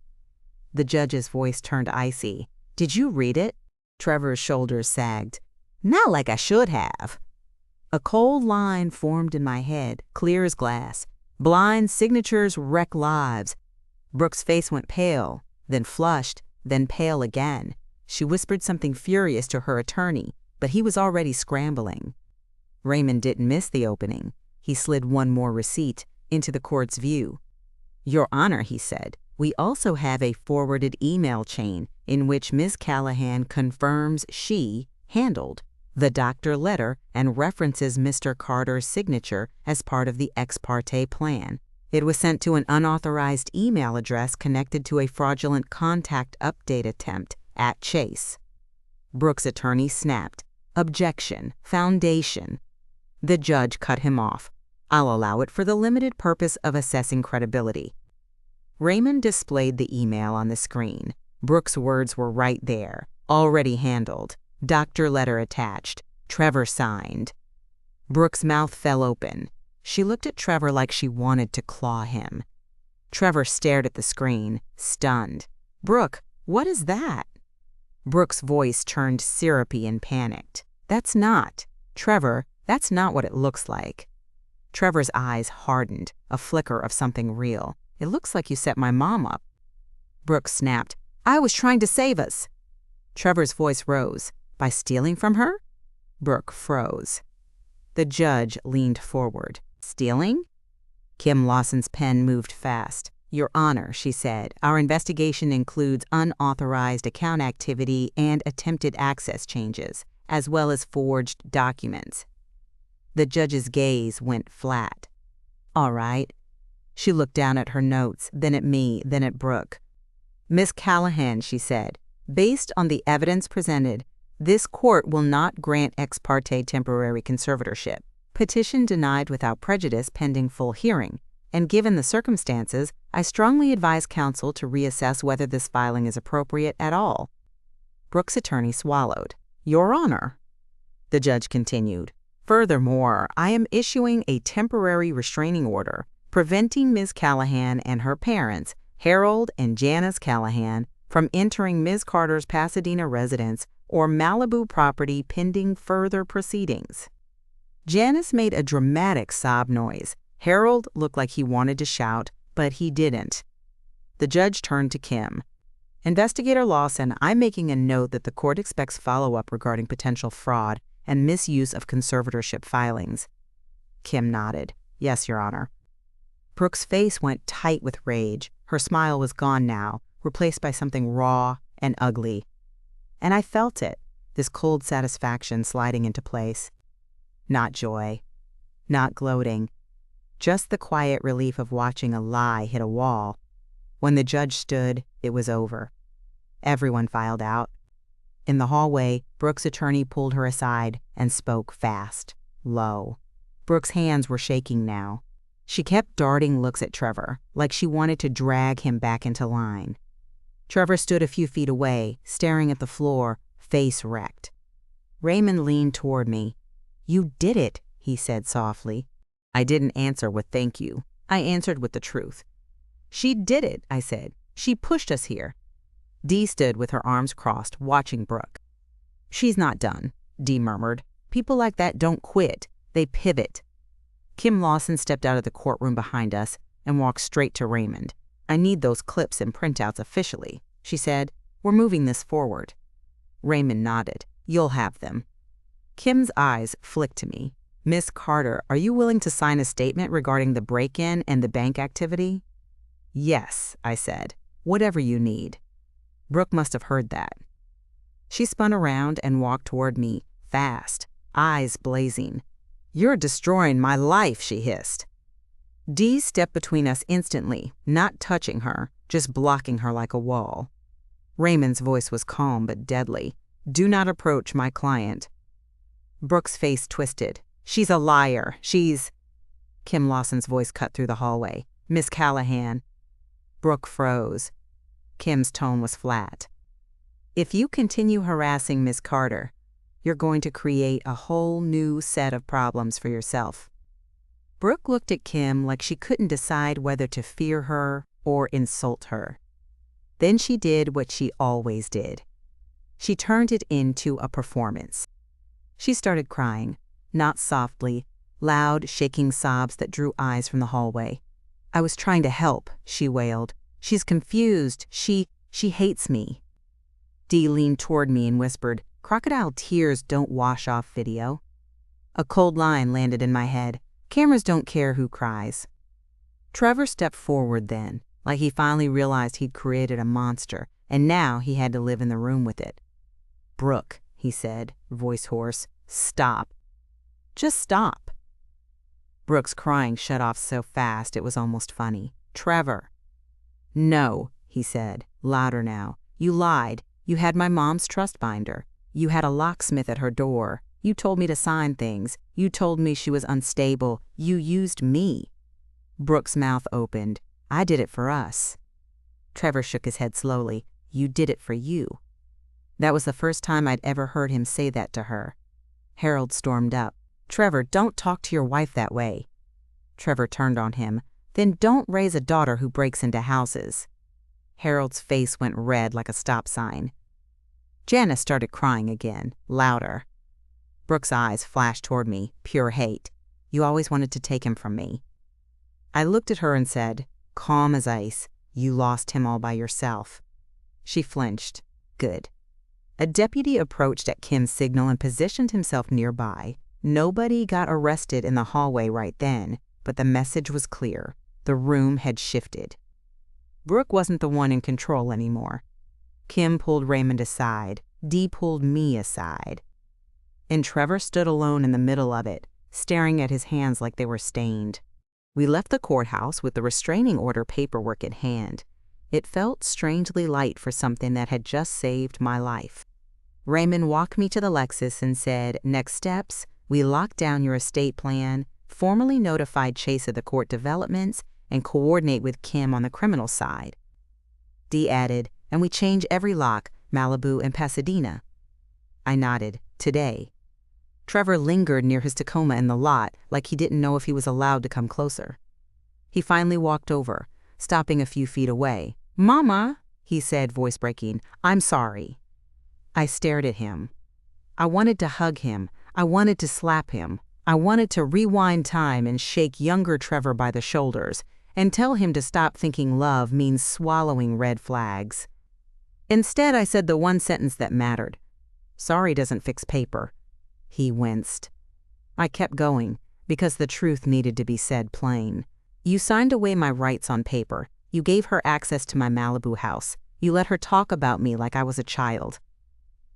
The judge's voice turned icy. "Did you read it?" Trevor's shoulders sagged. "Not like I should have." A cold line formed in my head, clear as glass. Blind signatures wreck lives. Brooke's face went pale, then flushed, then pale again. She whispered something furious to her attorney, but he was already scrambling. Raymond didn't miss the opening. He slid one more receipt into the court's view. "Your Honor," he said, "we also have a forwarded email chain in which Ms. Callahan confirms she handled the doctor letter and references Mr. Carter's signature as part of the ex parte plan. It was sent to an unauthorized email address connected to a fraudulent contact update attempt at Chase." Brooke's attorney snapped. "Objection. Foundation." The judge cut him off. "I'll allow it for the limited purpose of assessing credibility." Raymond displayed the email on the screen. Brooke's words were right there, already handled. Doctor letter attached. Trevor signed. Brooke's mouth fell open. She looked at Trevor like she wanted to claw him. Trevor stared at the screen, stunned. "Brooke, what is that?" Brooke's voice turned syrupy and panicked. Trevor, that's not what it looks like." Trevor's eyes hardened, a flicker of something real. "It looks like you set my mom up." Brooke snapped. "I was trying to save us." Trevor's voice rose. "By stealing from her?" Brooke froze. The judge leaned forward. "Stealing?" Kim Lawson's pen moved fast. "Your Honor," she said, "our investigation includes unauthorized account activity and attempted access changes, as well as forged documents." The judge's gaze went flat. "All right." She looked down at her notes, then at me, then at Brooke. "Miss Callahan," she said, "based on the evidence presented, this court will not grant ex parte temporary conservatorship. Petition denied without prejudice pending full hearing, and given the circumstances, I strongly advise counsel to reassess whether this filing is appropriate at all." Brooke's attorney swallowed. "Your Honor," the judge continued, "furthermore, I am issuing a temporary restraining order preventing Ms. Callahan and her parents, Harold and Janice Callahan, from entering Ms. Carter's Pasadena residence or Malibu property pending further proceedings." Janice made a dramatic sob noise. Harold looked like he wanted to shout, but he didn't. The judge turned to Kim. "Investigator Lawson, I'm making a note that the court expects follow-up regarding potential fraud and misuse of conservatorship filings." Kim nodded. "Yes, Your Honor." Brooke's face went tight with rage. Her smile was gone now, replaced by something raw and ugly. And I felt it, this cold satisfaction sliding into place. Not joy, not gloating, just the quiet relief of watching a lie hit a wall. When the judge stood, it was over. Everyone filed out. In the hallway, Brooke's attorney pulled her aside and spoke fast, low. Brooke's hands were shaking now. She kept darting looks at Trevor, like she wanted to drag him back into line. Trevor stood a few feet away, staring at the floor, face wrecked. Raymond leaned toward me. "You did it," he said softly. I didn't answer with thank you. I answered with the truth. "She did it," I said. "She pushed us here." Dee stood with her arms crossed, watching Brooke. "She's not done," Dee murmured. "People like that don't quit. They pivot." Kim Lawson stepped out of the courtroom behind us and walked straight to Raymond. "I need those clips and printouts officially," she said. "We're moving this forward." Raymond nodded. "You'll have them." Kim's eyes flicked to me. "Miss Carter, are you willing to sign a statement regarding the break-in and the bank activity?" "Yes," I said. "Whatever you need." Brooke must have heard that. She spun around and walked toward me, fast, eyes blazing. "You're destroying my life," she hissed. Dee stepped between us instantly, not touching her, just blocking her like a wall. Raymond's voice was calm but deadly. Do not approach my client." Brooke's face twisted. "She's a liar. She's—" Kim Lawson's voice cut through the hallway. "Miss Callahan." Brooke froze. Kim's tone was flat. "If you continue harassing Miss Carter, you're going to create a whole new set of problems for yourself." Brooke looked at Kim like she couldn't decide whether to fear her or insult her. Then she did what she always did. She turned it into a performance. She started crying, not softly, loud, shaking sobs that drew eyes from the hallway. "I was trying to help," she wailed. "She's confused. She hates me." Dee leaned toward me and whispered, "Crocodile tears don't wash off video." A cold line landed in my head. Cameras don't care who cries. Trevor stepped forward then, like he finally realized he'd created a monster, and now he had to live in the room with it. "Brooke," he said, voice hoarse, "stop. Just stop." Brooke's crying shut off so fast it was almost funny. "Trevor." "No," he said, louder now. "You lied. You had my mom's trust binder. You had a locksmith at her door. You told me to sign things. You told me she was unstable. You used me." Brooke's mouth opened. "I did it for us." Trevor shook his head slowly. "You did it for you." That was the first time I'd ever heard him say that to her. Harold stormed up. "Trevor, don't talk to your wife that way." Trevor turned on him. "Then don't raise a daughter who breaks into houses." Harold's face went red like a stop sign. Janice started crying again, louder. Brooke's eyes flashed toward me, pure hate. "You always wanted to take him from me." I looked at her and said, calm as ice, "You lost him all by yourself." She flinched. Good. A deputy approached at Kim's signal and positioned himself nearby. Nobody got arrested in the hallway right then, but the message was clear. The room had shifted. Brooke wasn't the one in control anymore. Kim pulled Raymond aside. Dee pulled me aside. And Trevor stood alone in the middle of it, staring at his hands like they were stained. We left the courthouse with the restraining order paperwork in hand. It felt strangely light for something that had just saved my life. Raymond walked me to the Lexus and said, "Next steps, we lock down your estate plan, formally notified Chase of the court developments, and coordinate with Kim on the criminal side." Dee added, "And we change every lock, Malibu and Pasadena." I nodded. "Today." Trevor lingered near his Tacoma in the lot, like he didn't know if he was allowed to come closer. He finally walked over, stopping a few feet away. "Mama," he said, voice breaking, "I'm sorry." I stared at him. I wanted to hug him. I wanted to slap him. I wanted to rewind time and shake younger Trevor by the shoulders and tell him to stop thinking love means swallowing red flags. Instead, I said the one sentence that mattered. "Sorry doesn't fix paper." He winced. I kept going, because the truth needed to be said plain. "You signed away my rights on paper. You gave her access to my Malibu house. You let her talk about me like I was a child."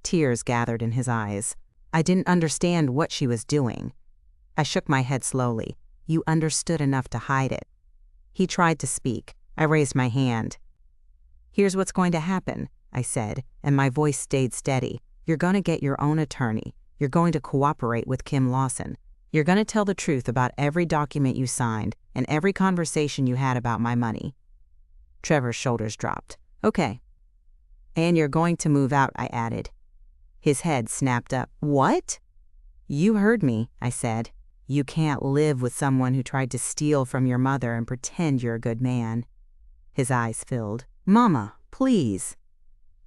Tears gathered in his eyes. I didn't understand what she was doing. I shook my head slowly. "You understood enough to hide it." He tried to speak. I raised my hand. "Here's what's going to happen," I said, and my voice stayed steady. "You're going to get your own attorney. You're going to cooperate with Kim Lawson. You're going to tell the truth about every document you signed and every conversation you had about my money." Trevor's shoulders dropped. "Okay." "And you're going to move out," I added. His head snapped up. "What?" "You heard me," I said. "You can't live with someone who tried to steal from your mother and pretend you're a good man." His eyes filled. "Mama, please."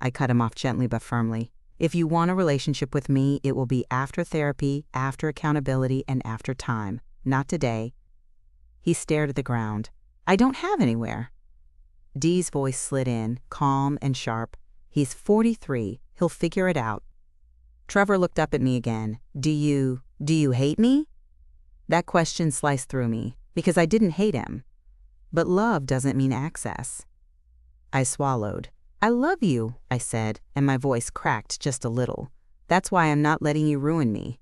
I cut him off gently but firmly. "If you want a relationship with me, it will be after therapy, after accountability, and after time. Not today." He stared at the ground. "I don't have anywhere." Dee's voice slid in, calm and sharp. "He's 43. He'll figure it out." Trevor looked up at me again. Do you hate me?" That question sliced through me, because I didn't hate him. But love doesn't mean access. I swallowed. "I love you," I said, and my voice cracked just a little. "That's why I'm not letting you ruin me."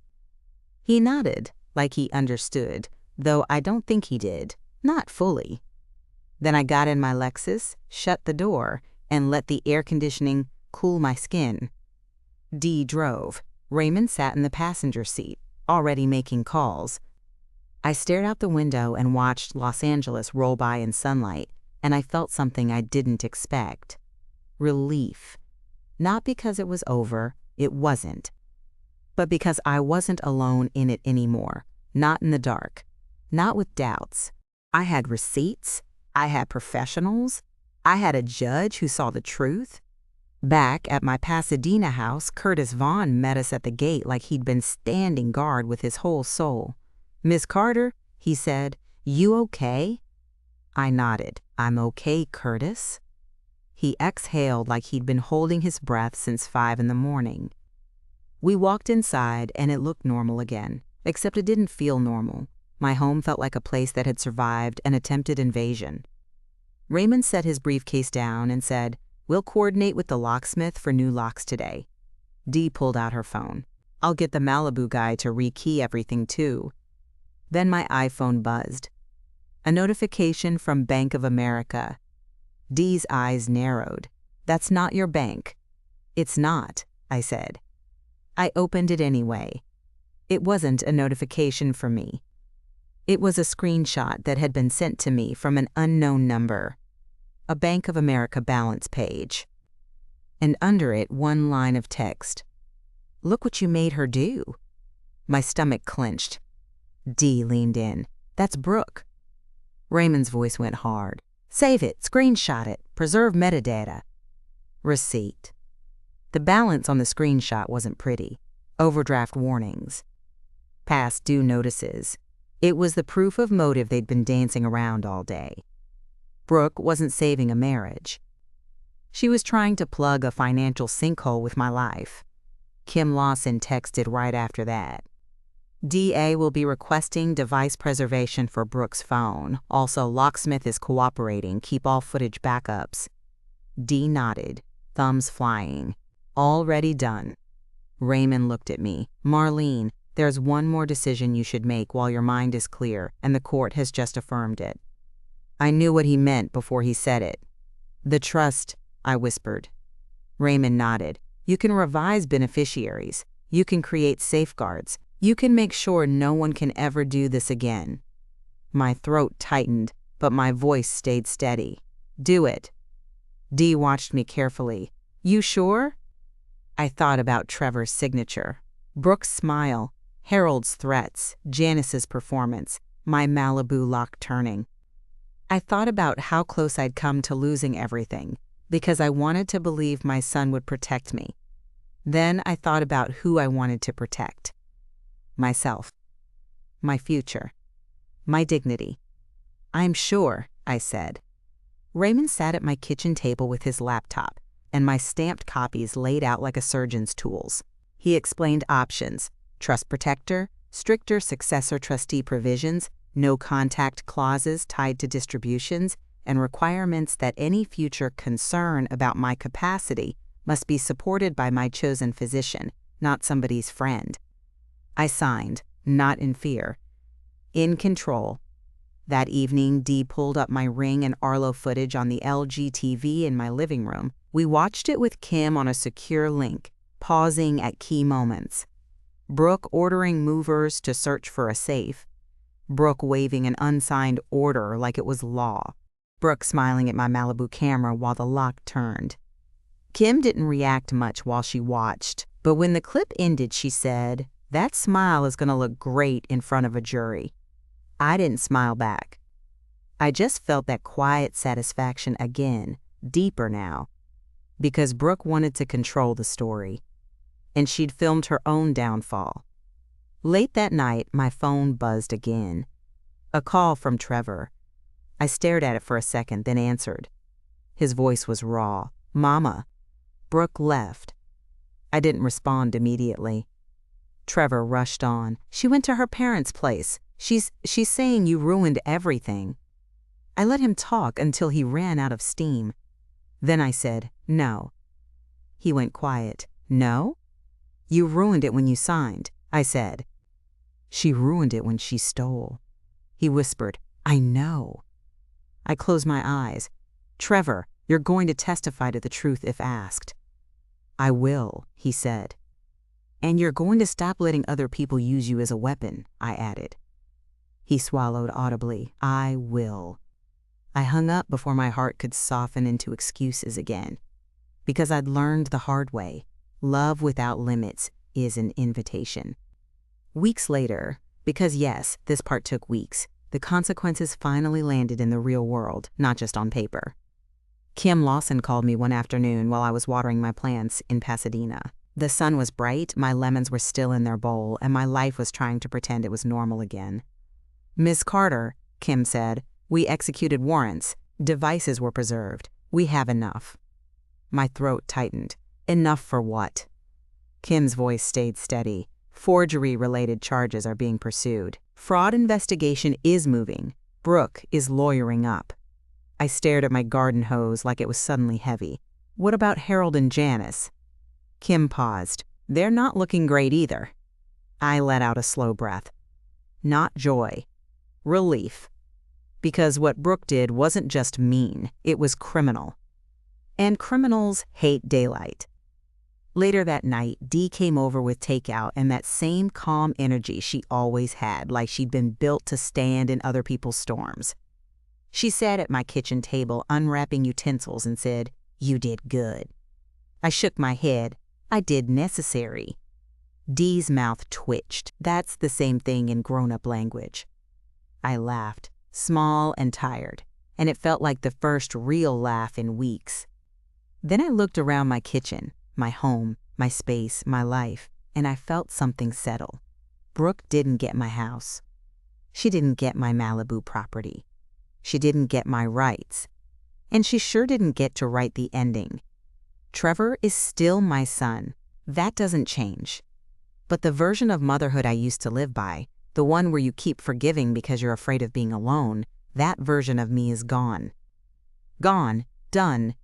He nodded, like he understood, though I don't think he did. Not fully. Then I got in my Lexus, shut the door, and let the air conditioning cool my skin. Dee drove. Raymond sat in the passenger seat, already making calls. I stared out the window and watched Los Angeles roll by in sunlight, and I felt something I didn't expect. Relief. Not because it was over, it wasn't. But because I wasn't alone in it anymore, not in the dark, not with doubts. I had receipts, I had professionals, I had a judge who saw the truth. Back at my Pasadena house, Curtis Vaughn met us at the gate like he'd been standing guard with his whole soul. "Miss Carter," he said, "you okay?" I nodded. "I'm okay, Curtis." He exhaled like he'd been holding his breath since 5 in the morning. We walked inside and it looked normal again, except it didn't feel normal. My home felt like a place that had survived an attempted invasion. Raymond set his briefcase down and said, "We'll coordinate with the locksmith for new locks today." Dee pulled out her phone. "I'll get the Malibu guy to rekey everything too." Then my iPhone buzzed. A notification from Bank of America. Dee's eyes narrowed. "That's not your bank." "It's not," I said. I opened it anyway. It wasn't a notification for me. It was a screenshot that had been sent to me from an unknown number. A Bank of America balance page. And under it, one line of text. "Look what you made her do." My stomach clenched. Dee leaned in. "That's Brooke." Raymond's voice went hard. "Save it, screenshot it, preserve metadata." Receipt. The balance on the screenshot wasn't pretty. Overdraft warnings. Past due notices. It was the proof of motive they'd been dancing around all day. Brooke wasn't saving a marriage. She was trying to plug a financial sinkhole with my life. Kim Lawson texted right after that. "DA will be requesting device preservation for Brooke's phone. Also, locksmith is cooperating. Keep all footage backups." Dee nodded, thumbs flying. "Already done." Raymond looked at me. "Marlene, there's one more decision you should make while your mind is clear, and the court has just affirmed it." I knew what he meant before he said it. "The trust," I whispered. Raymond nodded. "You can revise beneficiaries. You can create safeguards. You can make sure no one can ever do this again." My throat tightened, but my voice stayed steady. "Do it." Dee watched me carefully. "You sure?" I thought about Trevor's signature. Brooke's smile, Harold's threats, Janice's performance, my Malibu lock turning. I thought about how close I'd come to losing everything, because I wanted to believe my son would protect me. Then I thought about who I wanted to protect. Myself. My future. My dignity. "I'm sure," I said. Raymond sat at my kitchen table with his laptop, and my stamped copies laid out like a surgeon's tools. He explained options: trust protector, stricter successor trustee provisions, no contact clauses tied to distributions, and requirements that any future concern about my capacity must be supported by my chosen physician, not somebody's friend. I signed, not in fear. In control. That evening, Dee pulled up my Ring and Arlo footage on the LG TV in my living room. We watched it with Kim on a secure link, pausing at key moments. Brooke ordering movers to search for a safe. Brooke waving an unsigned order like it was law. Brooke smiling at my Malibu camera while the lock turned. Kim didn't react much while she watched, but when the clip ended, she said, "That smile is going to look great in front of a jury." I didn't smile back. I just felt that quiet satisfaction again, deeper now, because Brooke wanted to control the story, and she'd filmed her own downfall. Late that night, my phone buzzed again. A call from Trevor. I stared at it for a second, then answered. His voice was raw. "Mama." Brooke left. I didn't respond immediately. Trevor rushed on. "She went to her parents' place. She's saying you ruined everything." I let him talk until he ran out of steam. Then I said, "No." He went quiet. "No? You ruined it when you signed," I said. "She ruined it when she stole." He whispered, "I know." I closed my eyes. "Trevor, you're going to testify to the truth if asked." "I will," he said. "And you're going to stop letting other people use you as a weapon," I added. He swallowed audibly. "I will." I hung up before my heart could soften into excuses again. Because I'd learned the hard way, love without limits is an invitation. Weeks later, because yes, this part took weeks, the consequences finally landed in the real world, not just on paper. Kim Lawson called me one afternoon while I was watering my plants in Pasadena. The sun was bright, my lemons were still in their bowl, and my life was trying to pretend it was normal again. "Miss Carter," Kim said, "we executed warrants. Devices were preserved. We have enough." My throat tightened. Enough for what? Kim's voice stayed steady. "Forgery-related charges are being pursued. Fraud investigation is moving. Brooke is lawyering up." I stared at my garden hose like it was suddenly heavy. "What about Harold and Janice?" Kim paused. "They're not looking great either." I let out a slow breath. Not joy. Relief. Because what Brooke did wasn't just mean, it was criminal. And criminals hate daylight. Later that night, Dee came over with takeout and that same calm energy she always had, like she'd been built to stand in other people's storms. She sat at my kitchen table, unwrapping utensils, and said, "You did good." I shook my head. "I did necessary." Dee's mouth twitched. That's the same thing in grown-up language. I laughed, small and tired, and it felt like the first real laugh in weeks. Then I looked around my kitchen, my home, my space, my life, and I felt something settle. Brooke didn't get my house. She didn't get my Malibu property. She didn't get my rights. And she sure didn't get to write the ending. Trevor is still my son. That doesn't change. But the version of motherhood I used to live by, the one where you keep forgiving because you're afraid of being alone, that version of me is gone. Gone. Done.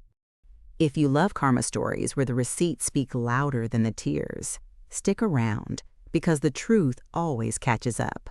If you love karma stories where the receipts speak louder than the tears, stick around, because the truth always catches up.